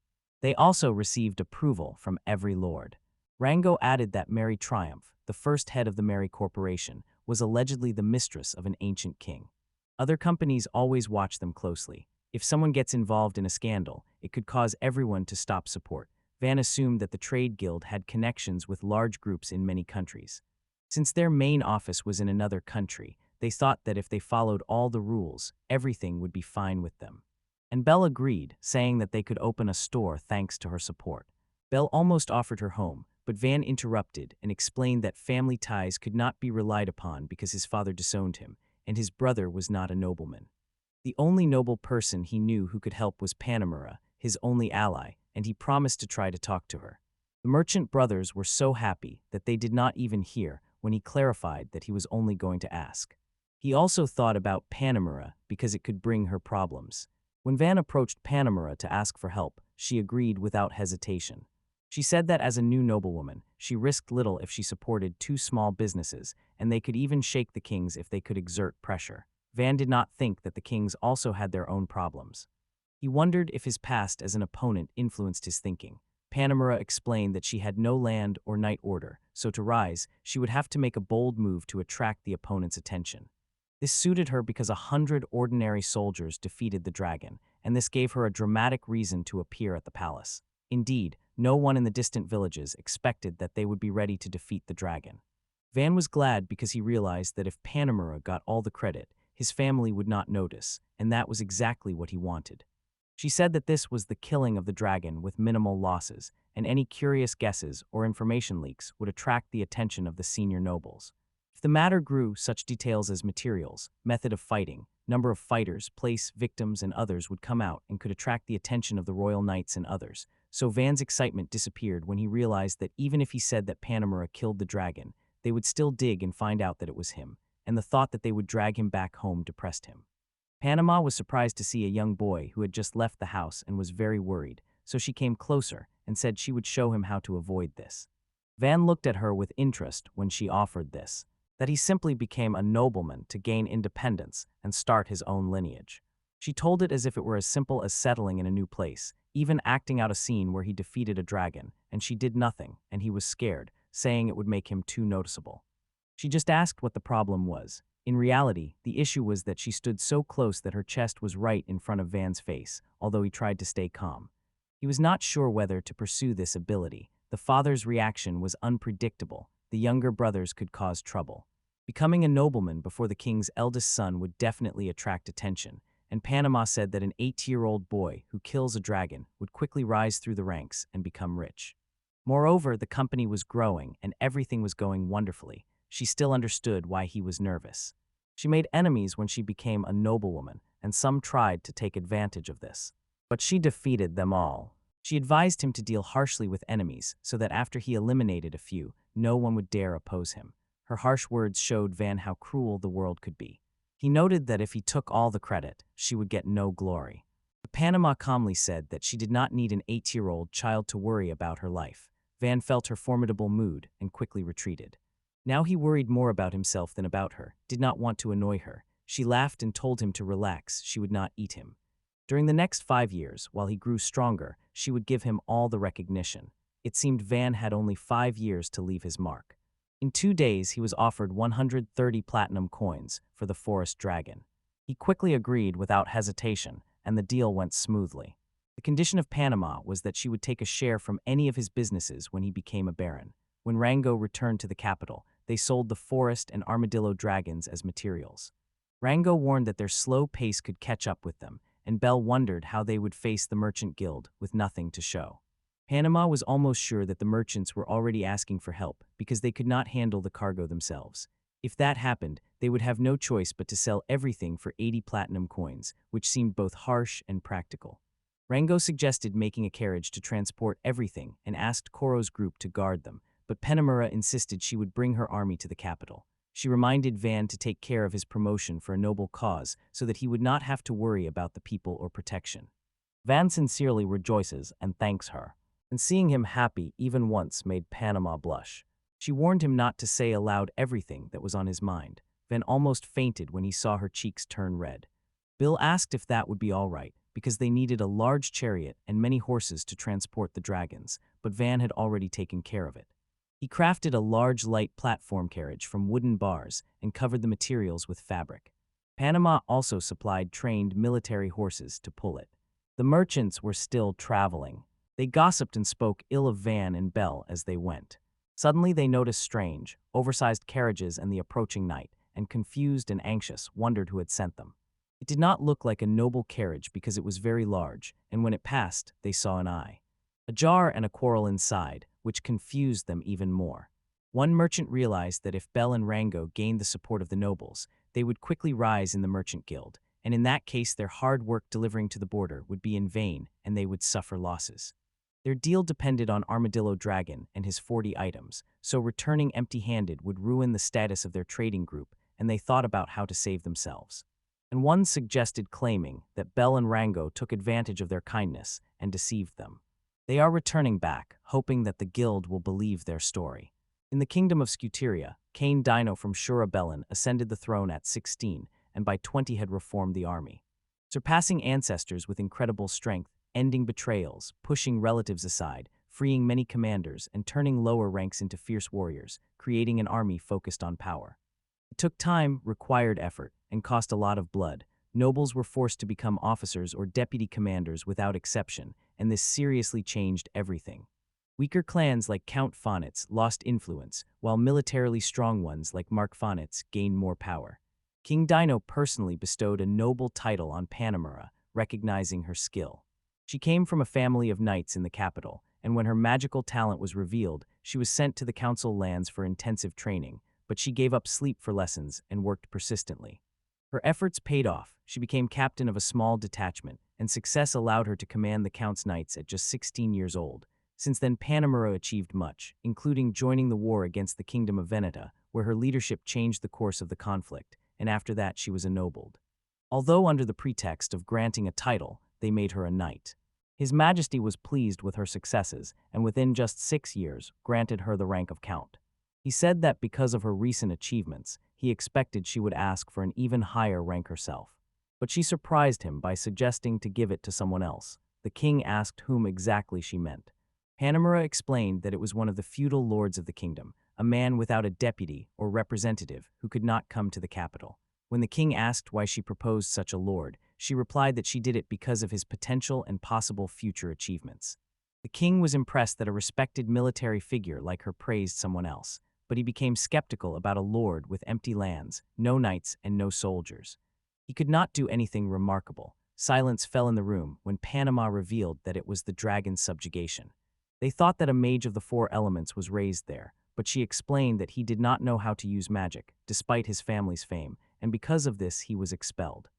They also received approval from every lord. Rango added that Mary Triumph, the first head of the Mary Corporation, was allegedly the mistress of an ancient king. Other companies always watch them closely. If someone gets involved in a scandal, it could cause everyone to stop support. Van assumed that the trade guild had connections with large groups in many countries. Since their main office was in another country, they thought that if they followed all the rules, everything would be fine with them. And Belle agreed, saying that they could open a store thanks to her support. Belle almost offered her home, but Van interrupted and explained that family ties could not be relied upon because his father disowned him, and his brother was not a nobleman. The only noble person he knew who could help was Panemura, his only ally, and he promised to try to talk to her. The merchant brothers were so happy that they did not even hear when he clarified that he was only going to ask. He also thought about Panemura because it could bring her problems. When Van approached Panemura to ask for help, she agreed without hesitation. She said that as a new noblewoman, she risked little if she supported two small businesses, and they could even shake the kings if they could exert pressure. Van did not think that the kings also had their own problems. He wondered if his past as an opponent influenced his thinking. Panemura explained that she had no land or knight order, so to rise, she would have to make a bold move to attract the opponent's attention. This suited her because 100 ordinary soldiers defeated the dragon, and this gave her a dramatic reason to appear at the palace. Indeed, no one in the distant villages expected that they would be ready to defeat the dragon. Van was glad because he realized that if Panemura got all the credit, his family would not notice, and that was exactly what he wanted. She said that this was the killing of the dragon with minimal losses, and any curious guesses or information leaks would attract the attention of the senior nobles. If the matter grew, such details as materials, method of fighting, number of fighters, place, victims, and others would come out and could attract the attention of the royal knights and others. So Van's excitement disappeared when he realized that even if he said that Panemura killed the dragon, they would still dig and find out that it was him, and the thought that they would drag him back home depressed him. Panama was surprised to see a young boy who had just left the house and was very worried, so she came closer and said she would show him how to avoid this. Van looked at her with interest when she offered this, that he simply became a nobleman to gain independence and start his own lineage. She told it as if it were as simple as settling in a new place, even acting out a scene where he defeated a dragon, and she did nothing, and he was scared, saying it would make him too noticeable. She just asked what the problem was. In reality, the issue was that she stood so close that her chest was right in front of Van's face, although he tried to stay calm. He was not sure whether to pursue this ability. The father's reaction was unpredictable. The younger brothers could cause trouble. Becoming a nobleman before the king's eldest son would definitely attract attention, and Panama said that an 8-year-old boy who kills a dragon would quickly rise through the ranks and become rich. Moreover, the company was growing and everything was going wonderfully. She still understood why he was nervous. She made enemies when she became a noblewoman, and some tried to take advantage of this. But she defeated them all. She advised him to deal harshly with enemies so that after he eliminated a few, no one would dare oppose him. Her harsh words showed Van how cruel the world could be. He noted that if he took all the credit, she would get no glory. But Panama calmly said that she did not need an 8-year-old child to worry about her life. Van felt her formidable mood and quickly retreated. Now he worried more about himself than about her, did not want to annoy her. She laughed and told him to relax, she would not eat him. During the next 5 years, while he grew stronger, she would give him all the recognition. It seemed Van had only 5 years to leave his mark. In 2 days, he was offered 130 platinum coins for the forest dragon. He quickly agreed without hesitation, and the deal went smoothly. The condition of Panama was that she would take a share from any of his businesses when he became a baron. When Rango returned to the capital, they sold the forest and armadillo dragons as materials. Rango warned that their slow pace could catch up with them, and Belle wondered how they would face the merchant guild with nothing to show. Panama was almost sure that the merchants were already asking for help because they could not handle the cargo themselves. If that happened, they would have no choice but to sell everything for 80 platinum coins, which seemed both harsh and practical. Rango suggested making a carriage to transport everything and asked Koro's group to guard them, but Panemura insisted she would bring her army to the capital. She reminded Van to take care of his promotion for a noble cause so that he would not have to worry about the people or protection. Van sincerely rejoices and thanks her. and seeing him happy even once made Panama blush. She warned him not to say aloud everything that was on his mind. Van almost fainted when he saw her cheeks turn red. Bill asked if that would be all right, because they needed a large chariot and many horses to transport the dragons, but Van had already taken care of it. He crafted a large light platform carriage from wooden bars and covered the materials with fabric. Panama also supplied trained military horses to pull it. The merchants were still traveling. They gossiped and spoke ill of Van and Belle as they went. Suddenly they noticed strange, oversized carriages and the approaching night, and confused and anxious wondered who had sent them. It did not look like a noble carriage because it was very large, and when it passed, they saw an eye. A jar and a quarrel inside, which confused them even more. One merchant realized that if Belle and Rango gained the support of the nobles, they would quickly rise in the merchant guild, and in that case their hard work delivering to the border would be in vain and they would suffer losses. Their deal depended on Armadillo Dragon and his 40 items, so returning empty-handed would ruin the status of their trading group, and they thought about how to save themselves. And one suggested claiming that Belle and Rango took advantage of their kindness and deceived them. They are returning back, hoping that the guild will believe their story. In the kingdom of Scuteria, Cain Dino from Shura ascended the throne at 16, and by 20 had reformed the army. Surpassing ancestors with incredible strength, ending betrayals, pushing relatives aside, freeing many commanders, and turning lower ranks into fierce warriors, creating an army focused on power. It took time, required effort, and cost a lot of blood. Nobles were forced to become officers or deputy commanders without exception, and this seriously changed everything. Weaker clans like Count Fonitz lost influence, while militarily strong ones like Mark Fonitz gained more power. King Dino personally bestowed a noble title on Panamera, recognizing her skill. She came from a family of knights in the capital, and when her magical talent was revealed, she was sent to the council lands for intensive training, but she gave up sleep for lessons and worked persistently. Her efforts paid off. She became captain of a small detachment, and success allowed her to command the Count's Knights at just 16 years old. Since then, Panamera achieved much, including joining the war against the Kingdom of Veneta, where her leadership changed the course of the conflict, and after that she was ennobled. Although under the pretext of granting a title, they made her a knight. His Majesty was pleased with her successes, and within just 6 years, granted her the rank of Count. He said that because of her recent achievements, he expected she would ask for an even higher rank herself. But she surprised him by suggesting to give it to someone else. The king asked whom exactly she meant. Panamera explained that it was one of the feudal lords of the kingdom, a man without a deputy or representative who could not come to the capital. When the king asked why she proposed such a lord, she replied that she did it because of his potential and possible future achievements. The king was impressed that a respected military figure like her praised someone else, but he became skeptical about a lord with empty lands, no knights, and no soldiers. He could not do anything remarkable. Silence fell in the room when Panama revealed that it was the dragon's subjugation. They thought that a mage of the 4 elements was raised there, but she explained that he did not know how to use magic, despite his family's fame, and because of this he was expelled.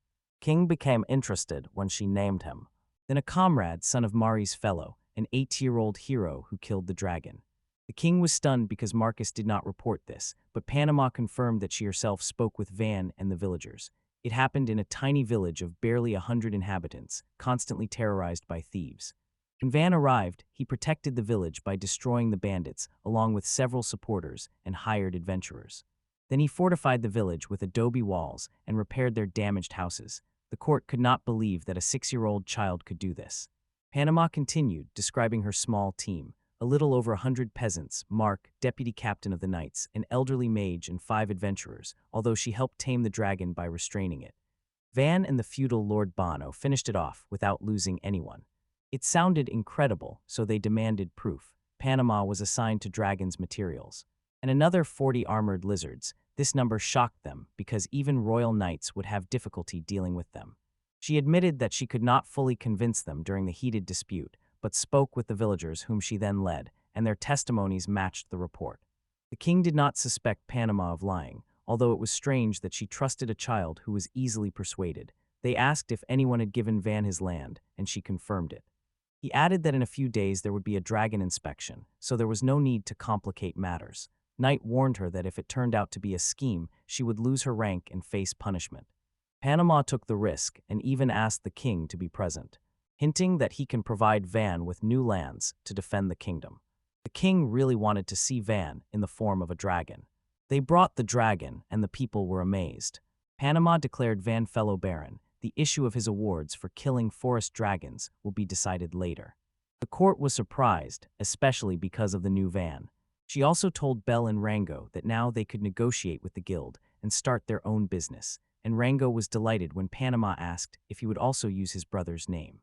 King became interested when she named him. Then a comrade, son of Mari's fellow, an 8-year-old hero who killed the dragon. The king was stunned because Marcus did not report this, but Panama confirmed that she herself spoke with Van and the villagers. It happened in a tiny village of barely 100 inhabitants, constantly terrorized by thieves. When Van arrived, he protected the village by destroying the bandits, along with several supporters and hired adventurers. Then he fortified the village with adobe walls and repaired their damaged houses. The court could not believe that a 6-year-old child could do this. Panama continued, describing her small team. A little over 100 peasants, Mark, deputy captain of the knights, an elderly mage, and 5 adventurers, although she helped tame the dragon by restraining it. Van and the feudal Lord Bono finished it off without losing anyone. It sounded incredible, so they demanded proof. Panama was assigned to dragon's materials. And another 40 armored lizards. This number shocked them because even royal knights would have difficulty dealing with them. She admitted that she could not fully convince them during the heated dispute, but spoke with the villagers whom she then led, and their testimonies matched the report. The king did not suspect Panama of lying, although it was strange that she trusted a child who was easily persuaded. They asked if anyone had given Van his land, and she confirmed it. He added that in a few days there would be a dragon inspection, so there was no need to complicate matters. Knight warned her that if it turned out to be a scheme, she would lose her rank and face punishment. Panama took the risk and even asked the king to be present. hinting that he can provide Van with new lands to defend the kingdom. The king really wanted to see Van in the form of a dragon. They brought the dragon, and the people were amazed. Panama declared Van fellow baron. The issue of his awards for killing forest dragons will be decided later. The court was surprised, especially because of the new Van. She also told Bell and Rango that now they could negotiate with the guild and start their own business, and Rango was delighted when Panama asked if he would also use his brother's name.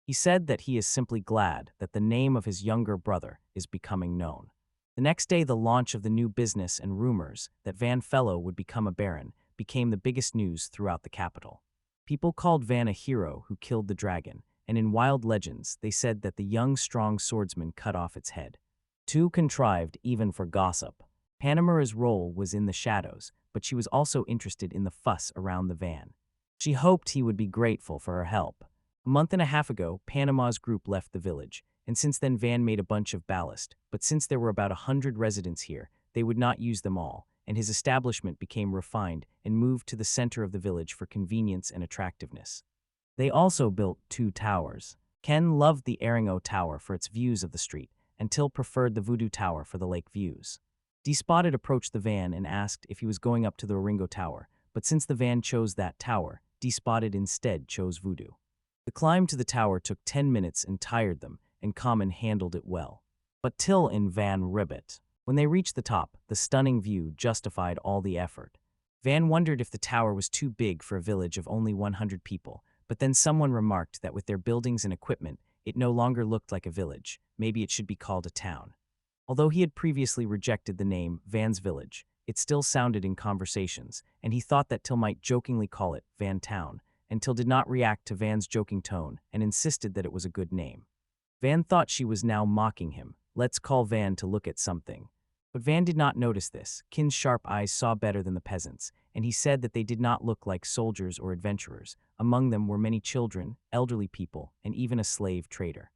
He said that he is simply glad that the name of his younger brother is becoming known. The next day, the launch of the new business and rumors that Van Fellow would become a baron became the biggest news throughout the capital. People called Van a hero who killed the dragon, and in wild legends they said that the young strong swordsman cut off its head. Too contrived even for gossip. Panamera's role was in the shadows, but she was also interested in the fuss around the Van. She hoped he would be grateful for her help. A month and a half ago, Panama's group left the village, and since then Van made a bunch of ballast, but since there were about 100 residents here, they would not use them all, and his establishment became refined and moved to the center of the village for convenience and attractiveness. They also built 2 towers. Ken loved the Eringo Tower for its views of the street, and Till preferred the Voodoo Tower for the lake views. Despotted approached the Van and asked if he was going up to the Oringo Tower, but since the Van chose that tower, Despotted instead chose Voodoo. The climb to the tower took 10 minutes and tired them, and Common handled it well. But Till and Van ribbit. When they reached the top, the stunning view justified all the effort. Van wondered if the tower was too big for a village of only 100 people, but then someone remarked that with their buildings and equipment, it no longer looked like a village. Maybe it should be called a town. Although he had previously rejected the name Van's Village, it still sounded in conversations, and he thought that Till might jokingly call it Van Town, and Till did not react to Van's joking tone and insisted that it was a good name. Van thought she was now mocking him. Let's call Van to look at something. But Van did not notice this. Kin's sharp eyes saw better than the peasants, and he said that they did not look like soldiers or adventurers. Among them were many children, elderly people, and even a slave trader.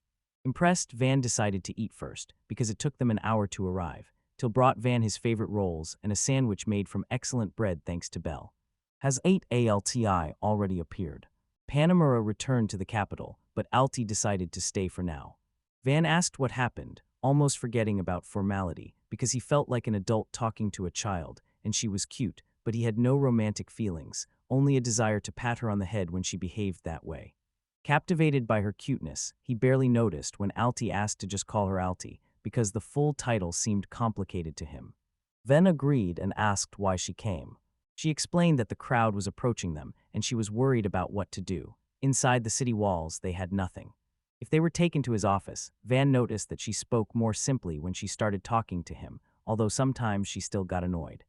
Impressed, Van decided to eat first, because it took them an hour to arrive. Till brought Van his favorite rolls and a sandwich made from excellent bread thanks to Bell. Has 8 ALTI already appeared. Panamera returned to the capital, but Alti decided to stay for now. Van asked what happened, almost forgetting about formality, because he felt like an adult talking to a child, and she was cute, but he had no romantic feelings, only a desire to pat her on the head when she behaved that way. Captivated by her cuteness, he barely noticed when Alti asked to just call her Alti, because the full title seemed complicated to him. Van agreed and asked why she came. She explained that the crowd was approaching them, and she was worried about what to do. Inside the city walls, they had nothing. If they were taken to his office, Van noticed that she spoke more simply when she started talking to him, although sometimes she still got annoyed.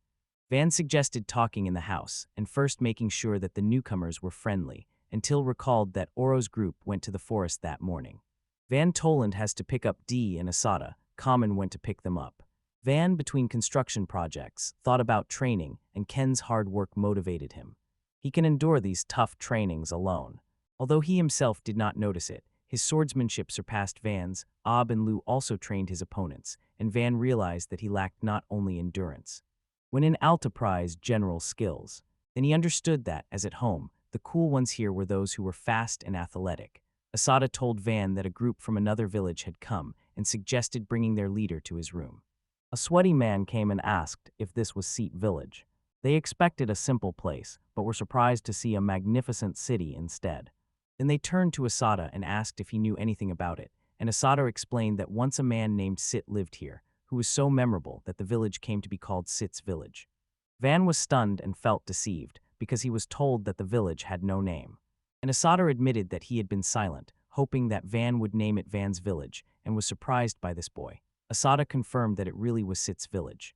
Van suggested talking in the house, and first making sure that the newcomers were friendly, until recalled that Oro's group went to the forest that morning. Van Toland has to pick up Dee and Asada. Common went to pick them up. Van, between construction projects, thought about training, and Ken's hard work motivated him. He can endure these tough trainings alone. Although he himself did not notice it, his swordsmanship surpassed Van's. Ab and Lu also trained his opponents, and Van realized that he lacked not only endurance. When in Altaprize general skills, then he understood that, as at home, the cool ones here were those who were fast and athletic. Asada told Van that a group from another village had come and suggested bringing their leader to his room. A sweaty man came and asked if this was Seat Village. They expected a simple place, but were surprised to see a magnificent city instead. Then they turned to Asada and asked if he knew anything about it, and Asada explained that once a man named Sit lived here, who was so memorable that the village came to be called Sit's Village. Van was stunned and felt deceived, because he was told that the village had no name. And Asada admitted that he had been silent, hoping that Van would name it Van's Village, and was surprised by this boy. Asada confirmed that it really was Sit's village.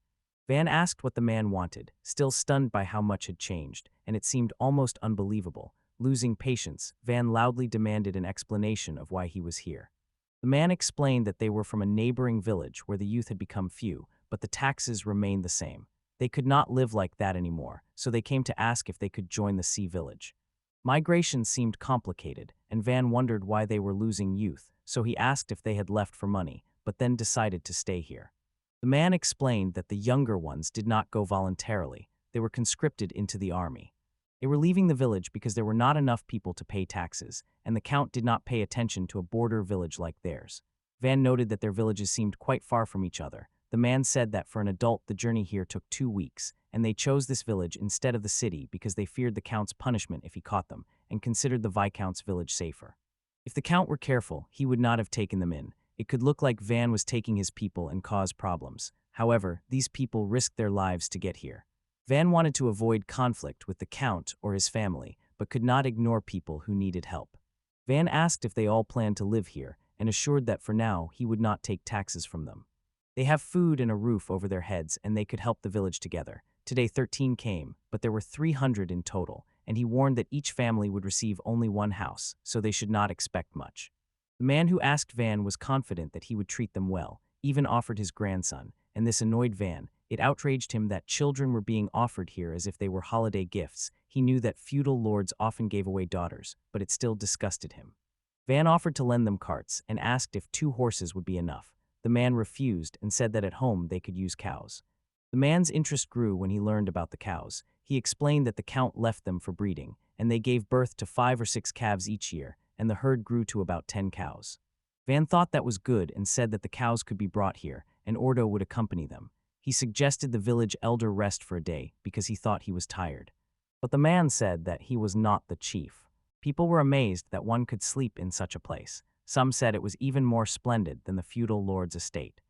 Van asked what the man wanted, still stunned by how much had changed, and it seemed almost unbelievable. Losing patience, Van loudly demanded an explanation of why he was here. The man explained that they were from a neighboring village where the youth had become few, but the taxes remained the same. They could not live like that anymore, so they came to ask if they could join the Sea Village. Migration seemed complicated, and Van wondered why they were losing youth, so he asked if they had left for money, but then decided to stay here. The man explained that the younger ones did not go voluntarily. They were conscripted into the army. They were leaving the village because there were not enough people to pay taxes, and the count did not pay attention to a border village like theirs. Van noted that their villages seemed quite far from each other. The man said that for an adult the journey here took 2 weeks, and they chose this village instead of the city because they feared the count's punishment if he caught them, and considered the Viscount's village safer. If the count were careful, he would not have taken them in. It could look like Van was taking his people and cause problems. However, these people risked their lives to get here. Van wanted to avoid conflict with the count or his family, but could not ignore people who needed help. Van asked if they all planned to live here, and assured that for now he would not take taxes from them. They have food and a roof over their heads, and they could help the village together. Today 13 came, but there were 300 in total, and he warned that each family would receive only one house, so they should not expect much. The man who asked Van was confident that he would treat them well, even offered his grandson, and this annoyed Van. It outraged him that children were being offered here as if they were holiday gifts. He knew that feudal lords often gave away daughters, but it still disgusted him. Van offered to lend them carts and asked if 2 horses would be enough. The man refused and said that at home they could use cows. The man's interest grew when he learned about the cows. He explained that the count left them for breeding, and they gave birth to 5 or 6 calves each year, and the herd grew to about 10 cows. Van thought that was good and said that the cows could be brought here, and Ordo would accompany them. He suggested the village elder rest for a day because he thought he was tired. But the man said that he was not the chief. People were amazed that one could sleep in such a place. Some said it was even more splendid than the feudal lord's estate.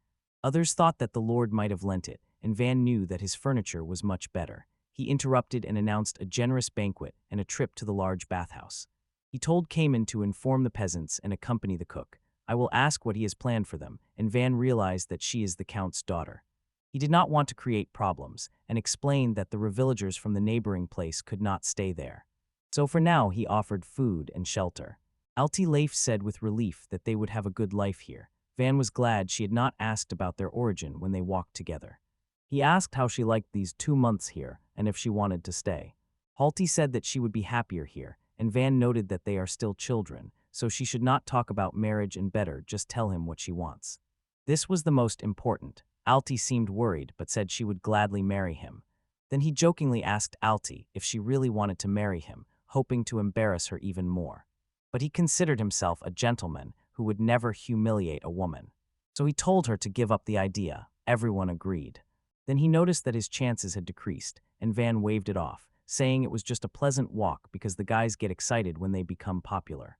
Others thought that the lord might have lent it, and Van knew that his furniture was much better. He interrupted and announced a generous banquet and a trip to the large bathhouse. He told Cayman to inform the peasants and accompany the cook. I will ask what he has planned for them, and Van realized that she is the count's daughter. He did not want to create problems, and explained that the villagers from the neighboring place could not stay there. So for now he offered food and shelter. Alti Leif said with relief that they would have a good life here. Van was glad she had not asked about their origin when they walked together. He asked how she liked these 2 months here, and if she wanted to stay. Halti said that she would be happier here, and Van noted that they are still children, so she should not talk about marriage and better just tell him what she wants. This was the most important. Alti seemed worried but said she would gladly marry him. Then he jokingly asked Alti if she really wanted to marry him, hoping to embarrass her even more. But he considered himself a gentleman who would never humiliate a woman. So he told her to give up the idea. Everyone agreed. Then he noticed that his chances had decreased, and Van waved it off, saying it was just a pleasant walk because the guys get excited when they become popular.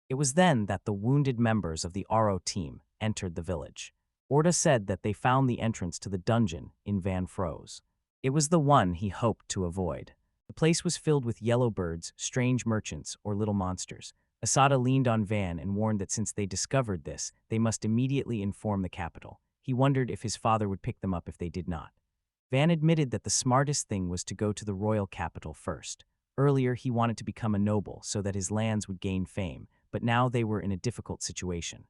It was then that the wounded members of the RO team entered the village. Orda said that they found the entrance to the dungeon in Van froze. It was the one he hoped to avoid. The place was filled with yellow birds, strange merchants, or little monsters. Asada leaned on Van and warned that since they discovered this, they must immediately inform the capital. He wondered if his father would pick them up if they did not. Van admitted that the smartest thing was to go to the royal capital first. Earlier, he wanted to become a noble so that his lands would gain fame, but now they were in a difficult situation.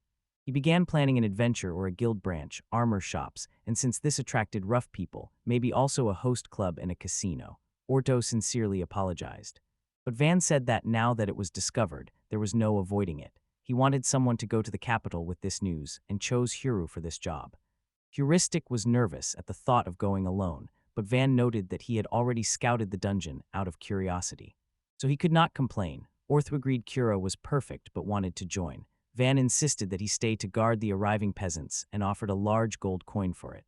He began planning an adventure or a guild branch, armor shops, and since this attracted rough people, maybe also a host club and a casino. Orto sincerely apologized. But Van said that now that it was discovered, there was no avoiding it. He wanted someone to go to the capital with this news and chose Huru for this job. Heuristic was nervous at the thought of going alone, but Van noted that he had already scouted the dungeon out of curiosity. So he could not complain. Ortho agreed Kira was perfect but wanted to join. Van insisted that he stay to guard the arriving peasants and offered a large gold coin for it.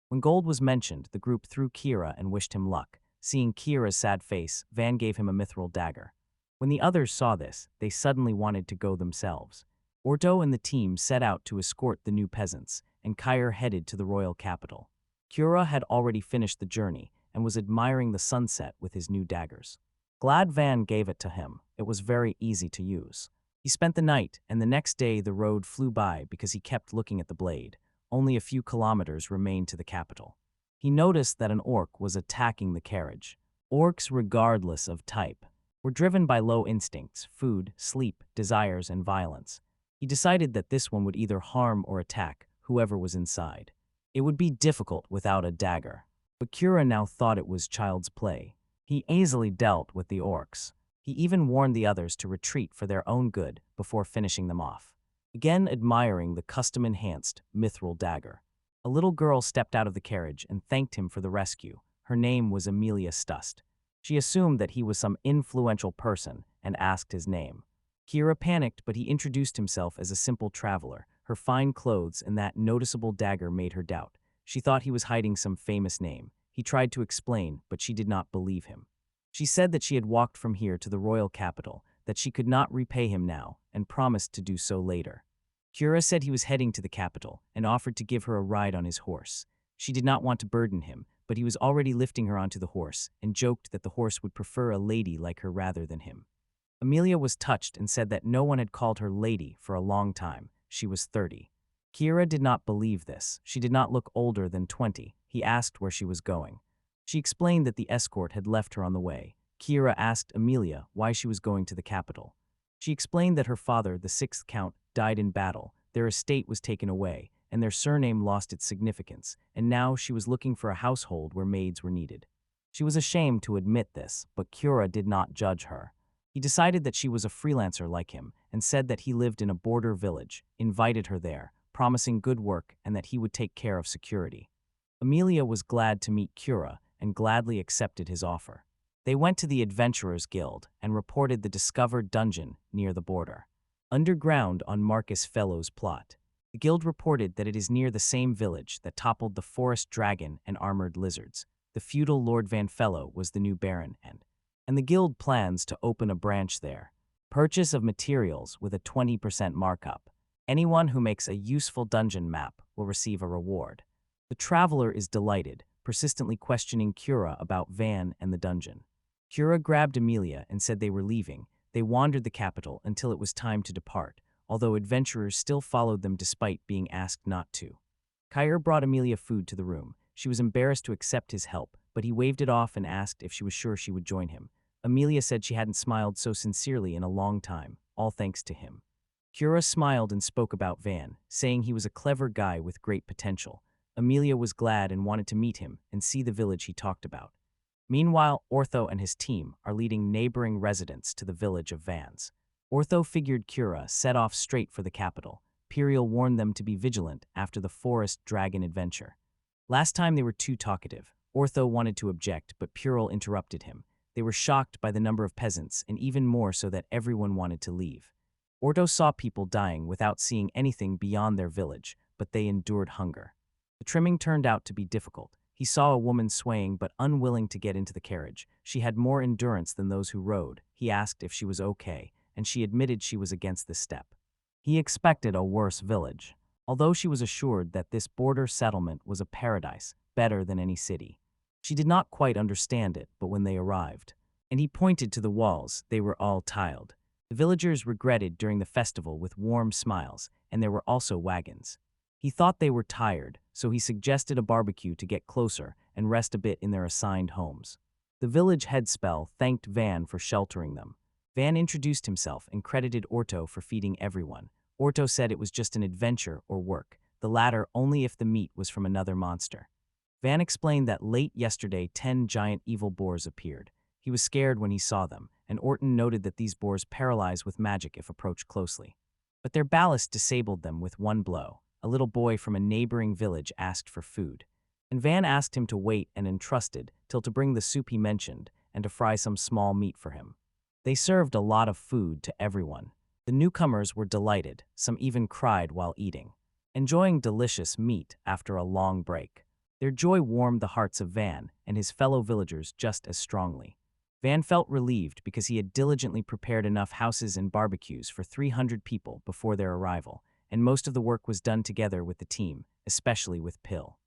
When gold was mentioned, the group threw Kira and wished him luck. Seeing Kira's sad face, Van gave him a mithril dagger. When the others saw this, they suddenly wanted to go themselves. Ordo and the team set out to escort the new peasants, and Kair headed to the royal capital. Kira had already finished the journey and was admiring the sunset with his new daggers. Glad Van gave it to him. It was very easy to use. He spent the night, and the next day the road flew by because he kept looking at the blade. Only a few kilometers remained to the capital. He noticed that an orc was attacking the carriage. Orcs, regardless of type, were driven by low instincts, food, sleep, desires, and violence. He decided that this one would either harm or attack whoever was inside. It would be difficult without a dagger, but Kira now thought it was child's play. He easily dealt with the orcs. He even warned the others to retreat for their own good before finishing them off. Again admiring the custom-enhanced mithril dagger, a little girl stepped out of the carriage and thanked him for the rescue. Her name was Amelia Stust. She assumed that he was some influential person and asked his name. Kira panicked, but he introduced himself as a simple traveler. Her fine clothes and that noticeable dagger made her doubt. She thought he was hiding some famous name. He tried to explain, but she did not believe him. She said that she had walked from here to the royal capital, that she could not repay him now, and promised to do so later. Kira said he was heading to the capital and offered to give her a ride on his horse. She did not want to burden him, but he was already lifting her onto the horse and joked that the horse would prefer a lady like her rather than him. Amelia was touched and said that no one had called her lady for a long time. She was 30. Kira did not believe this. She did not look older than 20. He asked where she was going. She explained that the escort had left her on the way. Kira asked Amelia why she was going to the capital. She explained that her father, the 6th Count, died in battle, their estate was taken away, and their surname lost its significance, and now she was looking for a household where maids were needed. She was ashamed to admit this, but Kira did not judge her. He decided that she was a freelancer like him and said that he lived in a border village, invited her there, promising good work and that he would take care of security. Amelia was glad to meet Kira and gladly accepted his offer. They went to the Adventurers Guild and reported the discovered dungeon near the border. Underground on Marcus Fellow's plot. The guild reported that it is near the same village that toppled the forest dragon and armored lizards. The feudal Lord Van Fellow was the new baron, and the guild plans to open a branch there. Purchase of materials with a 20% markup. Anyone who makes a useful dungeon map will receive a reward. The traveler is delighted, persistently questioning Kira about Van and the dungeon. Kira grabbed Amelia and said they were leaving. They wandered the capital until it was time to depart, although adventurers still followed them despite being asked not to. Kyer brought Amelia food to the room. She was embarrassed to accept his help, but he waved it off and asked if she was sure she would join him. Amelia said she hadn't smiled so sincerely in a long time, all thanks to him. Kira smiled and spoke about Van, saying he was a clever guy with great potential. Amelia was glad and wanted to meet him and see the village he talked about. Meanwhile, Ortho and his team are leading neighboring residents to the village of Vans. Ortho figured Kira set off straight for the capital. Periel warned them to be vigilant after the forest dragon adventure. Last time they were too talkative. Ortho wanted to object, but Periel interrupted him. They were shocked by the number of peasants, and even more so that everyone wanted to leave. Ortho saw people dying without seeing anything beyond their village, but they endured hunger. The trimming turned out to be difficult. He saw a woman swaying but unwilling to get into the carriage. She had more endurance than those who rode. He asked if she was okay, and she admitted she was against the step. He expected a worse village, although she was assured that this border settlement was a paradise, better than any city. She did not quite understand it, but when they arrived, and he pointed to the walls, they were all tiled. The villagers regretted during the festival with warm smiles, and there were also wagons. He thought they were tired, so he suggested a barbecue to get closer and rest a bit in their assigned homes. The village headspell thanked Van for sheltering them. Van introduced himself and credited Orto for feeding everyone. Orto said it was just an adventure or work, the latter only if the meat was from another monster. Van explained that late yesterday 10 giant evil boars appeared. He was scared when he saw them, and Orton noted that these boars paralyze with magic if approached closely. But their ballast disabled them with one blow. A little boy from a neighboring village asked for food, and Van asked him to wait and entrusted till to bring the soup he mentioned and to fry some small meat for him. They served a lot of food to everyone. The newcomers were delighted, some even cried while eating, enjoying delicious meat after a long break. Their joy warmed the hearts of Van and his fellow villagers just as strongly. Van felt relieved because he had diligently prepared enough houses and barbecues for 300 people before their arrival, and most of the work was done together with the team, especially with Pill.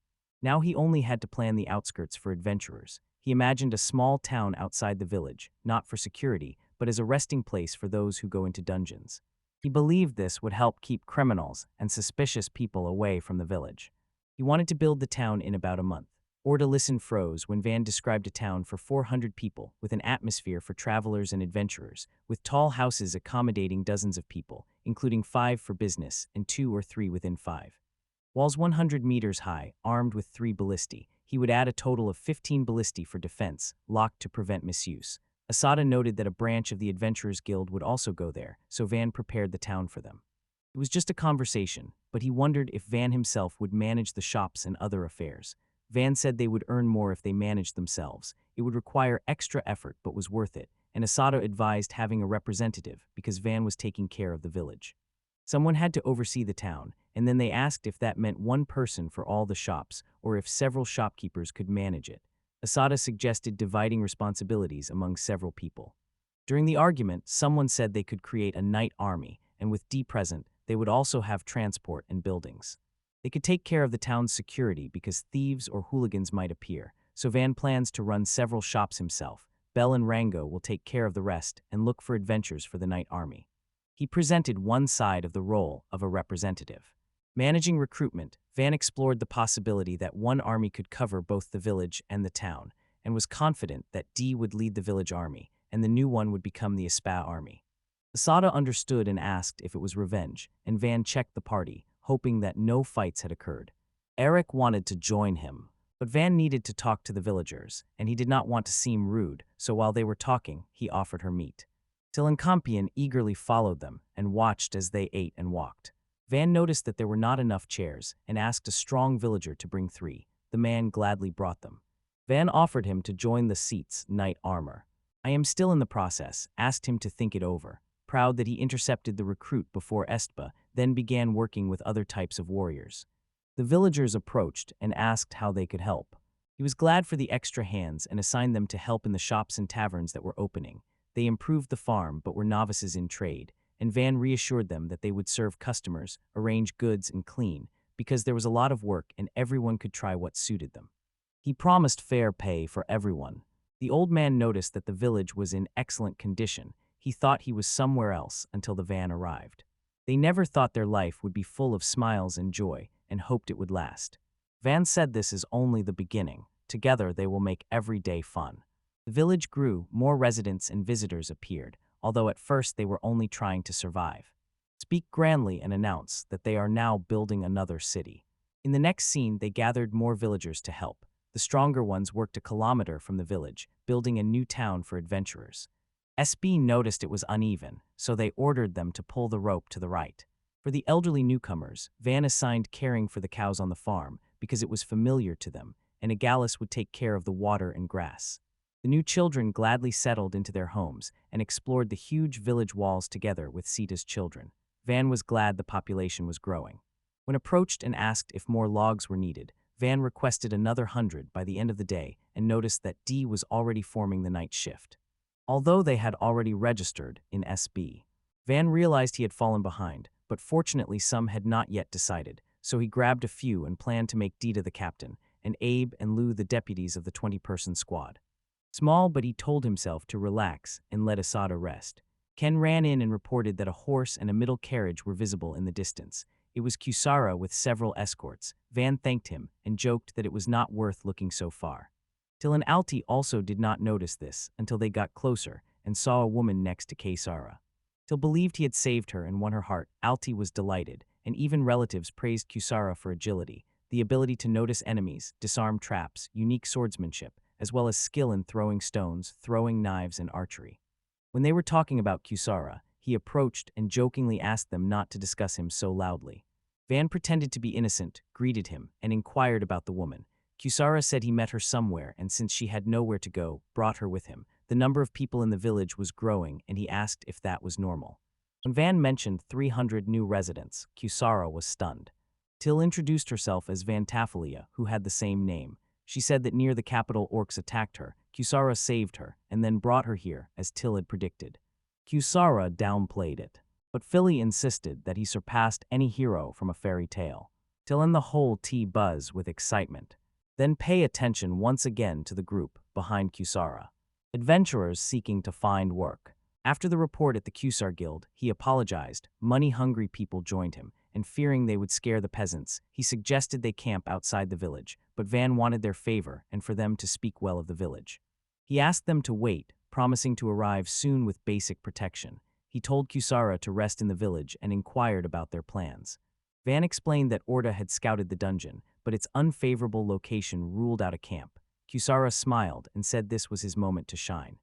Now he only had to plan the outskirts for adventurers. He imagined a small town outside the village, not for security, but as a resting place for those who go into dungeons. He believed this would help keep criminals and suspicious people away from the village. He wanted to build the town in about a month. Orda listened froze when Van described a town for 400 people with an atmosphere for travelers and adventurers, with tall houses accommodating dozens of people, including 5 for business and 2 or 3 within 5. Walls 100 meters high, armed with 3 ballistae. He would add a total of 15 ballistae for defense, locked to prevent misuse. Asada noted that a branch of the Adventurers Guild would also go there, so Van prepared the town for them. It was just a conversation, but he wondered if Van himself would manage the shops and other affairs. Van said they would earn more if they managed themselves. It would require extra effort but was worth it, and Asada advised having a representative because Van was taking care of the village. Someone had to oversee the town, and then they asked if that meant one person for all the shops or if several shopkeepers could manage it. Asada suggested dividing responsibilities among several people. During the argument, someone said they could create a night army, and with D present, they would also have transport and buildings. They could take care of the town's security because thieves or hooligans might appear, so Van plans to run several shops himself. Bell and Rango will take care of the rest and look for adventures for the night army. He presented one side of the role of a representative. Managing recruitment, Van explored the possibility that one army could cover both the village and the town, and was confident that D would lead the village army, and the new one would become the Aspa army. Asada understood and asked if it was revenge, and Van checked the party, hoping that no fights had occurred. Eric wanted to join him, but Van needed to talk to the villagers, and he did not want to seem rude, so while they were talking, he offered her meat. Tilancampion eagerly followed them and watched as they ate and walked. Van noticed that there were not enough chairs and asked a strong villager to bring 3. The man gladly brought them. Van offered him to join the seat's knight armor. I am still in the process, asked him to think it over, proud that he intercepted the recruit before Estba, then began working with other types of warriors. The villagers approached and asked how they could help. He was glad for the extra hands and assigned them to help in the shops and taverns that were opening. They improved the farm but were novices in trade, and Van reassured them that they would serve customers, arrange goods, and clean, because there was a lot of work and everyone could try what suited them. He promised fair pay for everyone. The old man noticed that the village was in excellent condition. He thought he was somewhere else until the van arrived. They never thought their life would be full of smiles and joy, and hoped it would last. Van said this is only the beginning. Together they will make every day fun. The village grew, more residents and visitors appeared, although at first they were only trying to survive. Speak grandly and announce that they are now building another city. In the next scene, they gathered more villagers to help. The stronger ones worked a kilometer from the village, building a new town for adventurers. SB noticed it was uneven, so they ordered them to pull the rope to the right. For the elderly newcomers, Van assigned caring for the cows on the farm because it was familiar to them, and Egalis would take care of the water and grass. The new children gladly settled into their homes and explored the huge village walls together with Sita's children. Van was glad the population was growing. When approached and asked if more logs were needed, Van requested another 100 by the end of the day and noticed that D was already forming the night shift. Although they had already registered in SB, Van realized he had fallen behind, but fortunately some had not yet decided, so he grabbed a few and planned to make Dita the captain, and Abe and Lou the deputies of the 20-person squad. Small, but he told himself to relax and let Asada rest. Ken ran in and reported that a horse and a middle carriage were visible in the distance. It was Kusara with several escorts. Van thanked him and joked that it was not worth looking so far. Till and Alti also did not notice this until they got closer and saw a woman next to Kusara. Till believed he had saved her and won her heart, Alti was delighted, and even relatives praised Kusara for agility, the ability to notice enemies, disarm traps, unique swordsmanship, as well as skill in throwing stones, throwing knives, and archery. When they were talking about Kusara, he approached and jokingly asked them not to discuss him so loudly. Van pretended to be innocent, greeted him, and inquired about the woman. Kusara said he met her somewhere, and since she had nowhere to go, brought her with him. The number of people in the village was growing, and he asked if that was normal. When Van mentioned 300 new residents, Kusara was stunned. Till introduced herself as Van Tafalia, who had the same name. She said that near the capital orcs attacked her. Kusara saved her, and then brought her here, as Till had predicted. Kusara downplayed it, but Philly insisted that he surpassed any hero from a fairy tale. Till and the whole buzz with excitement. Then pay attention once again to the group behind Kusara. Adventurers seeking to find work. After the report at the Kusar Guild, he apologized. Money-hungry people joined him, and fearing they would scare the peasants, he suggested they camp outside the village, but Van wanted their favor and for them to speak well of the village. He asked them to wait, promising to arrive soon with basic protection. He told Kusara to rest in the village and inquired about their plans. Van explained that Orda had scouted the dungeon, but its unfavorable location ruled out a camp. Kusara smiled and said this was his moment to shine.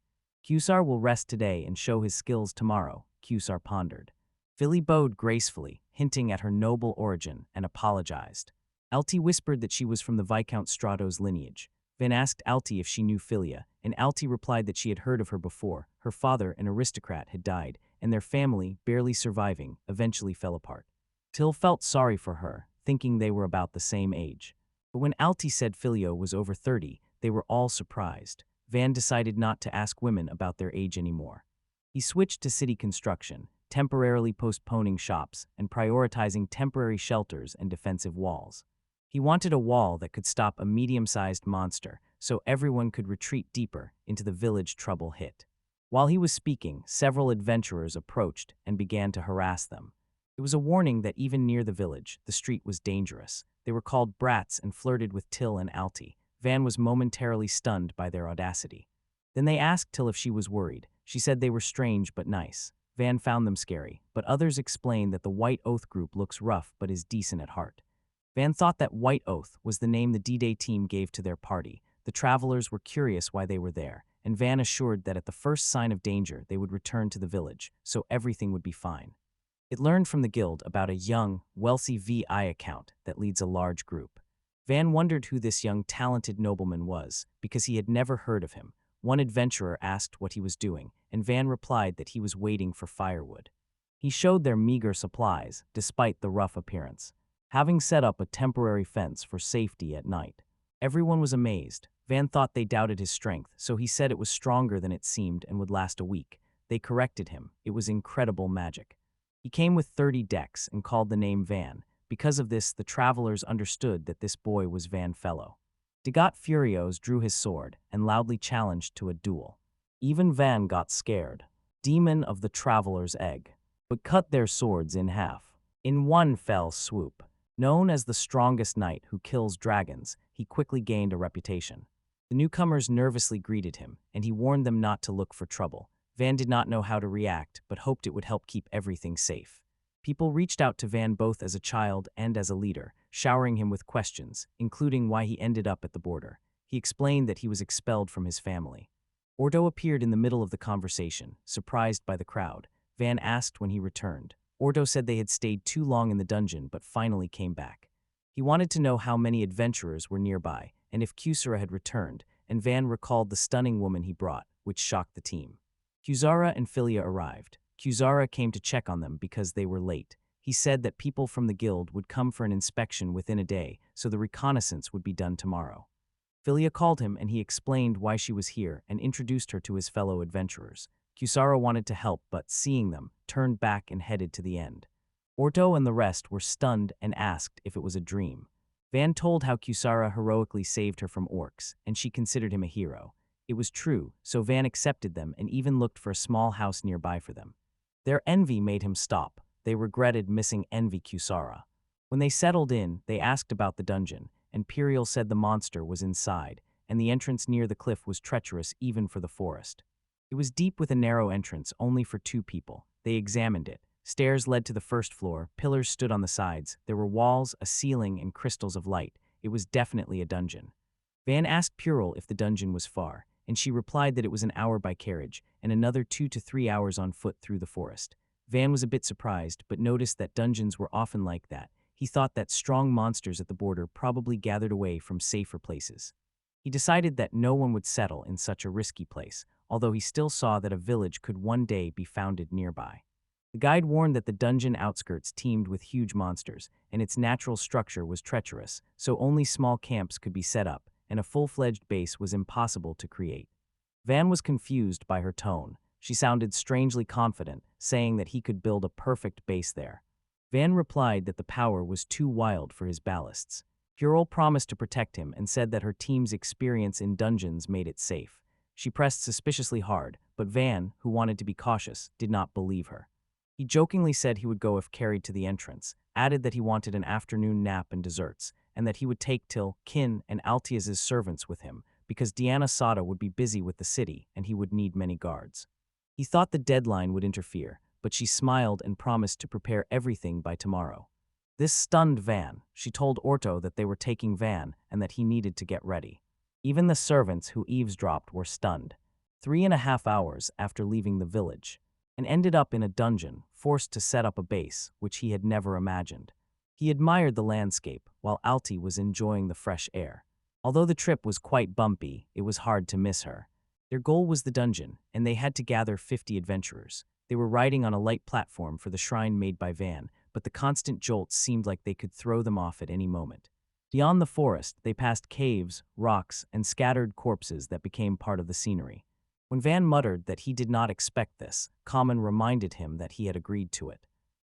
Kusar will rest today and show his skills tomorrow, Kusar pondered. Philly bowed gracefully, hinting at her noble origin, and apologized. Alti whispered that she was from the Viscount Strato's lineage. Van asked Alti if she knew Philia, and Alti replied that she had heard of her before. Her father, an aristocrat, had died, and their family, barely surviving, eventually fell apart. Till felt sorry for her, thinking they were about the same age. But when Alti said Philia was over 30, they were all surprised. Van decided not to ask women about their age anymore. He switched to city construction, temporarily postponing shops and prioritizing temporary shelters and defensive walls. He wanted a wall that could stop a medium-sized monster so everyone could retreat deeper into the village trouble hit. While he was speaking, several adventurers approached and began to harass them. It was a warning that even near the village, the street was dangerous. They were called brats and flirted with Till and Alti. Van was momentarily stunned by their audacity. Then they asked Till if she was worried. She said they were strange but nice. Van found them scary, but others explained that the White Oath group looks rough but is decent at heart. Van thought that White Oath was the name the D-Day team gave to their party. The travelers were curious why they were there, and Van assured that at the first sign of danger they would return to the village, so everything would be fine. It learned from the guild about a young, wealthy VI account that leads a large group. Van wondered who this young, talented nobleman was, because he had never heard of him. One adventurer asked what he was doing, and Van replied that he was waiting for firewood. He showed their meager supplies, despite the rough appearance, having set up a temporary fence for safety at night. Everyone was amazed. Van thought they doubted his strength, so he said it was stronger than it seemed and would last a week. They corrected him. It was incredible magic. He came with 30 decks and called the name Van. Because of this, the travelers understood that this boy was Van Fellow. Degat Furios drew his sword and loudly challenged to a duel. Even Van got scared. Demon of the Traveler's Egg, but cut their swords in half. In one fell swoop. Known as the strongest knight who kills dragons, he quickly gained a reputation. The newcomers nervously greeted him, and he warned them not to look for trouble. Van did not know how to react, but hoped it would help keep everything safe. People reached out to Van both as a child and as a leader, showering him with questions, including why he ended up at the border. He explained that he was expelled from his family. Ordo appeared in the middle of the conversation, surprised by the crowd. Van asked when he returned. Ordo said they had stayed too long in the dungeon but finally came back. He wanted to know how many adventurers were nearby and if Kyusara had returned, and Van recalled the stunning woman he brought, which shocked the team. Kyusara and Philia arrived. Kyusara came to check on them because they were late. He said that people from the guild would come for an inspection within a day, so the reconnaissance would be done tomorrow. Philia called him and he explained why she was here and introduced her to his fellow adventurers. Kyusara wanted to help, but seeing them, turned back and headed to the end. Orto and the rest were stunned and asked if it was a dream. Van told how Kyusara heroically saved her from orcs, and she considered him a hero. It was true, so Van accepted them and even looked for a small house nearby for them. Their envy made him stop. They regretted missing Envy Kyusara. When they settled in, they asked about the dungeon, and Piriel said the monster was inside, and the entrance near the cliff was treacherous even for the forest. It was deep with a narrow entrance only for 2 people. They examined it. Stairs led to the first floor, pillars stood on the sides, there were walls, a ceiling, and crystals of light. It was definitely a dungeon. Van asked Puriel if the dungeon was far, and she replied that it was an hour by carriage, and another 2 to 3 hours on foot through the forest. Van was a bit surprised, but noticed that dungeons were often like that. He thought that strong monsters at the border probably gathered away from safer places. He decided that no one would settle in such a risky place, although he still saw that a village could one day be founded nearby. The guide warned that the dungeon outskirts teemed with huge monsters, and its natural structure was treacherous, so only small camps could be set up, and a full-fledged base was impossible to create. Van was confused by her tone. She sounded strangely confident, saying that he could build a perfect base there. Van replied that the power was too wild for his ballasts. Puriel promised to protect him and said that her team's experience in dungeons made it safe. She pressed suspiciously hard, but Van, who wanted to be cautious, did not believe her. He jokingly said he would go if carried to the entrance, added that he wanted an afternoon nap and desserts, and that he would take Till, Kin, and Altias's servants with him, because Diana Sada would be busy with the city and he would need many guards. He thought the deadline would interfere, but she smiled and promised to prepare everything by tomorrow. This stunned Van. She told Orto that they were taking Van and that he needed to get ready. Even the servants who eavesdropped were stunned. 3.5 hours after leaving the village, and ended up in a dungeon, forced to set up a base, which he had never imagined. He admired the landscape, while Alti was enjoying the fresh air. Although the trip was quite bumpy, it was hard to miss her. Their goal was the dungeon, and they had to gather 50 adventurers. They were riding on a light platform for the shrine made by Van, but the constant jolts seemed like they could throw them off at any moment. Beyond the forest, they passed caves, rocks, and scattered corpses that became part of the scenery. When Van muttered that he did not expect this, Common reminded him that he had agreed to it.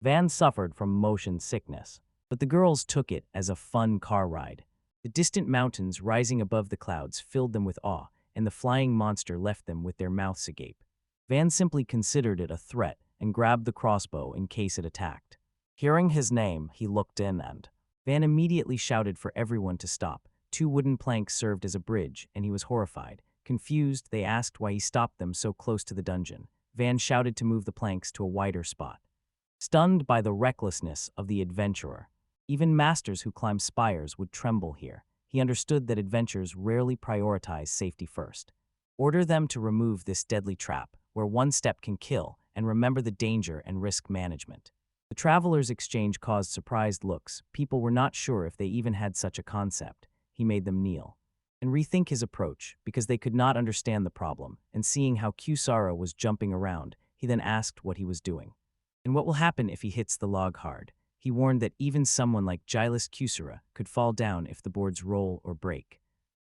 Van suffered from motion sickness, but the girls took it as a fun car ride. The distant mountains rising above the clouds filled them with awe, and the flying monster left them with their mouths agape. Van simply considered it a threat and grabbed the crossbow in case it attacked. Hearing his name, he looked in and Van immediately shouted for everyone to stop. 2 wooden planks served as a bridge, and he was horrified. Confused, they asked why he stopped them so close to the dungeon. Van shouted to move the planks to a wider spot. Stunned by the recklessness of the adventurer, even masters who climb spires would tremble here. He understood that adventurers rarely prioritize safety first. Order them to remove this deadly trap, where one step can kill, and remember the danger and risk management. The travelers' exchange caused surprised looks. People were not sure if they even had such a concept. He made them kneel and rethink his approach, because they could not understand the problem, and seeing how Kusara was jumping around, he then asked what he was doing. And what will happen if he hits the log hard? He warned that even someone like Giles Kusara could fall down if the boards roll or break.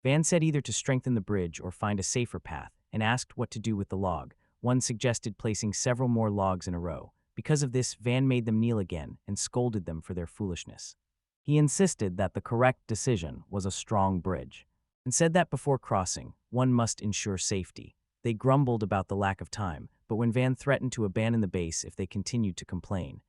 Van said either to strengthen the bridge or find a safer path, and asked what to do with the log. One suggested placing several more logs in a row. Because of this, Van made them kneel again and scolded them for their foolishness. He insisted that the correct decision was a strong bridge, and said that before crossing, one must ensure safety. They grumbled about the lack of time, but when Van threatened to abandon the base if they continued to complain,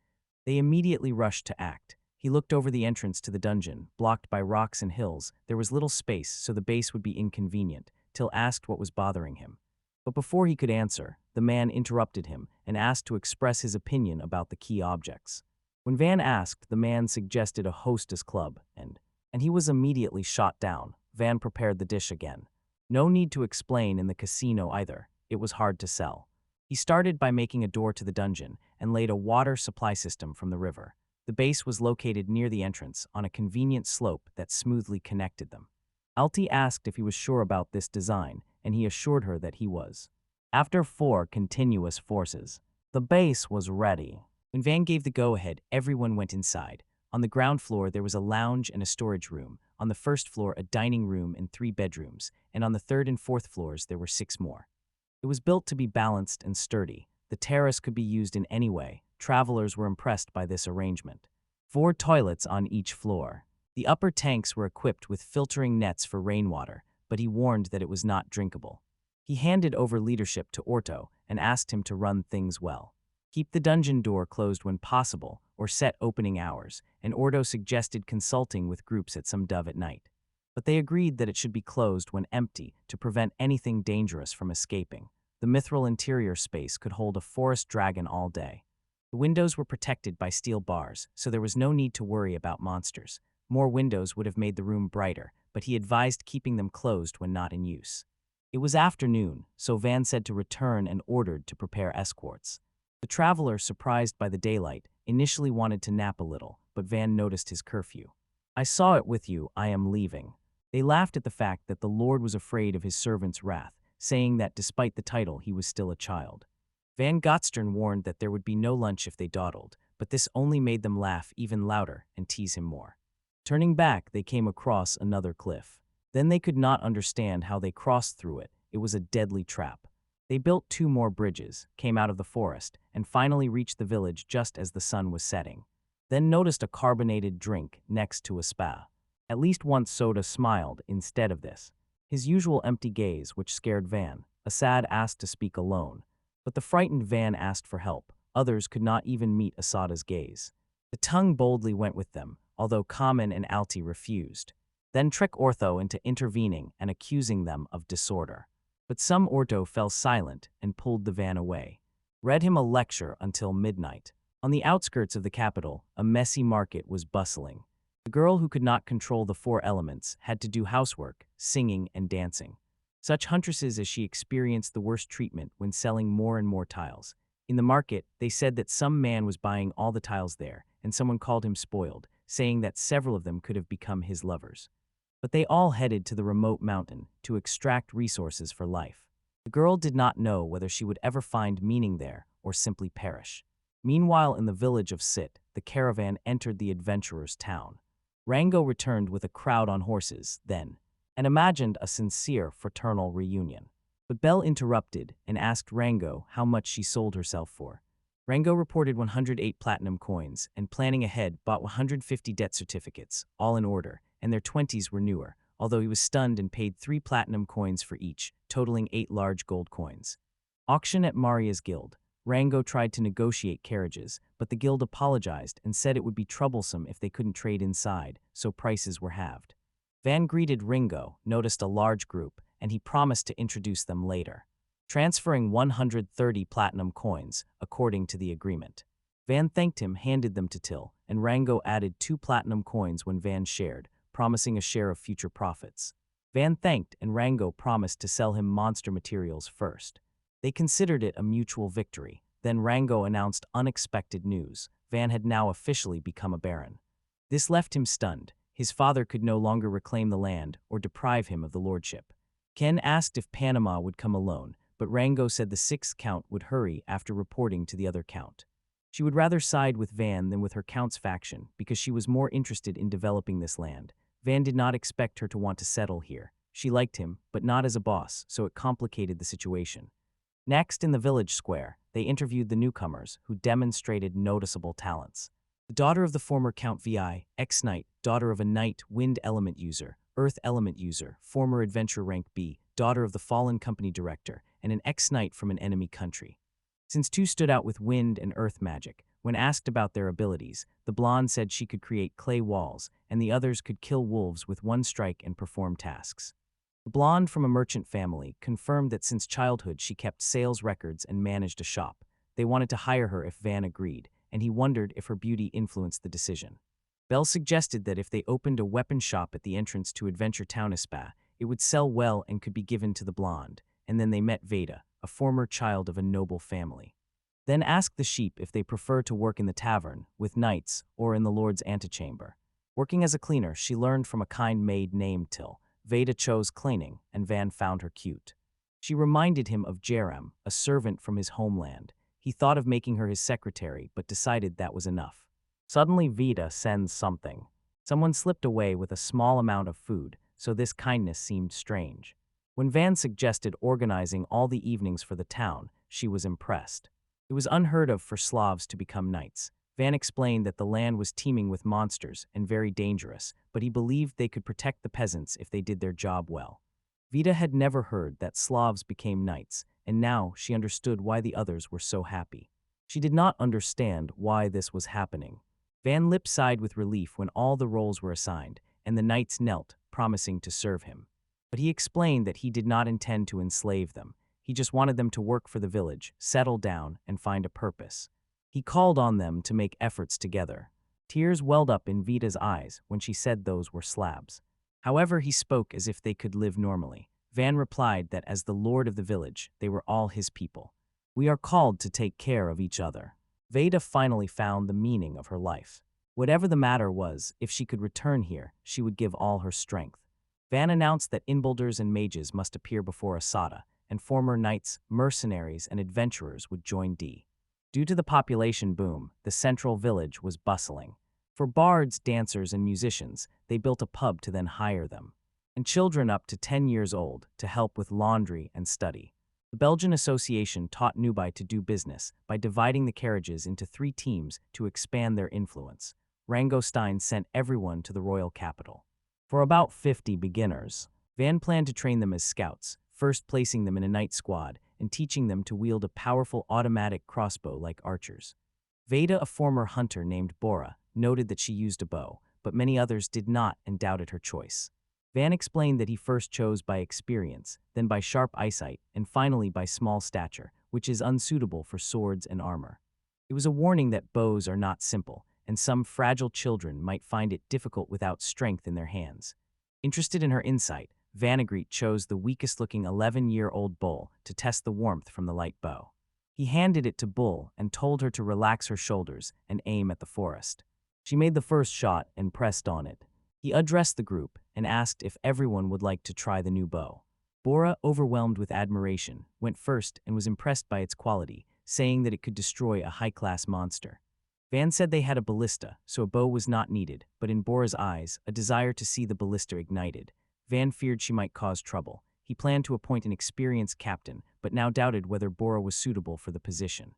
they immediately rushed to act. He looked over the entrance to the dungeon, blocked by rocks and hills. There was little space, so the base would be inconvenient. Till asked what was bothering him. But before he could answer, the man interrupted him and asked to express his opinion about the key objects. When Van asked, the man suggested a hostess club, and he was immediately shot down. Van prepared the dish again. No need to explain in the casino either. It was hard to sell. He started by making a door to the dungeon and laid a water supply system from the river. The base was located near the entrance on a convenient slope that smoothly connected them. Alti asked if he was sure about this design, and he assured her that he was. After 4 continuous forces, the base was ready. When Van gave the go-ahead, everyone went inside. On the ground floor, there was a lounge and a storage room. On the first floor, a dining room and 3 bedrooms, and on the 3rd and 4th floors, there were 6 more. It was built to be balanced and sturdy. The terrace could be used in any way. Travelers were impressed by this arrangement. 4 toilets on each floor. The upper tanks were equipped with filtering nets for rainwater, but he warned that it was not drinkable. He handed over leadership to Orto and asked him to run things well. Keep the dungeon door closed when possible, or set opening hours, and Orto suggested consulting with groups at some dove at night. But they agreed that it should be closed when empty to prevent anything dangerous from escaping. The mithril interior space could hold a forest dragon all day. The windows were protected by steel bars, so there was no need to worry about monsters. More windows would have made the room brighter, but he advised keeping them closed when not in use. It was afternoon, so Van said to return and ordered to prepare escorts. The traveler, surprised by the daylight, initially wanted to nap a little, but Van noticed his curfew. "I saw it with you, I am leaving." They laughed at the fact that the Lord was afraid of his servant's wrath, saying that despite the title, he was still a child. Van Gotstern warned that there would be no lunch if they dawdled, but this only made them laugh even louder and tease him more. Turning back, they came across another cliff. Then they could not understand how they crossed through it. It was a deadly trap. They built 2 more bridges, came out of the forest, and finally reached the village just as the sun was setting. Then noticed a carbonated drink next to a spa. At least once Soda smiled instead of this. His usual empty gaze, which scared Van. Assad asked to speak alone, but the frightened Van asked for help. Others could not even meet Asada's gaze. The tongue boldly went with them, although Kamen and Alti refused. Then trick Ortho into intervening and accusing them of disorder. But some Orto fell silent and pulled the Van away. Read him a lecture until midnight. On the outskirts of the capital, a messy market was bustling. The girl who could not control the 4 elements had to do housework, singing, and dancing. Such huntresses as she experienced the worst treatment when selling more and more tiles. In the market, they said that some man was buying all the tiles there, and someone called him spoiled. saying that several of them could have become his lovers. But they all headed to the remote mountain to extract resources for life. The girl did not know whether she would ever find meaning there or simply perish. Meanwhile, in the village of Sit, the caravan entered the adventurers' town. Rango returned with a crowd on horses, then, and imagined a sincere fraternal reunion. But Belle interrupted and asked Rango how much she sold herself for. Rango reported 108 platinum coins and, planning ahead, bought 150 debt certificates, all in order, and their 20s were newer, although he was stunned and paid 3 platinum coins for each, totaling 8 large gold coins. Auction at Maria's guild. Rango tried to negotiate carriages, but the guild apologized and said it would be troublesome if they couldn't trade inside, so prices were halved. Van greeted Ringo, noticed a large group, and he promised to introduce them later, transferring 130 platinum coins, according to the agreement. Van thanked him, handed them to Till, and Rango added 2 platinum coins when Van shared, promising a share of future profits. Van thanked, and Rango promised to sell him monster materials first. They considered it a mutual victory. Then Rango announced unexpected news. Van had now officially become a baron. This left him stunned. His father could no longer reclaim the land or deprive him of the lordship. Ken asked if Panama would come alone, but Rango said the 6th count would hurry after reporting to the other count. She would rather side with Van than with her count's faction because she was more interested in developing this land. Van did not expect her to want to settle here. She liked him, but not as a boss, so it complicated the situation. Next, in the village square, they interviewed the newcomers, who demonstrated noticeable talents. The daughter of the former Count Vi, ex-knight, daughter of a knight, wind element user, earth element user, former adventure rank B, daughter of the fallen company director, and an ex-knight from an enemy country. Since 2 stood out with wind and earth magic, when asked about their abilities, the blonde said she could create clay walls, and the others could kill wolves with 1 strike and perform tasks. The blonde from a merchant family confirmed that since childhood she kept sales records and managed a shop. They wanted to hire her if Van agreed, and he wondered if her beauty influenced the decision. Belle suggested that if they opened a weapon shop at the entrance to Adventure Town Ispa, it would sell well and could be given to the blonde, and then they met Veda, a former child of a noble family. Then asked the sheep if they prefer to work in the tavern, with knights, or in the lord's antechamber. Working as a cleaner, she learned from a kind maid named Till. Veda chose cleaning, and Van found her cute. She reminded him of Jerem, a servant from his homeland. He thought of making her his secretary, but decided that was enough. Suddenly, Veda sends something. Someone slipped away with a small amount of food, so this kindness seemed strange. When Van suggested organizing all the evenings for the town, she was impressed. It was unheard of for Slavs to become knights. Van explained that the land was teeming with monsters and very dangerous, but he believed they could protect the peasants if they did their job well. Veda had never heard that Slavs became knights, and now she understood why the others were so happy. She did not understand why this was happening. Van Lip sighed with relief when all the roles were assigned, and the knights knelt, promising to serve him. But he explained that he did not intend to enslave them. He just wanted them to work for the village, settle down, and find a purpose. He called on them to make efforts together. Tears welled up in Vita's eyes when she said those were slabs. However, he spoke as if they could live normally. Van replied that as the lord of the village, they were all his people. We are called to take care of each other. Veda finally found the meaning of her life. Whatever the matter was, if she could return here, she would give all her strength. Van announced that inbuilders and mages must appear before Asada, and former knights, mercenaries, and adventurers would join D. Due to the population boom, the central village was bustling. For bards, dancers, and musicians, they built a pub to then hire them, and children up to 10 years old to help with laundry and study. The Belgian Association taught Nubai to do business by dividing the carriages into 3 teams to expand their influence. Rango Stein sent everyone to the royal capital. For about 50 beginners, Van planned to train them as scouts, first placing them in a night squad and teaching them to wield a powerful automatic crossbow like archers. Veda, a former hunter named Bora, noted that she used a bow, but many others did not and doubted her choice. Van explained that he first chose by experience, then by sharp eyesight, and finally by small stature, which is unsuitable for swords and armor. It was a warning that bows are not simple, and some fragile children might find it difficult without strength in their hands. Interested in her insight, Vanagreet chose the weakest-looking 11-year-old Bull to test the warmth from the light bow. He handed it to Bull and told her to relax her shoulders and aim at the forest. She made the first shot and pressed on it. He addressed the group and asked if everyone would like to try the new bow. Bora, overwhelmed with admiration, went first and was impressed by its quality, saying that it could destroy a high-class monster. Van said they had a ballista, so a bow was not needed, but in Bora's eyes, a desire to see the ballista ignited. Van feared she might cause trouble. He planned to appoint an experienced captain, but now doubted whether Bora was suitable for the position.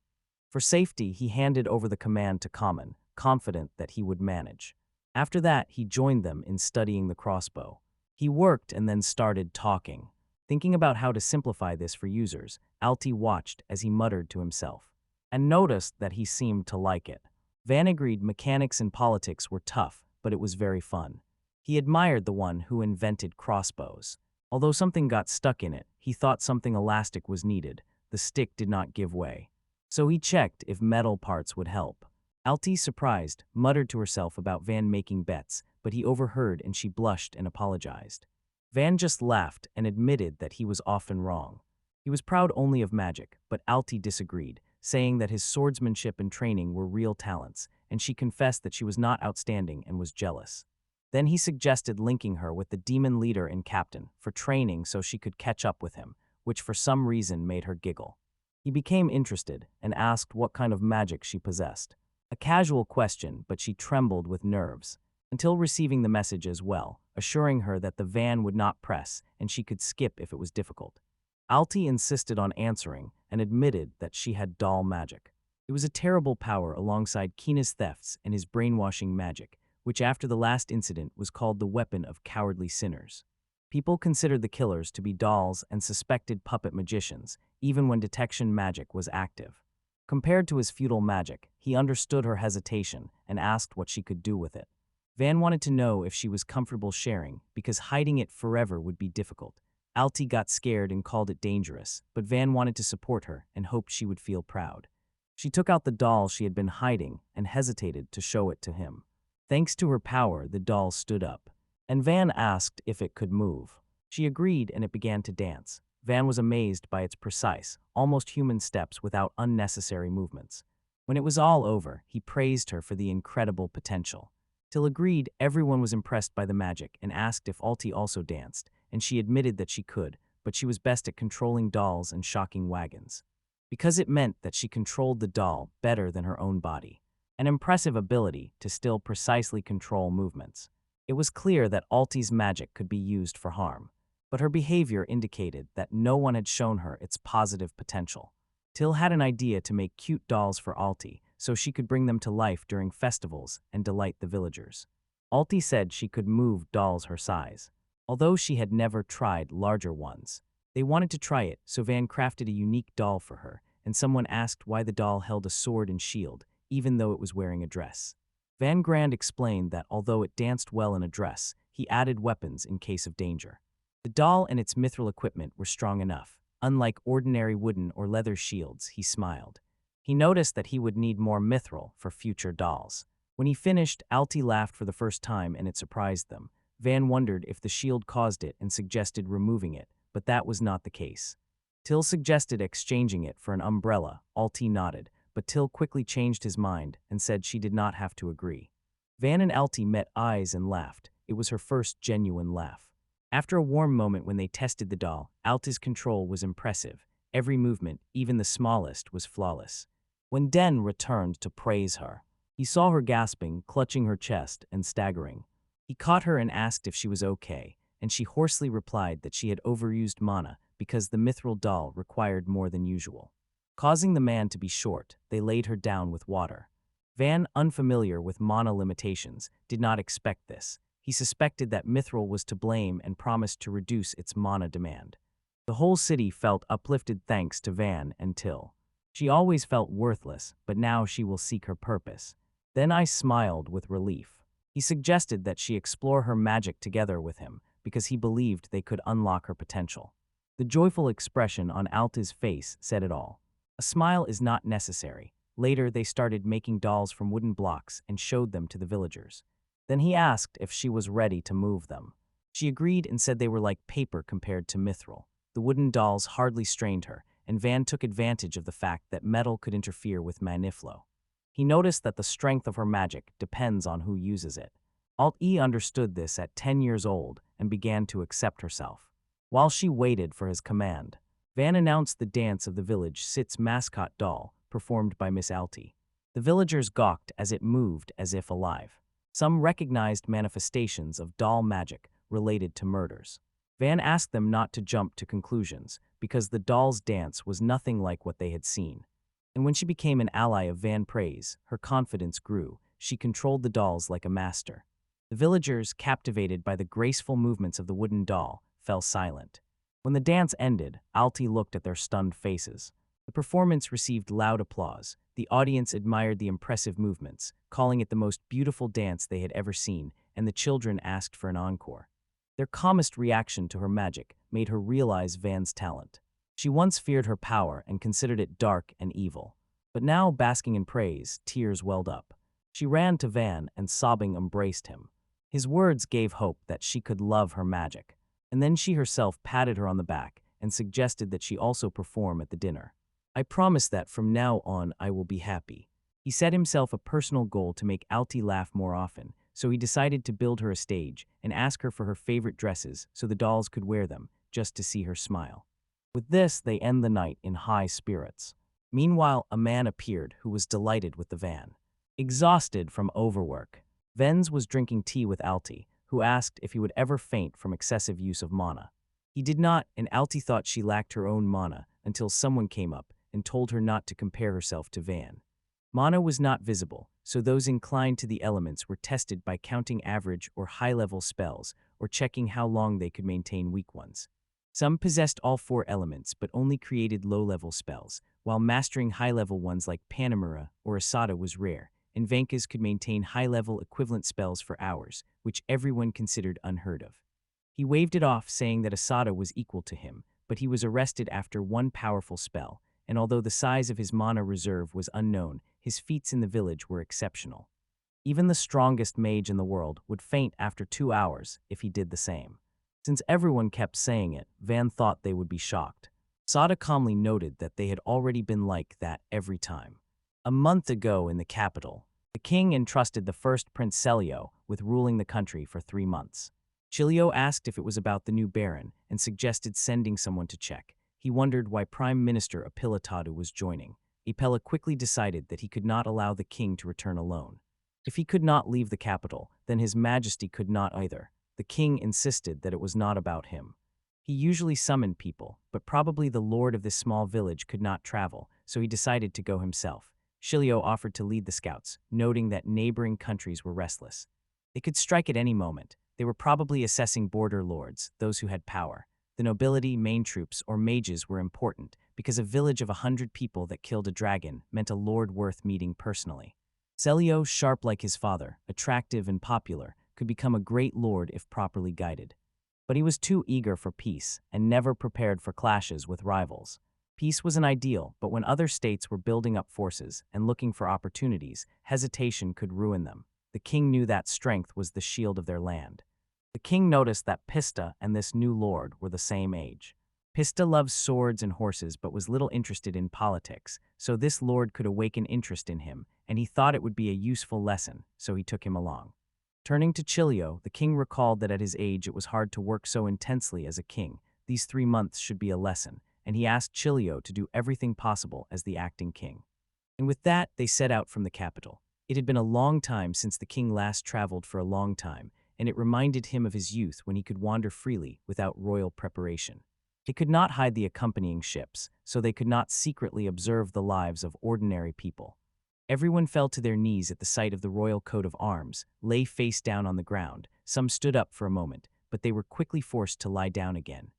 For safety, he handed over the command to Kamen, confident that he would manage. After that, he joined them in studying the crossbow. He worked and then started talking. Thinking about how to simplify this for users, Alti watched as he muttered to himself, and noticed that he seemed to like it. Van agreed mechanics and politics were tough, but it was very fun. He admired the one who invented crossbows. Although something got stuck in it, he thought something elastic was needed. The stick did not give way. So he checked if metal parts would help. Alti, surprised, muttered to herself about Van making bets, but he overheard and she blushed and apologized. Van just laughed and admitted that he was often wrong. He was proud only of magic, but Alti disagreed, saying that his swordsmanship and training were real talents, and she confessed that she was not outstanding and was jealous. Then he suggested linking her with the demon leader and captain for training so she could catch up with him, which for some reason made her giggle. He became interested and asked what kind of magic she possessed. A casual question, but she trembled with nerves, until receiving the message as well, assuring her that the van would not press and she could skip if it was difficult. Alti insisted on answering and admitted that she had doll magic. It was a terrible power alongside Kina's thefts and his brainwashing magic, which after the last incident was called the weapon of cowardly sinners. People considered the killers to be dolls and suspected puppet magicians, even when detection magic was active. Compared to his feudal magic, he understood her hesitation and asked what she could do with it. Van wanted to know if she was comfortable sharing, because hiding it forever would be difficult. Alti got scared and called it dangerous, but Van wanted to support her and hoped she would feel proud. She took out the doll she had been hiding and hesitated to show it to him. Thanks to her power, the doll stood up, and Van asked if it could move. She agreed and it began to dance. Van was amazed by its precise, almost human steps without unnecessary movements. When it was all over, he praised her for the incredible potential. Till agreed, everyone was impressed by the magic and asked if Alti also danced, and she admitted that she could, but she was best at controlling dolls and shocking wagons. Because it meant that she controlled the doll better than her own body. An impressive ability to still precisely control movements. It was clear that Alti's magic could be used for harm, but her behavior indicated that no one had shown her its positive potential. Till had an idea to make cute dolls for Alti, so she could bring them to life during festivals and delight the villagers. Alti said she could move dolls her size, although she had never tried larger ones. They wanted to try it, so Van crafted a unique doll for her, and someone asked why the doll held a sword and shield, even though it was wearing a dress. Van Grand explained that although it danced well in a dress, he added weapons in case of danger. The doll and its mithril equipment were strong enough. Unlike ordinary wooden or leather shields, he smiled. He noticed that he would need more mithril for future dolls. When he finished, Alti laughed for the first time and it surprised them. Van wondered if the shield caused it and suggested removing it, but that was not the case. Till suggested exchanging it for an umbrella. Alti nodded, but Till quickly changed his mind and said she did not have to agree. Van and Alti met eyes and laughed. It was her first genuine laugh. After a warm moment when they tested the doll, Alti's control was impressive. Every movement, even the smallest, was flawless. When Den returned to praise her, he saw her gasping, clutching her chest, and staggering. He caught her and asked if she was okay, and she hoarsely replied that she had overused mana because the mithril doll required more than usual. Causing the man to be short, they laid her down with water. Van, unfamiliar with mana limitations, did not expect this. He suspected that mithril was to blame and promised to reduce its mana demand. The whole city felt uplifted thanks to Van and Till. She always felt worthless, but now she will seek her purpose. Then I smiled with relief. He suggested that she explore her magic together with him, because he believed they could unlock her potential. The joyful expression on Alti's face said it all. A smile is not necessary. Later, they started making dolls from wooden blocks and showed them to the villagers. Then he asked if she was ready to move them. She agreed and said they were like paper compared to mithril. The wooden dolls hardly strained her, and Van took advantage of the fact that metal could interfere with maniflow. He noticed that the strength of her magic depends on who uses it. Alt-E understood this at 10 years old and began to accept herself. While she waited for his command, Van announced the dance of the village Sit's mascot doll, performed by Miss Alti. The villagers gawked as it moved as if alive. Some recognized manifestations of doll magic related to murders. Van asked them not to jump to conclusions, because the doll's dance was nothing like what they had seen. And when she became an ally of Van Prey's, her confidence grew. She controlled the dolls like a master. The villagers, captivated by the graceful movements of the wooden doll, fell silent. When the dance ended, Alti looked at their stunned faces. The performance received loud applause. The audience admired the impressive movements, calling it the most beautiful dance they had ever seen, and the children asked for an encore. Their calmest reaction to her magic made her realize Van's talent. She once feared her power and considered it dark and evil. But now, basking in praise, tears welled up. She ran to Van and sobbing embraced him. His words gave hope that she could love her magic. And then she herself patted her on the back and suggested that she also perform at the dinner. I promise that from now on I will be happy. He set himself a personal goal to make Alti laugh more often, so he decided to build her a stage and ask her for her favorite dresses so the dolls could wear them, just to see her smile. With this, they end the night in high spirits. Meanwhile, a man appeared who was delighted with the van. Exhausted from overwork, Venz was drinking tea with Alti, who asked if he would ever faint from excessive use of mana. He did not, and Alti thought she lacked her own mana until someone came up and told her not to compare herself to Van. Mana was not visible, so those inclined to the elements were tested by counting average or high-level spells or checking how long they could maintain weak ones. Some possessed all 4 elements but only created low-level spells, while mastering high-level ones like Panamura or Asada was rare, and Vankas could maintain high-level equivalent spells for hours, which everyone considered unheard of. He waved it off, saying that Asada was equal to him, but he was arrested after one powerful spell, and although the size of his mana reserve was unknown, his feats in the village were exceptional. Even the strongest mage in the world would faint after 2 hours if he did the same. Since everyone kept saying it, Van thought they would be shocked. Sada calmly noted that they had already been like that every time. A month ago in the capital, the king entrusted the first Prince Saikyou with ruling the country for 3 months. Chilio asked if it was about the new baron and suggested sending someone to check. He wondered why Prime Minister Apilitadu was joining. Ipella quickly decided that he could not allow the king to return alone. If he could not leave the capital, then His Majesty could not either. The king insisted that it was not about him. He usually summoned people, but probably the lord of this small village could not travel, so he decided to go himself. Shilio offered to lead the scouts, noting that neighboring countries were restless. They could strike at any moment. They were probably assessing border lords, those who had power. The nobility, main troops, or mages were important, because a village of 100 people that killed a dragon meant a lord worth meeting personally. Saikyou, sharp like his father, attractive and popular, could become a great lord if properly guided. But he was too eager for peace and never prepared for clashes with rivals. Peace was an ideal, but when other states were building up forces and looking for opportunities, hesitation could ruin them. The king knew that strength was the shield of their land. The king noticed that Pista and this new lord were the same age. Pista loves swords and horses but was little interested in politics, so this lord could awaken interest in him, and he thought it would be a useful lesson, so he took him along. Turning to Chilio, the king recalled that at his age it was hard to work so intensely as a king. These 3 months should be a lesson, and he asked Chilio to do everything possible as the acting king. And with that, they set out from the capital. It had been a long time since the king last traveled for a long time, and it reminded him of his youth when he could wander freely without royal preparation. They could not hide the accompanying ships, so they could not secretly observe the lives of ordinary people. Everyone fell to their knees at the sight of the royal coat of arms, lay face down on the ground. Some stood up for a moment, but they were quickly forced to lie down again.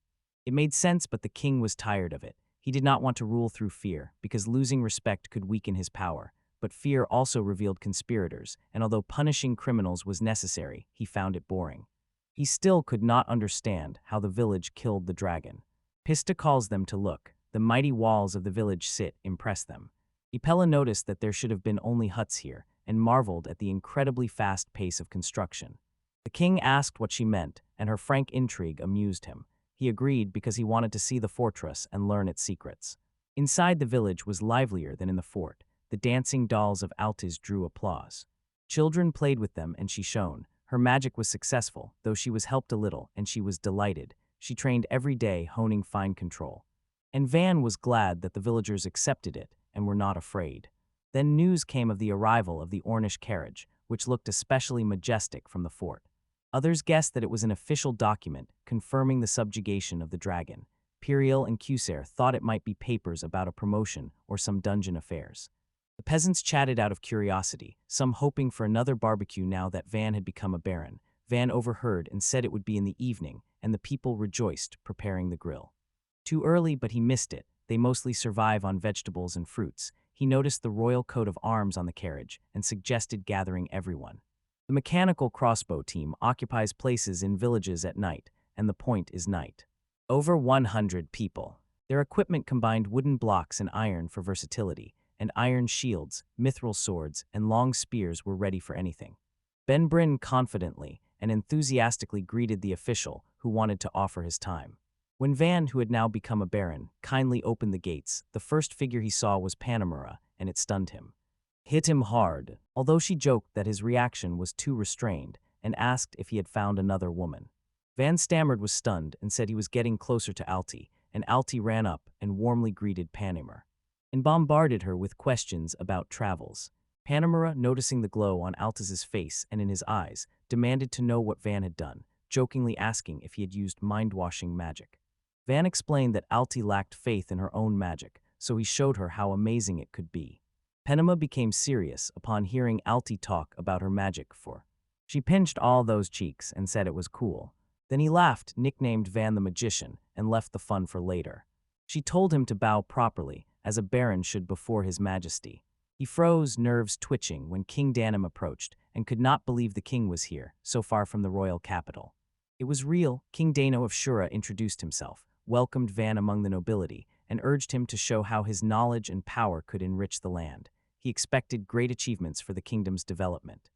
It made sense, but the king was tired of it. He did not want to rule through fear, because losing respect could weaken his power. But fear also revealed conspirators, and although punishing criminals was necessary, he found it boring. He still could not understand how the village killed the dragon. Pista calls them to look. The mighty walls of the village sit, impress them. Ipella noticed that there should have been only huts here, and marveled at the incredibly fast pace of construction. The king asked what she meant, and her frank intrigue amused him. He agreed because he wanted to see the fortress and learn its secrets. Inside the village was livelier than in the fort. the dancing dolls of Altis drew applause. Children played with them and she shone. Her magic was successful, though she was helped a little, and she was delighted. She trained every day, honing fine control. And Van was glad that the villagers accepted it and were not afraid. Then news came of the arrival of the Ornish carriage, which looked especially majestic from the fort. Others guessed that it was an official document confirming the subjugation of the dragon. Piriel and Cusair thought it might be papers about a promotion or some dungeon affairs. The peasants chatted out of curiosity, some hoping for another barbecue now that Van had become a baron. Van overheard and said it would be in the evening, and the people rejoiced, preparing the grill. Too early, but he missed it. They mostly survive on vegetables and fruits. He noticed the royal coat of arms on the carriage and suggested gathering everyone. The mechanical crossbow team occupies places in villages at night, and the point is night. Over 100 people. Their equipment combined wooden blocks and iron for versatility, and iron shields, mithril swords, and long spears were ready for anything. Ben Bryn confidently and enthusiastically greeted the official who wanted to offer his time. When Van, who had now become a baron, kindly opened the gates, the first figure he saw was Panemura, and it stunned him. Hit him hard, although she joked that his reaction was too restrained and asked if he had found another woman. Van stammered, was stunned, and said he was getting closer to Alti, and Alti ran up and warmly greeted Panemura and bombarded her with questions about travels. Panemura, noticing the glow on Altis's face and in his eyes, demanded to know what Van had done, jokingly asking if he had used mind-washing magic. Van explained that Alti lacked faith in her own magic, so he showed her how amazing it could be. Panemura became serious upon hearing Alti talk about her magic for. She pinched all those cheeks and said it was cool. Then he laughed, nicknamed Van the Magician, and left the fun for later. She told him to bow properly, as a baron should before his majesty. He froze, nerves twitching, when King Danim approached, and could not believe the king was here, so far from the royal capital. It was real. King Dano of Shura introduced himself, welcomed Van among the nobility, and urged him to show how his knowledge and power could enrich the land. He expected great achievements for the kingdom's development.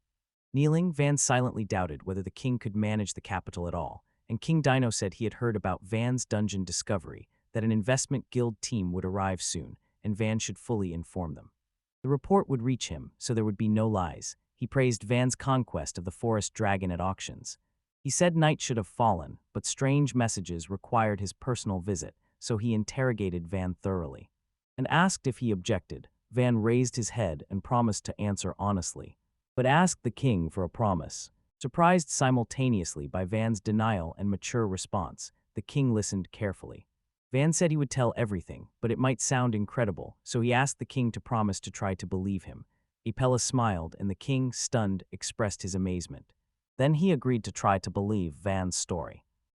Kneeling, Van silently doubted whether the king could manage the capital at all, and King Dino said he had heard about Van's dungeon discovery, that an investment guild team would arrive soon, and Van should fully inform them. The report would reach him, so there would be no lies. He praised Van's conquest of the forest dragon at auctions. He said night should have fallen, but strange messages required his personal visit, so he interrogated Van thoroughly. And asked if he objected. Van raised his head and promised to answer honestly, but asked the king for a promise. Surprised simultaneously by Van's denial and mature response, the king listened carefully. Van said he would tell everything, but it might sound incredible, so he asked the king to promise to try to believe him. Ipella smiled, and the king, stunned, expressed his amazement. Then he agreed to try to believe Van's story.